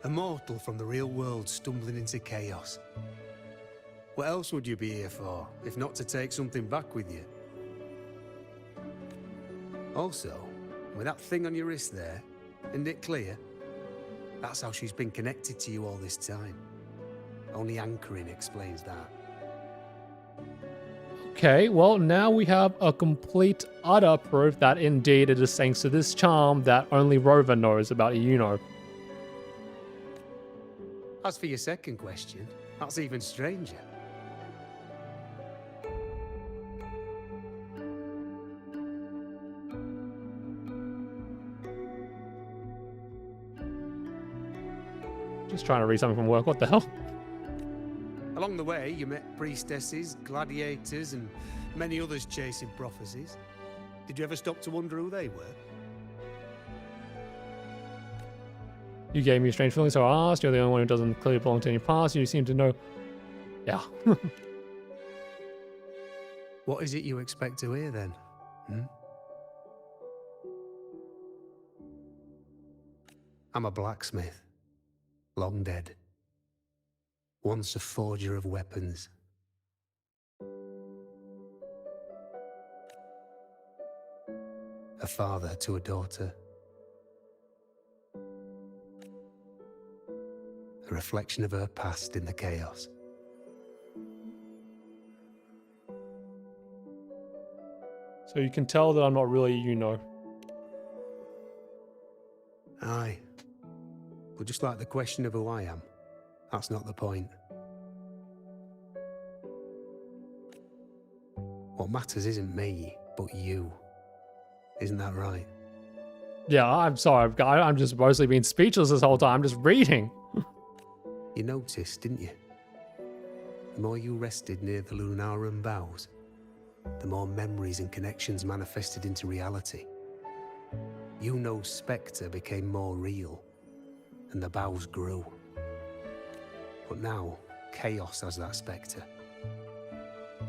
A mortal from the real world stumbling into chaos. What else would you be here for, if not to take something back with you? Also, with that thing on your wrist there, isn't it clear? That's how she's been connected to you all this time. Only anchoring explains that. Okay, well, now we have a complete, utter proof that indeed it is thanks to this charm that only Rover knows about Iuno. As for your second question, that's even stranger. Just trying to read something from work. What the hell? Along the way, you met priestesses, gladiators, and many others chasing prophecies. Did you ever stop to wonder who they were? You gave me a strange feeling, so I asked. You're the only one who doesn't clearly belong to any past. You seem to know. Yeah. What is it you expect to hear then? I'm a blacksmith. Long dead. Once a forger of weapons. A father to a daughter. A reflection of her past in the chaos. So you can tell that I'm not really Iuno. Aye. But just like the question of who I am, that's not the point. What matters isn't me, but you. Isn't that right? Yeah, I'm sorry. I'm just mostly being speechless this whole time. I'm just reading. You noticed, didn't you? The more you rested near the Lunaran bows, the more memories and connections manifested into reality. Iuno's spectre became more real, and the bows grew. But now, Chaos has that spectre.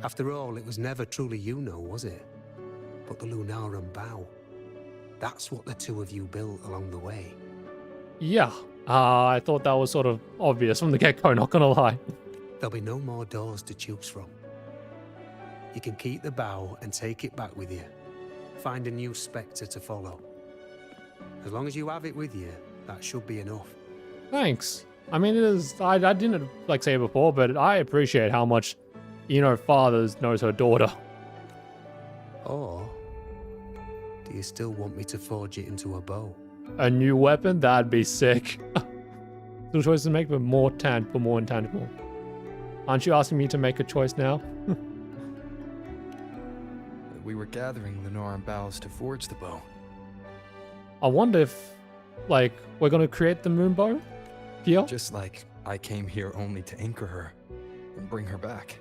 After all, it was never truly Iuno, was it? But the Lunarum bow. That's what the two of you built along the way. Yeah. I thought that was sort of obvious from the get-go, not gonna lie. There'll be no more doors to choose from. You can keep the bow and take it back with you. Find a new spectre to follow. As long as you have it with you, that should be enough. Thanks. I mean, it is. I didn't like say it before, but I appreciate how much, father knows her daughter. Or do you still want me to forge it into a bow? A new weapon? That'd be sick. Still choices to make, but more intangible. Aren't you asking me to make a choice now? We were gathering Lunarum boughs to forge the bow. I wonder if, we're gonna create the moon bow here? Just like I came here only to anchor her and bring her back.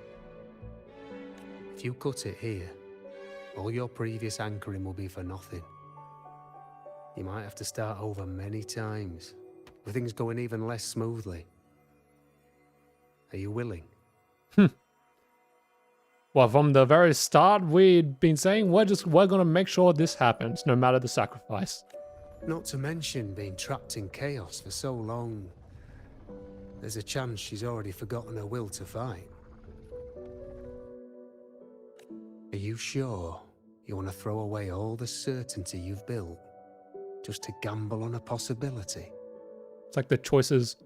If you cut it here, all your previous anchoring will be for nothing. You might have to start over many times, with things going even less smoothly. Are you willing? Well, from the very start, we'd been saying we're gonna make sure this happens, no matter the sacrifice. Not to mention being trapped in chaos for so long. There's a chance she's already forgotten her will to fight. Are you sure you want to throw away all the certainty you've built just to gamble on a possibility? It's like the choices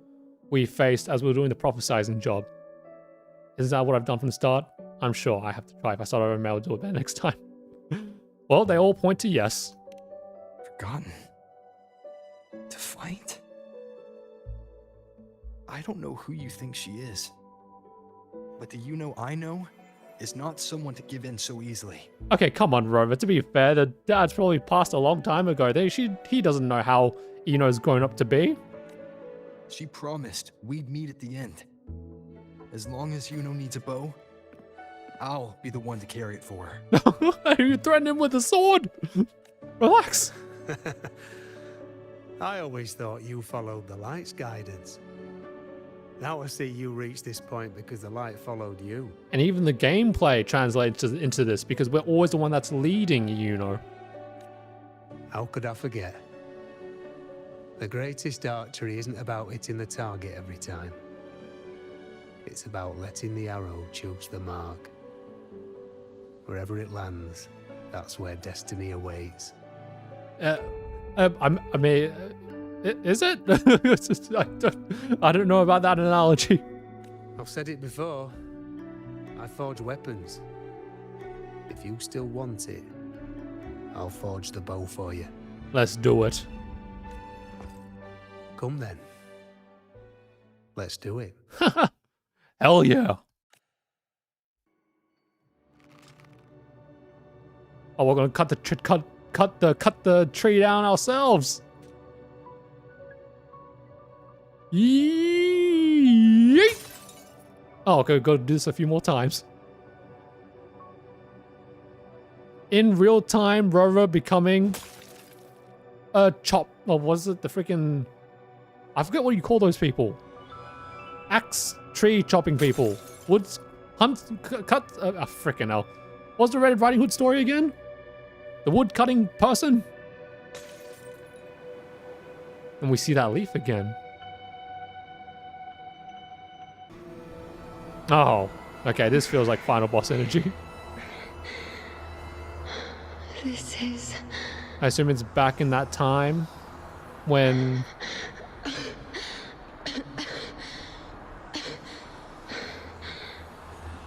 we faced as we were doing the prophesizing job. Isn't that what I've done from the start? I'm sure I have to try. If I start over, I'll do it better next time. Well, they all point to yes. Forgotten? To fight? I don't know who you think she is. But the Iuno I know is not someone to give in so easily. Okay, come on, Rover. To be fair, the dad's probably passed a long time ago. He doesn't know how Iuno's grown up to be. She promised we'd meet at the end. As long as Iuno needs a bow, I'll be the one to carry it for her. You threatened him with a sword. Relax. I always thought you followed the light's guidance. Now I see you reach this point because the light followed you. And even the gameplay translates into this because we're always the one that's leading, How could I forget? The greatest archery isn't about hitting the target every time. It's about letting the arrow choose the mark. Wherever it lands, that's where destiny awaits. I mean, is it? I don't know about that analogy. I've said it before. I forge weapons. If you still want it, I'll forge the bow for you. Let's do it. Come then. Let's do it. Hell yeah. Oh, we're gonna cut the tree down ourselves. Yeet. Oh, okay, go do this a few more times. In real time, Rover becoming a chop. Oh, was it the freaking? I forget what you call those people. Axe tree chopping people. Woods hunt cut. Freaking hell. What's the Red Riding Hood story again? The wood cutting person? And we see that leaf again. Oh, okay, this feels like final boss energy. This is... I assume it's back in that time when...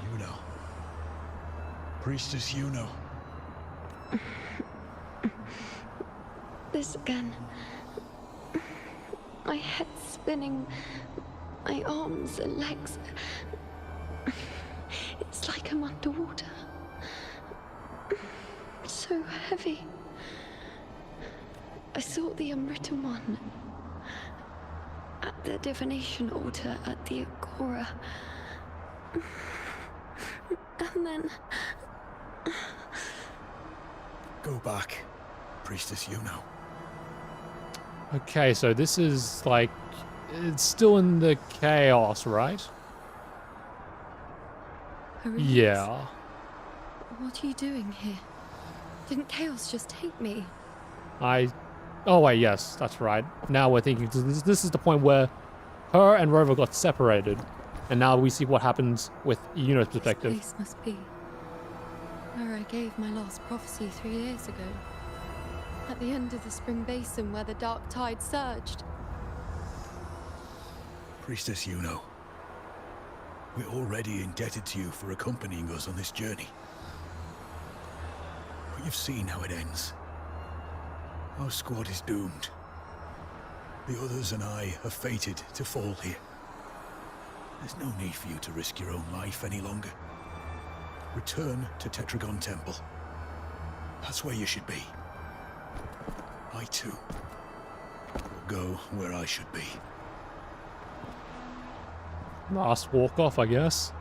Iuno. Priestess Iuno. This again. My head spinning. My arms and legs. It's like I'm underwater. So heavy. I saw the unwritten one at the divination altar at the Agora. And then... Go back, Priestess Iuno. Okay, so this is like... it's still in the chaos, right? Aurelius, Yeah. what are you doing here? Didn't chaos just take me? Oh wait, yes, that's right. Now we're thinking, this is the point where her and Rover got separated. And now we see what happens with Iuno's perspective. This place must be where I gave my last prophecy 3 years ago. At the end of the spring basin where the dark tide surged. Priestess Iuno, we're already indebted to you for accompanying us on this journey. But you've seen how it ends. Our squad is doomed. The others and I are fated to fall here. There's no need for you to risk your own life any longer. Return to Tetragon Temple. That's where you should be. I too will go where I should be. Last walk off, I guess.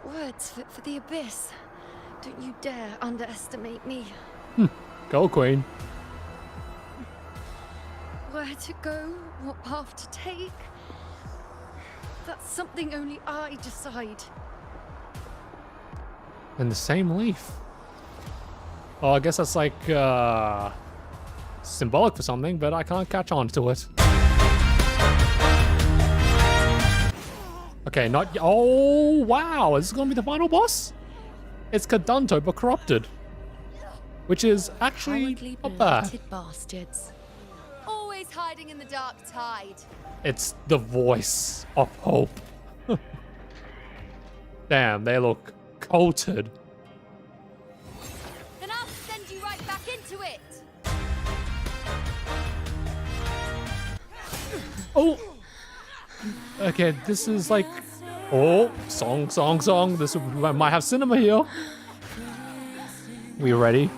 Words fit for the abyss. Don't you dare underestimate me. Go, Queen. Where to go, what path to take. That's something only I decide. And the same leaf. Oh, I guess that's like symbolic for something, but I can't catch on to it. Okay, not. Oh, wow. Is this going to be the final boss? It's Kadunto, but corrupted. Which is actually not bad. Bastards. Always hiding in the dark tide. It's the voice of hope. Damn, they look coated. Then I'll send you right back into it. Oh! Okay, this is like... Oh, song. This might have cinema here. We ready?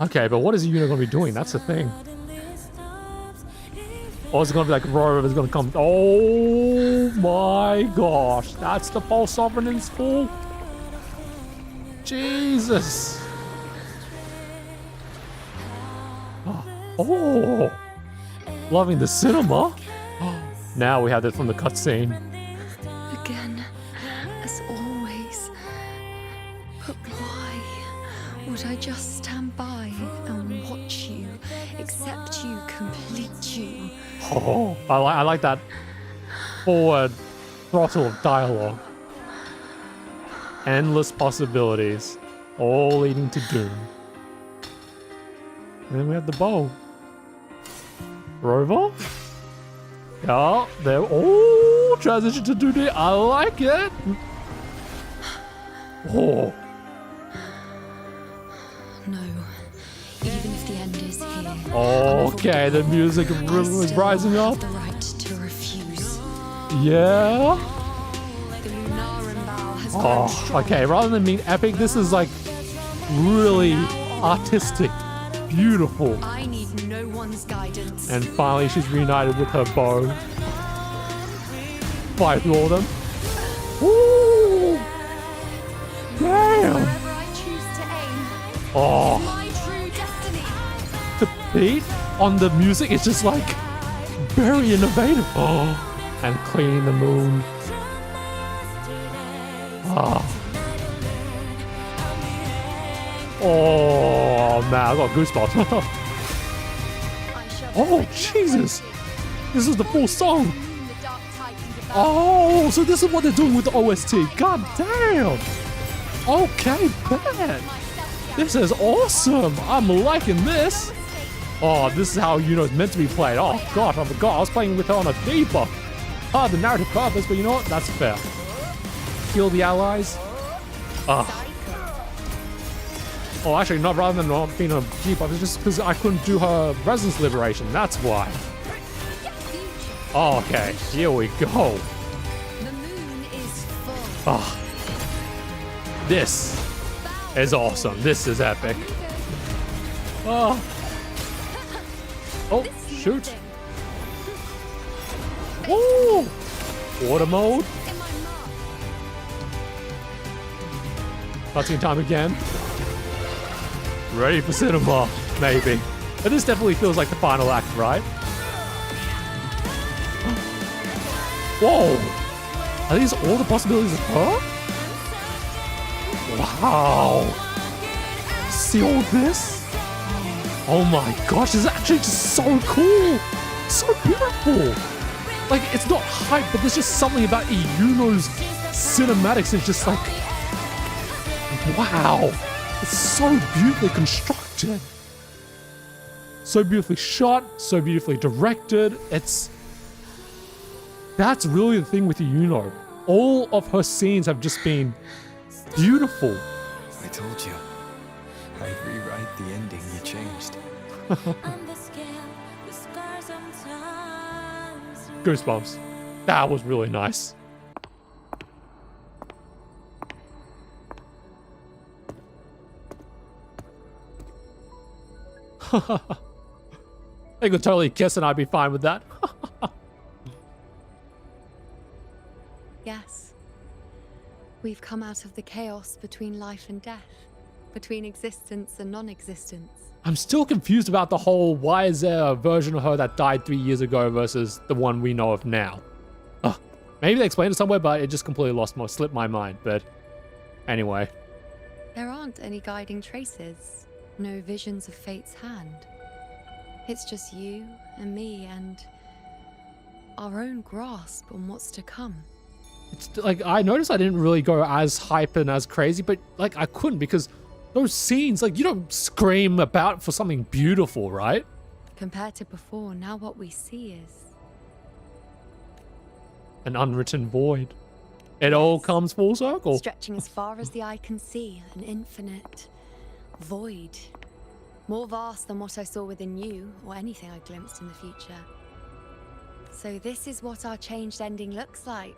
Okay, but what is Iuno gonna be doing? That's the thing. Or is it gonna be like Rover is gonna come? Oh my gosh, that's the false sovereign in full. Jesus. Oh, loving the cinema. Now we have it from the cutscene. Again, as always. But why would I just stand by and watch you, accept you, complete you? Oh, I like that forward throttle of dialogue. Endless possibilities, all leading to doom. And then we have the bow. Rover? Yeah, there. Oh, transition to 2D. I like it. Oh. No, even if the end is here. Okay, the music is rising up. The right to refuse. Yeah. The Lunaran bow has Oh, okay. Rather than being epic, this is like really artistic, beautiful. I need no one's guidance. And finally, she's reunited with her bow. Fly through all of them. Ooh! Damn! Wherever I choose to aim. Oh. My true destiny. The beat on the music is just like very innovative. Oh, and cleaning the moon. Ah. Oh man, I got goosebumps. Oh Jesus! This is the full song. Oh, so this is what they're doing with the OST. God damn. Okay, bet. This is awesome. I'm liking this. Oh, this is how Iuno's meant to be played. Oh gosh, I forgot. I was playing with her on a debuff. Ah, the narrative purpose, but you know what? That's fair. Kill the allies. Ah. Oh, actually, not rather than not being a debuff, it's just because I couldn't do her resonance liberation. That's why. Oh, okay, here we go. Ah. This is awesome. This is epic. Oh. Oh, shoot. Ooh. Water mode. Cutscene time again. Ready for cinema, maybe. But this definitely feels like the final act, right? Whoa! Are these all the possibilities of her? Wow! See all this? Oh my gosh, this is actually just so cool! So beautiful! Like, it's not hype, but there's just something about Iuno's cinematics. It's just like, wow! It's so beautifully constructed. So beautifully shot, so beautifully directed. That's really the thing with Iuno. All of her scenes have just been beautiful. I told you. I'd rewrite the ending you changed. Goosebumps. That was really nice. They could totally kiss and I'd be fine with that. Yes. We've come out of the chaos between life and death, between existence and non-existence. I'm still confused about the whole, why is there a version of her that died 3 years ago versus the one we know of now? Maybe they explained it somewhere, but it just completely slipped my mind. But anyway. There aren't any guiding traces, no visions of fate's hand. It's just you and me and our own grasp on what's to come. It's like, I noticed I didn't really go as hype and as crazy, but like I couldn't, because those scenes, like, you don't scream about for something beautiful, right? Compared to before, now what we see is an unwritten void. It all comes full circle. stretching as far as the eye can see, an infinite void. More vast than what I saw within you, or anything I glimpsed in the future. So this is what our changed ending looks like.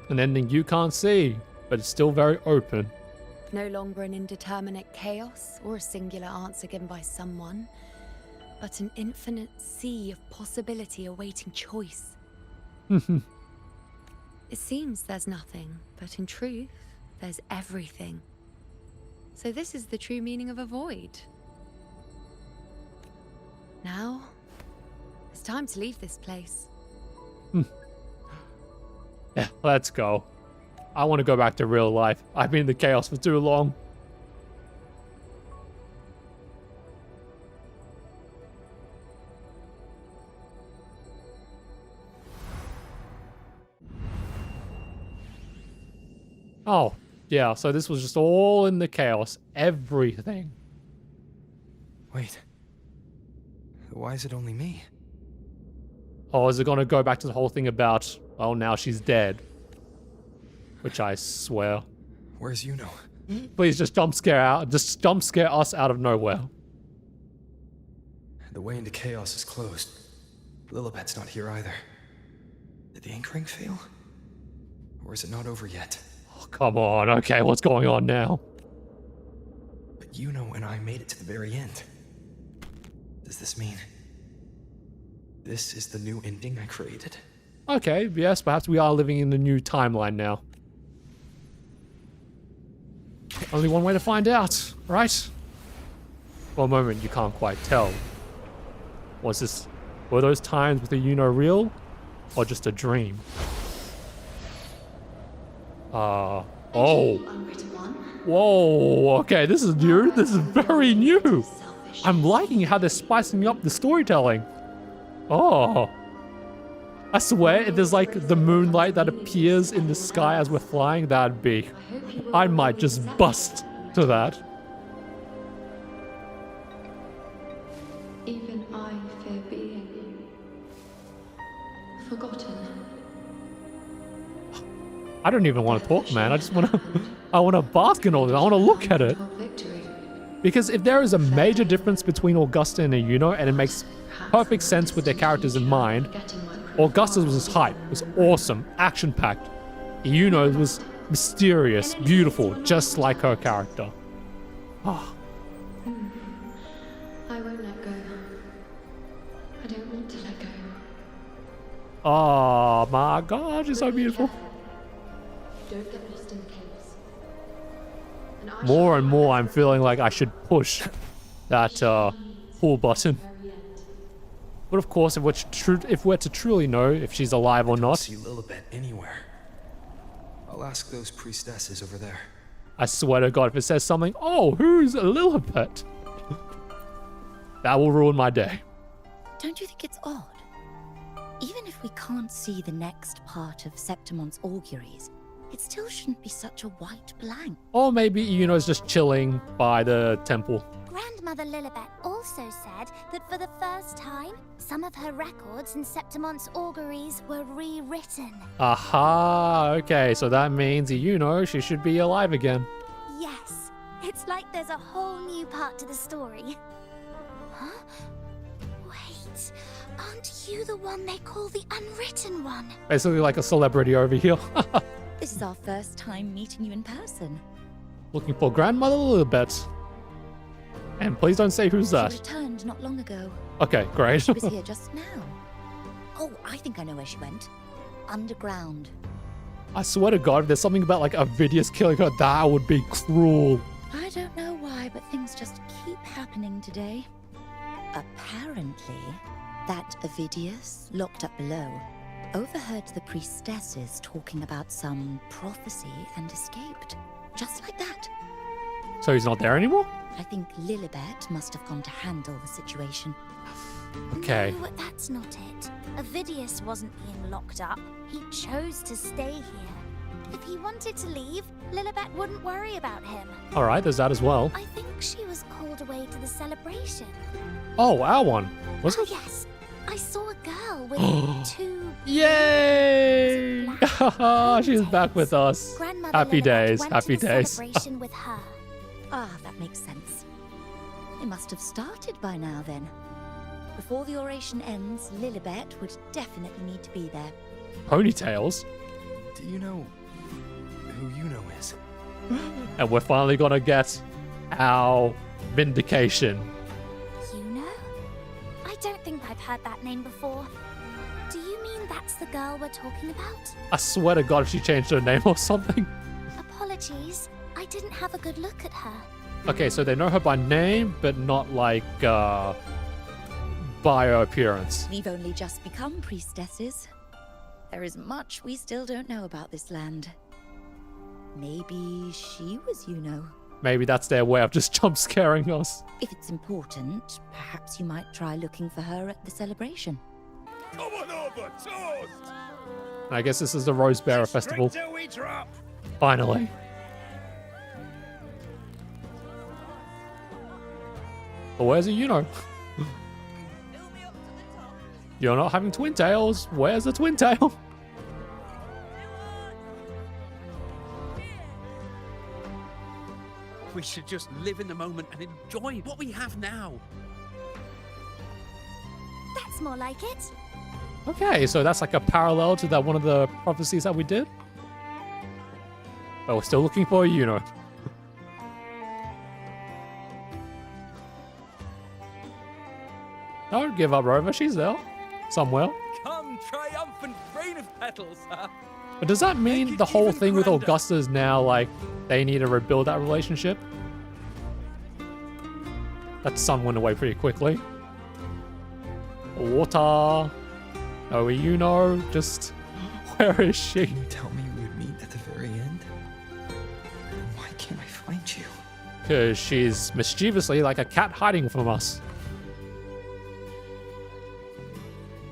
An ending you can't see, but it's still very open. No longer an indeterminate chaos or a singular answer given by someone, but an infinite sea of possibility awaiting choice. It seems there's nothing, but in truth, there's everything. So this is the true meaning of a void. Now, it's time to leave this place. Yeah, let's go. I want to go back to real life. I've been in the chaos for too long. Oh, yeah, so this was just all in the chaos. Everything. Wait. Why is it only me? Oh, is it going to go back to the whole thing about, oh, now she's dead? Which I swear. Where's Iuno? Please just jump scare us out of nowhere. The way into chaos is closed. Lillibet's not here either. Did the ink ring fail? Or is it not over yet? Oh, come on. Okay, what's going on now? But Iuno and I made it to the very end. Does this mean this is the new ending I created? Okay, yes, perhaps we are living in the new timeline now. Only one way to find out, right? For a moment, you can't quite tell. Were those times with the Iuno real, or just a dream? Oh. Whoa, okay, this is new. This is very new. I'm liking how they're spicing up the storytelling. Oh. I swear, if there's like the moonlight that appears in the sky as we're flying, that'd be... I might just bust to that. Even I fear being forgotten. I don't even want to talk, man. I just want to... I want to bask in all this. I want to look at it. Because if there is a major difference between Augusta and Iuno, and it makes perfect sense with their characters in mind, Augusta's was hype, was awesome, action-packed. Iuno was mysterious, beautiful, just like her character. Oh. I won't let go. I don't want to let go. Oh my god, she's so beautiful. Don't get lost in the chaos. More and more I'm feeling like I should push that pull button. But of course, if we're to truly know if she's alive or not, See Lillibet anywhere. I'll ask those priestesses over there. I swear to God, if it says something, oh, who's Lillibet? That will ruin my day. Don't you think it's odd? Even if we can't see the next part of Septimon's auguries, it still shouldn't be such a white blank. Or maybe Iuno's just chilling by the temple. Grandmother Lillibet also said that for the first time, some of her records in Septimon's auguries were rewritten. Aha, okay, so that means Iuno, she should be alive again. Yes, it's like there's a whole new part to the story. Huh? Wait, aren't you the one they call the unwritten one? Basically like a celebrity over here. This is our first time meeting you in person. Looking for Grandmother Lillibet. And please don't say who's that. She returned not long ago. Okay, great. She was here just now. Oh, I think I know where she went. Underground. I swear to God, if there's something about like AVIDIUS killing her, that would be cruel. I don't know why, but things just keep happening today. Apparently, that AVIDIUS, locked up below, overheard the priestesses talking about some prophecy and escaped. Just like that. So he's not there anymore? I think Lillibet must have gone to handle the situation. Okay. No, that's not it. AVIDIUS wasn't being locked up. He chose to stay here. If he wanted to leave, Lillibet wouldn't worry about him. Alright, there's that as well. I think she was called away to the celebration. Oh, our one. Was Oh, it? yes. I saw a girl with two... Yay! She's back with us. Grandmother Happy Lillibet days, went happy to the days. celebration with her. Ah, that makes sense. It must have started by now then. Before the oration ends, Lillibet would definitely need to be there. Ponytails? Do you know who Iuno is? And we're finally gonna get our vindication. Iuno? I don't think I've heard that name before. Do you mean that's the girl we're talking about? I swear to God if she changed her name or something. Apologies, I didn't have a good look at her. Okay, so they know her by name, but not like bio appearance. We've only just become priestesses. There is much we still don't know about this land. Maybe she was Iuno. Maybe that's their way of just jump scaring us. If it's important, perhaps you might try looking for her at the celebration. Come on over, toast! I guess this is the Rose Bearer Festival. Straight till we drop. Finally. But where's Iuno? You're not having twin tails. Where's the twin tail? We should just live in the moment and enjoy what we have now. That's more like it. Okay, so that's like a parallel to that one of the prophecies that we did. But we're still looking for Iuno. Don't give up, Rover. She's there. Somewhere. Come, triumphant reign of petals, huh? But does that mean the whole thing with Augusta is now, like, they need to rebuild that relationship? That sun went away pretty quickly. Water. Oh, Iuno. Just, where is she? Can you tell me we would meet at the very end? Why can't I find you? Because she's mischievously like a cat hiding from us.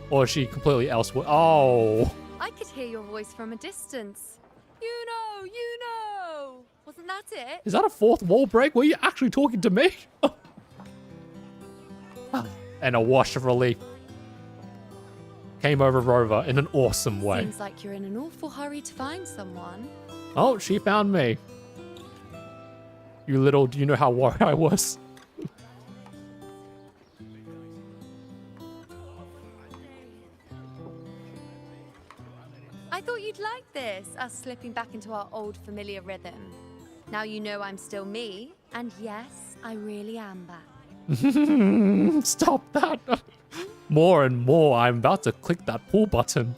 Or is she completely elsewhere? Oh. I could hear your voice from a distance. Iuno! Wasn't that it? Is that a fourth wall break? Were you actually talking to me? And a wash of relief came over Rover in an awesome way. Seems like you're in an awful hurry to find someone. Oh, she found me. You little, do you know how worried I was? I thought you'd like this, us slipping back into our old familiar rhythm. Now you know I'm still me, and yes, I really am back. Stop that. More and more, I'm about to click that pull button.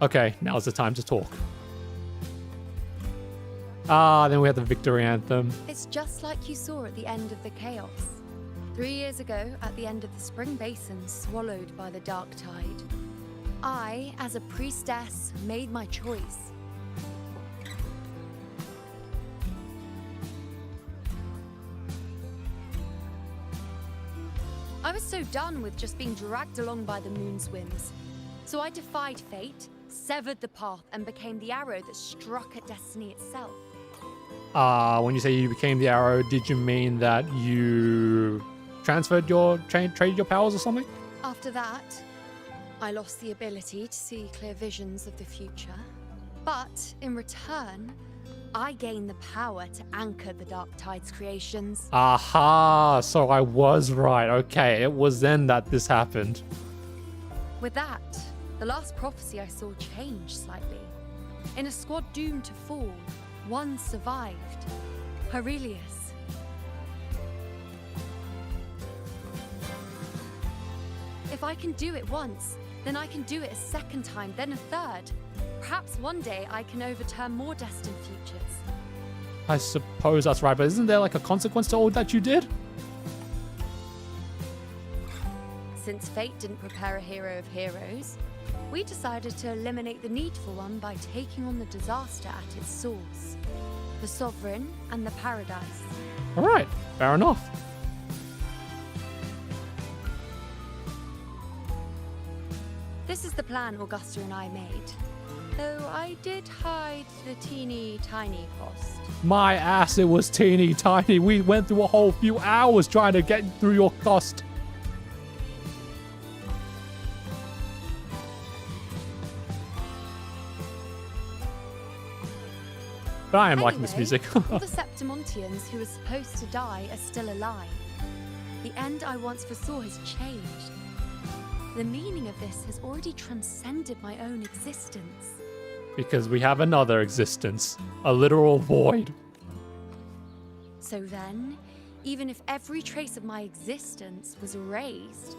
Okay, now's the time to talk. Ah, then we had the victory anthem. It's just like you saw at the end of the chaos. 3 years ago, at the end of the spring basin swallowed by the dark tide, I, as a priestess, made my choice. I was so done with just being dragged along by the moon's whims. So I defied fate, severed the path, and became the arrow that struck at destiny itself. When you say you became the arrow, did you mean that you transferred traded your powers or something? After that, I lost the ability to see clear visions of the future. But in return, I gained the power to anchor the Dark Tide's creations. Aha, so I was right. Okay, it was then that this happened. With that, the last prophecy I saw changed slightly. In a squad doomed to fall, one survived. Aurelius. If I can do it once, then I can do it a second time, then a third. Perhaps one day I can overturn more destined futures. I suppose that's right, but isn't there like a consequence to all that you did? Since fate didn't prepare a hero of heroes, we decided to eliminate the need for one by taking on the disaster at its source. The Sovereign and the Paradise. Alright, fair enough. This is the plan Augusta and I made. Though I did hide the teeny tiny cost. My ass, it was teeny tiny. We went through a whole few hours trying to get through your cost. But I am liking this music. All the Septimontians who were supposed to die are still alive. The end I once foresaw has changed. The meaning of this has already transcended my own existence. Because we have another existence. A literal void. So then, even if every trace of my existence was erased,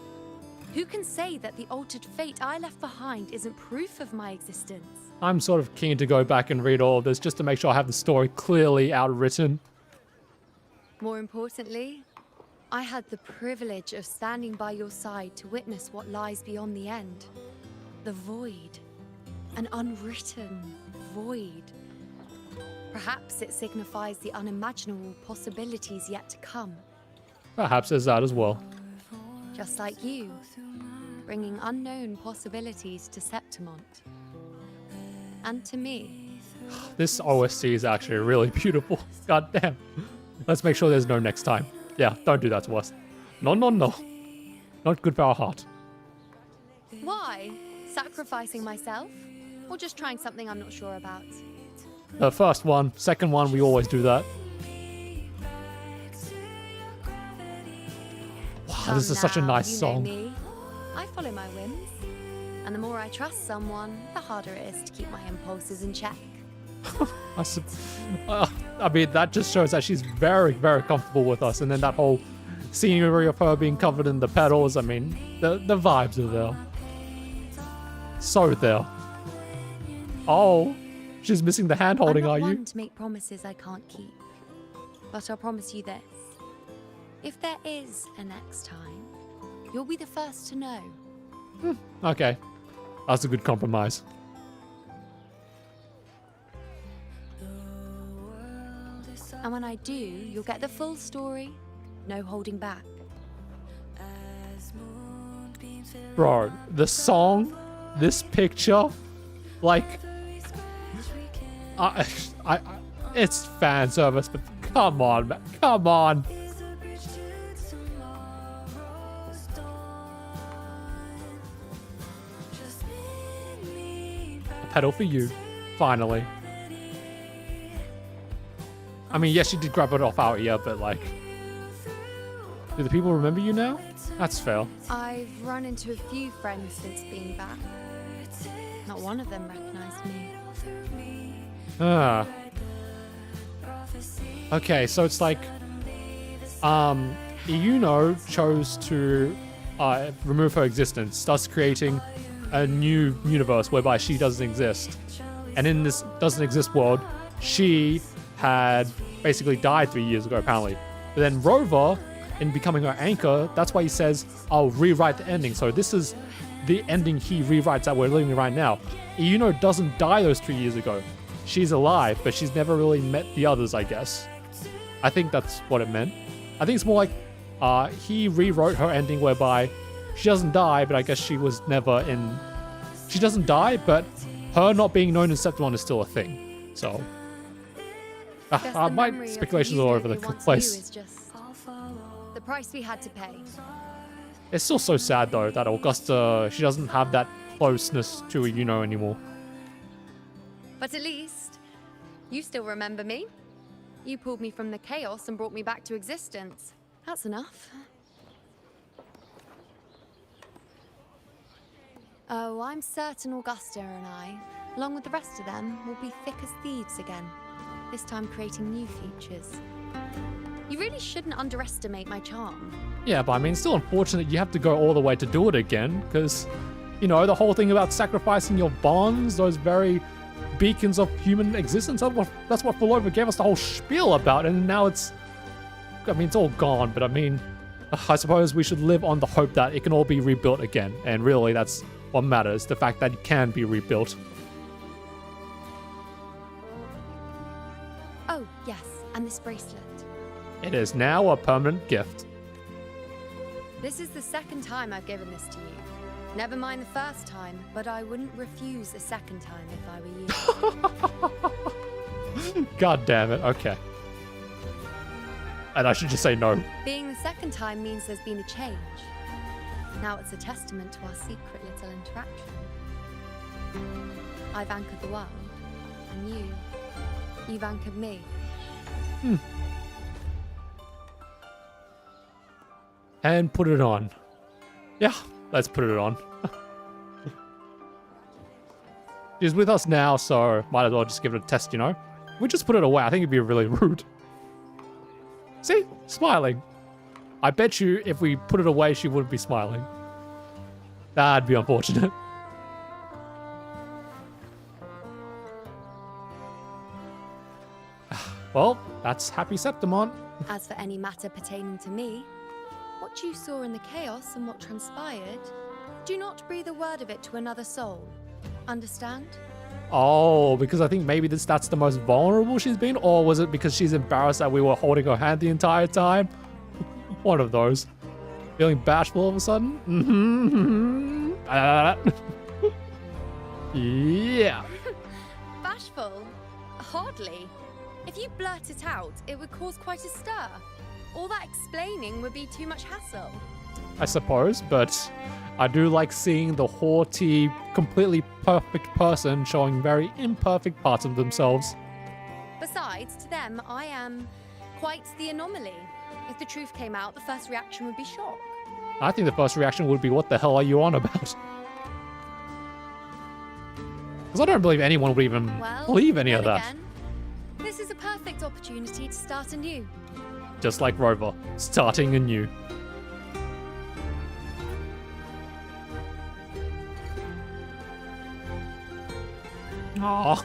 who can say that the altered fate I left behind isn't proof of my existence? I'm sort of keen to go back and read all of this just to make sure I have the story clearly outwritten. More importantly, I had the privilege of standing by your side to witness what lies beyond the end. The void. An unwritten void. Perhaps it signifies the unimaginable possibilities yet to come. Perhaps there's that as well. Just like you, bringing unknown possibilities to Septimont. And to me. This OST is actually really beautiful. God damn. Let's make sure there's no next time. Yeah, don't do that to us. No, no, no. Not good for our heart. Why? Sacrificing myself? Or just trying something I'm not sure about? The first one. Second one, we always do that. Wow, this is such a nice song. You know me. I follow my whims. And the more I trust someone, the harder it is to keep my impulses in check. I mean, that just shows that she's very, very comfortable with us. And then that whole scenery of her being covered in the petals. I mean, the vibes are there. So there. Oh, she's missing the hand holding, are you? I'm not one to make promises I can't keep. But I'll promise you this. If there is a next time, you'll be the first to know. Okay. That's a good compromise. And when I do, you'll get the full story, no holding back. Bro, the song, this picture, like, it's fan service, but come on, man, come on. A pedal for you, finally. I mean, yes, she did grab it off our ear, but like, do the people remember you now? That's fair. I've run into a few friends since being back. Not one of them recognized me. Ah. Okay, so it's like, Iuno chose to remove her existence, thus creating a new universe whereby she doesn't exist. And in this doesn't exist world, she had basically died 3 years ago, apparently. But then Rover, in becoming her anchor, that's why he says, I'll rewrite the ending. So this is the ending he rewrites that we're living right now. Iuno doesn't die those 3 years ago. She's alive, but she's never really met the others, I guess. I think that's what it meant. I think it's more like he rewrote her ending whereby she doesn't die, but I guess she was never in... She doesn't die, but her not being known in Septimon is still a thing. So... my speculations are all over the place. The price we had to pay. It's still so sad, though, that Augusta, she doesn't have that closeness to Iuno anymore. But at least, you still remember me. You pulled me from the chaos and brought me back to existence. That's enough. Oh, I'm certain Augusta and I, along with the rest of them, will be thick as thieves again. This time creating new features. You really shouldn't underestimate my charm. Yeah, but I mean, it's still unfortunate you have to go all the way to do it again, because, you know, the whole thing about sacrificing your bonds, those very beacons of human existence, that's what Flashback gave us the whole spiel about, and now it's... I mean, it's all gone, but I mean, I suppose we should live on the hope that it can all be rebuilt again, and really that's what matters, the fact that it can be rebuilt. Oh, yes, and this bracelet. It is now a permanent gift. This is the second time I've given this to you. Never mind the first time, but I wouldn't refuse a second time if I were you. God damn it, okay. And I should just say no. Being the second time means there's been a change. Now it's a testament to our secret little interaction. I've anchored the world, and you've anchored me. And put it on. Yeah, let's put it on. She's with us now, so might as well just give it a test, you know? We just put it away. I think it'd be really rude. See? Smiling. I bet you if we put it away, she wouldn't be smiling. That'd be unfortunate. Well, that's Happy Septimon. As for any matter pertaining to me, what you saw in the chaos and what transpired, do not breathe a word of it to another soul. Understand? Oh, because I think maybe that's the most vulnerable she's been? Or was it because she's embarrassed that we were holding her hand the entire time? One of those. Feeling bashful all of a sudden? Yeah. Bashful? Hardly. If you blurt it out, it would cause quite a stir. All that explaining would be too much hassle. I suppose, but I do like seeing the haughty, completely perfect person showing very imperfect parts of themselves. Besides, to them, I am quite the anomaly. If the truth came out, the first reaction would be shock. I think the first reaction would be, what the hell are you on about? Because I don't believe anyone would even believe any of that. Again, this is a perfect opportunity to start anew. Just like Rover, starting anew. Aww.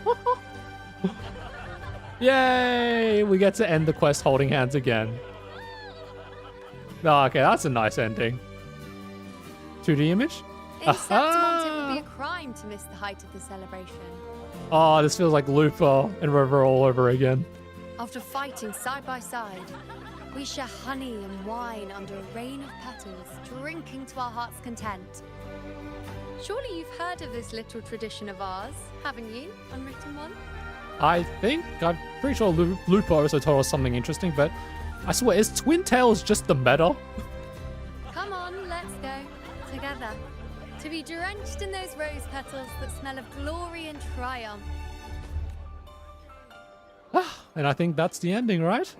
Yay! We get to end the quest holding hands again. Oh, okay, that's a nice ending. 2D image? In Septimon, it would be a crime to miss the height of the celebration. Oh, this feels like Lupa and Rover all over again. After fighting side by side, we share honey and wine under a rain of petals, drinking to our heart's content. Surely you've heard of this little tradition of ours, haven't you, Unwritten One? I'm pretty sure Lupa also told us something interesting, but I swear, is Twin Tails just the meta? Come on, let's go. Together. To be drenched in those rose petals that smell of glory and triumph. And I think that's the ending, right?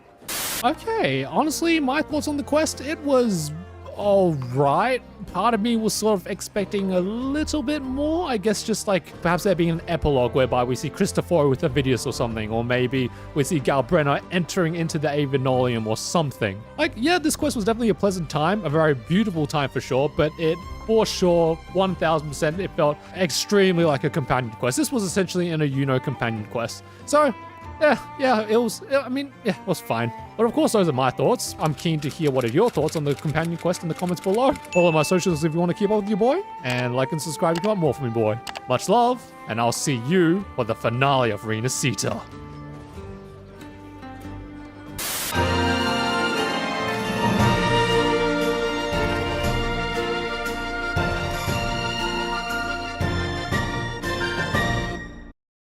Okay, honestly, my thoughts on the quest, it was alright. Part of me was sort of expecting a little bit more. I guess just like perhaps there being an epilogue whereby we see Christopher with AVIDIUS or something, or maybe we see Galbrenna entering into the Avinolium or something. Like, yeah, this quest was definitely a pleasant time, a very beautiful time for sure, but it, for sure, 1000%, it felt extremely like a companion quest. This was essentially an Iuno companion quest. So, it was, I mean, yeah, it was fine. But of course, those are my thoughts. I'm keen to hear what are your thoughts on the companion quest in the comments below. Follow my socials if you want to keep up with your boy, and like and subscribe if you want more from me, boy. Much love, and I'll see you for the finale of Renacita.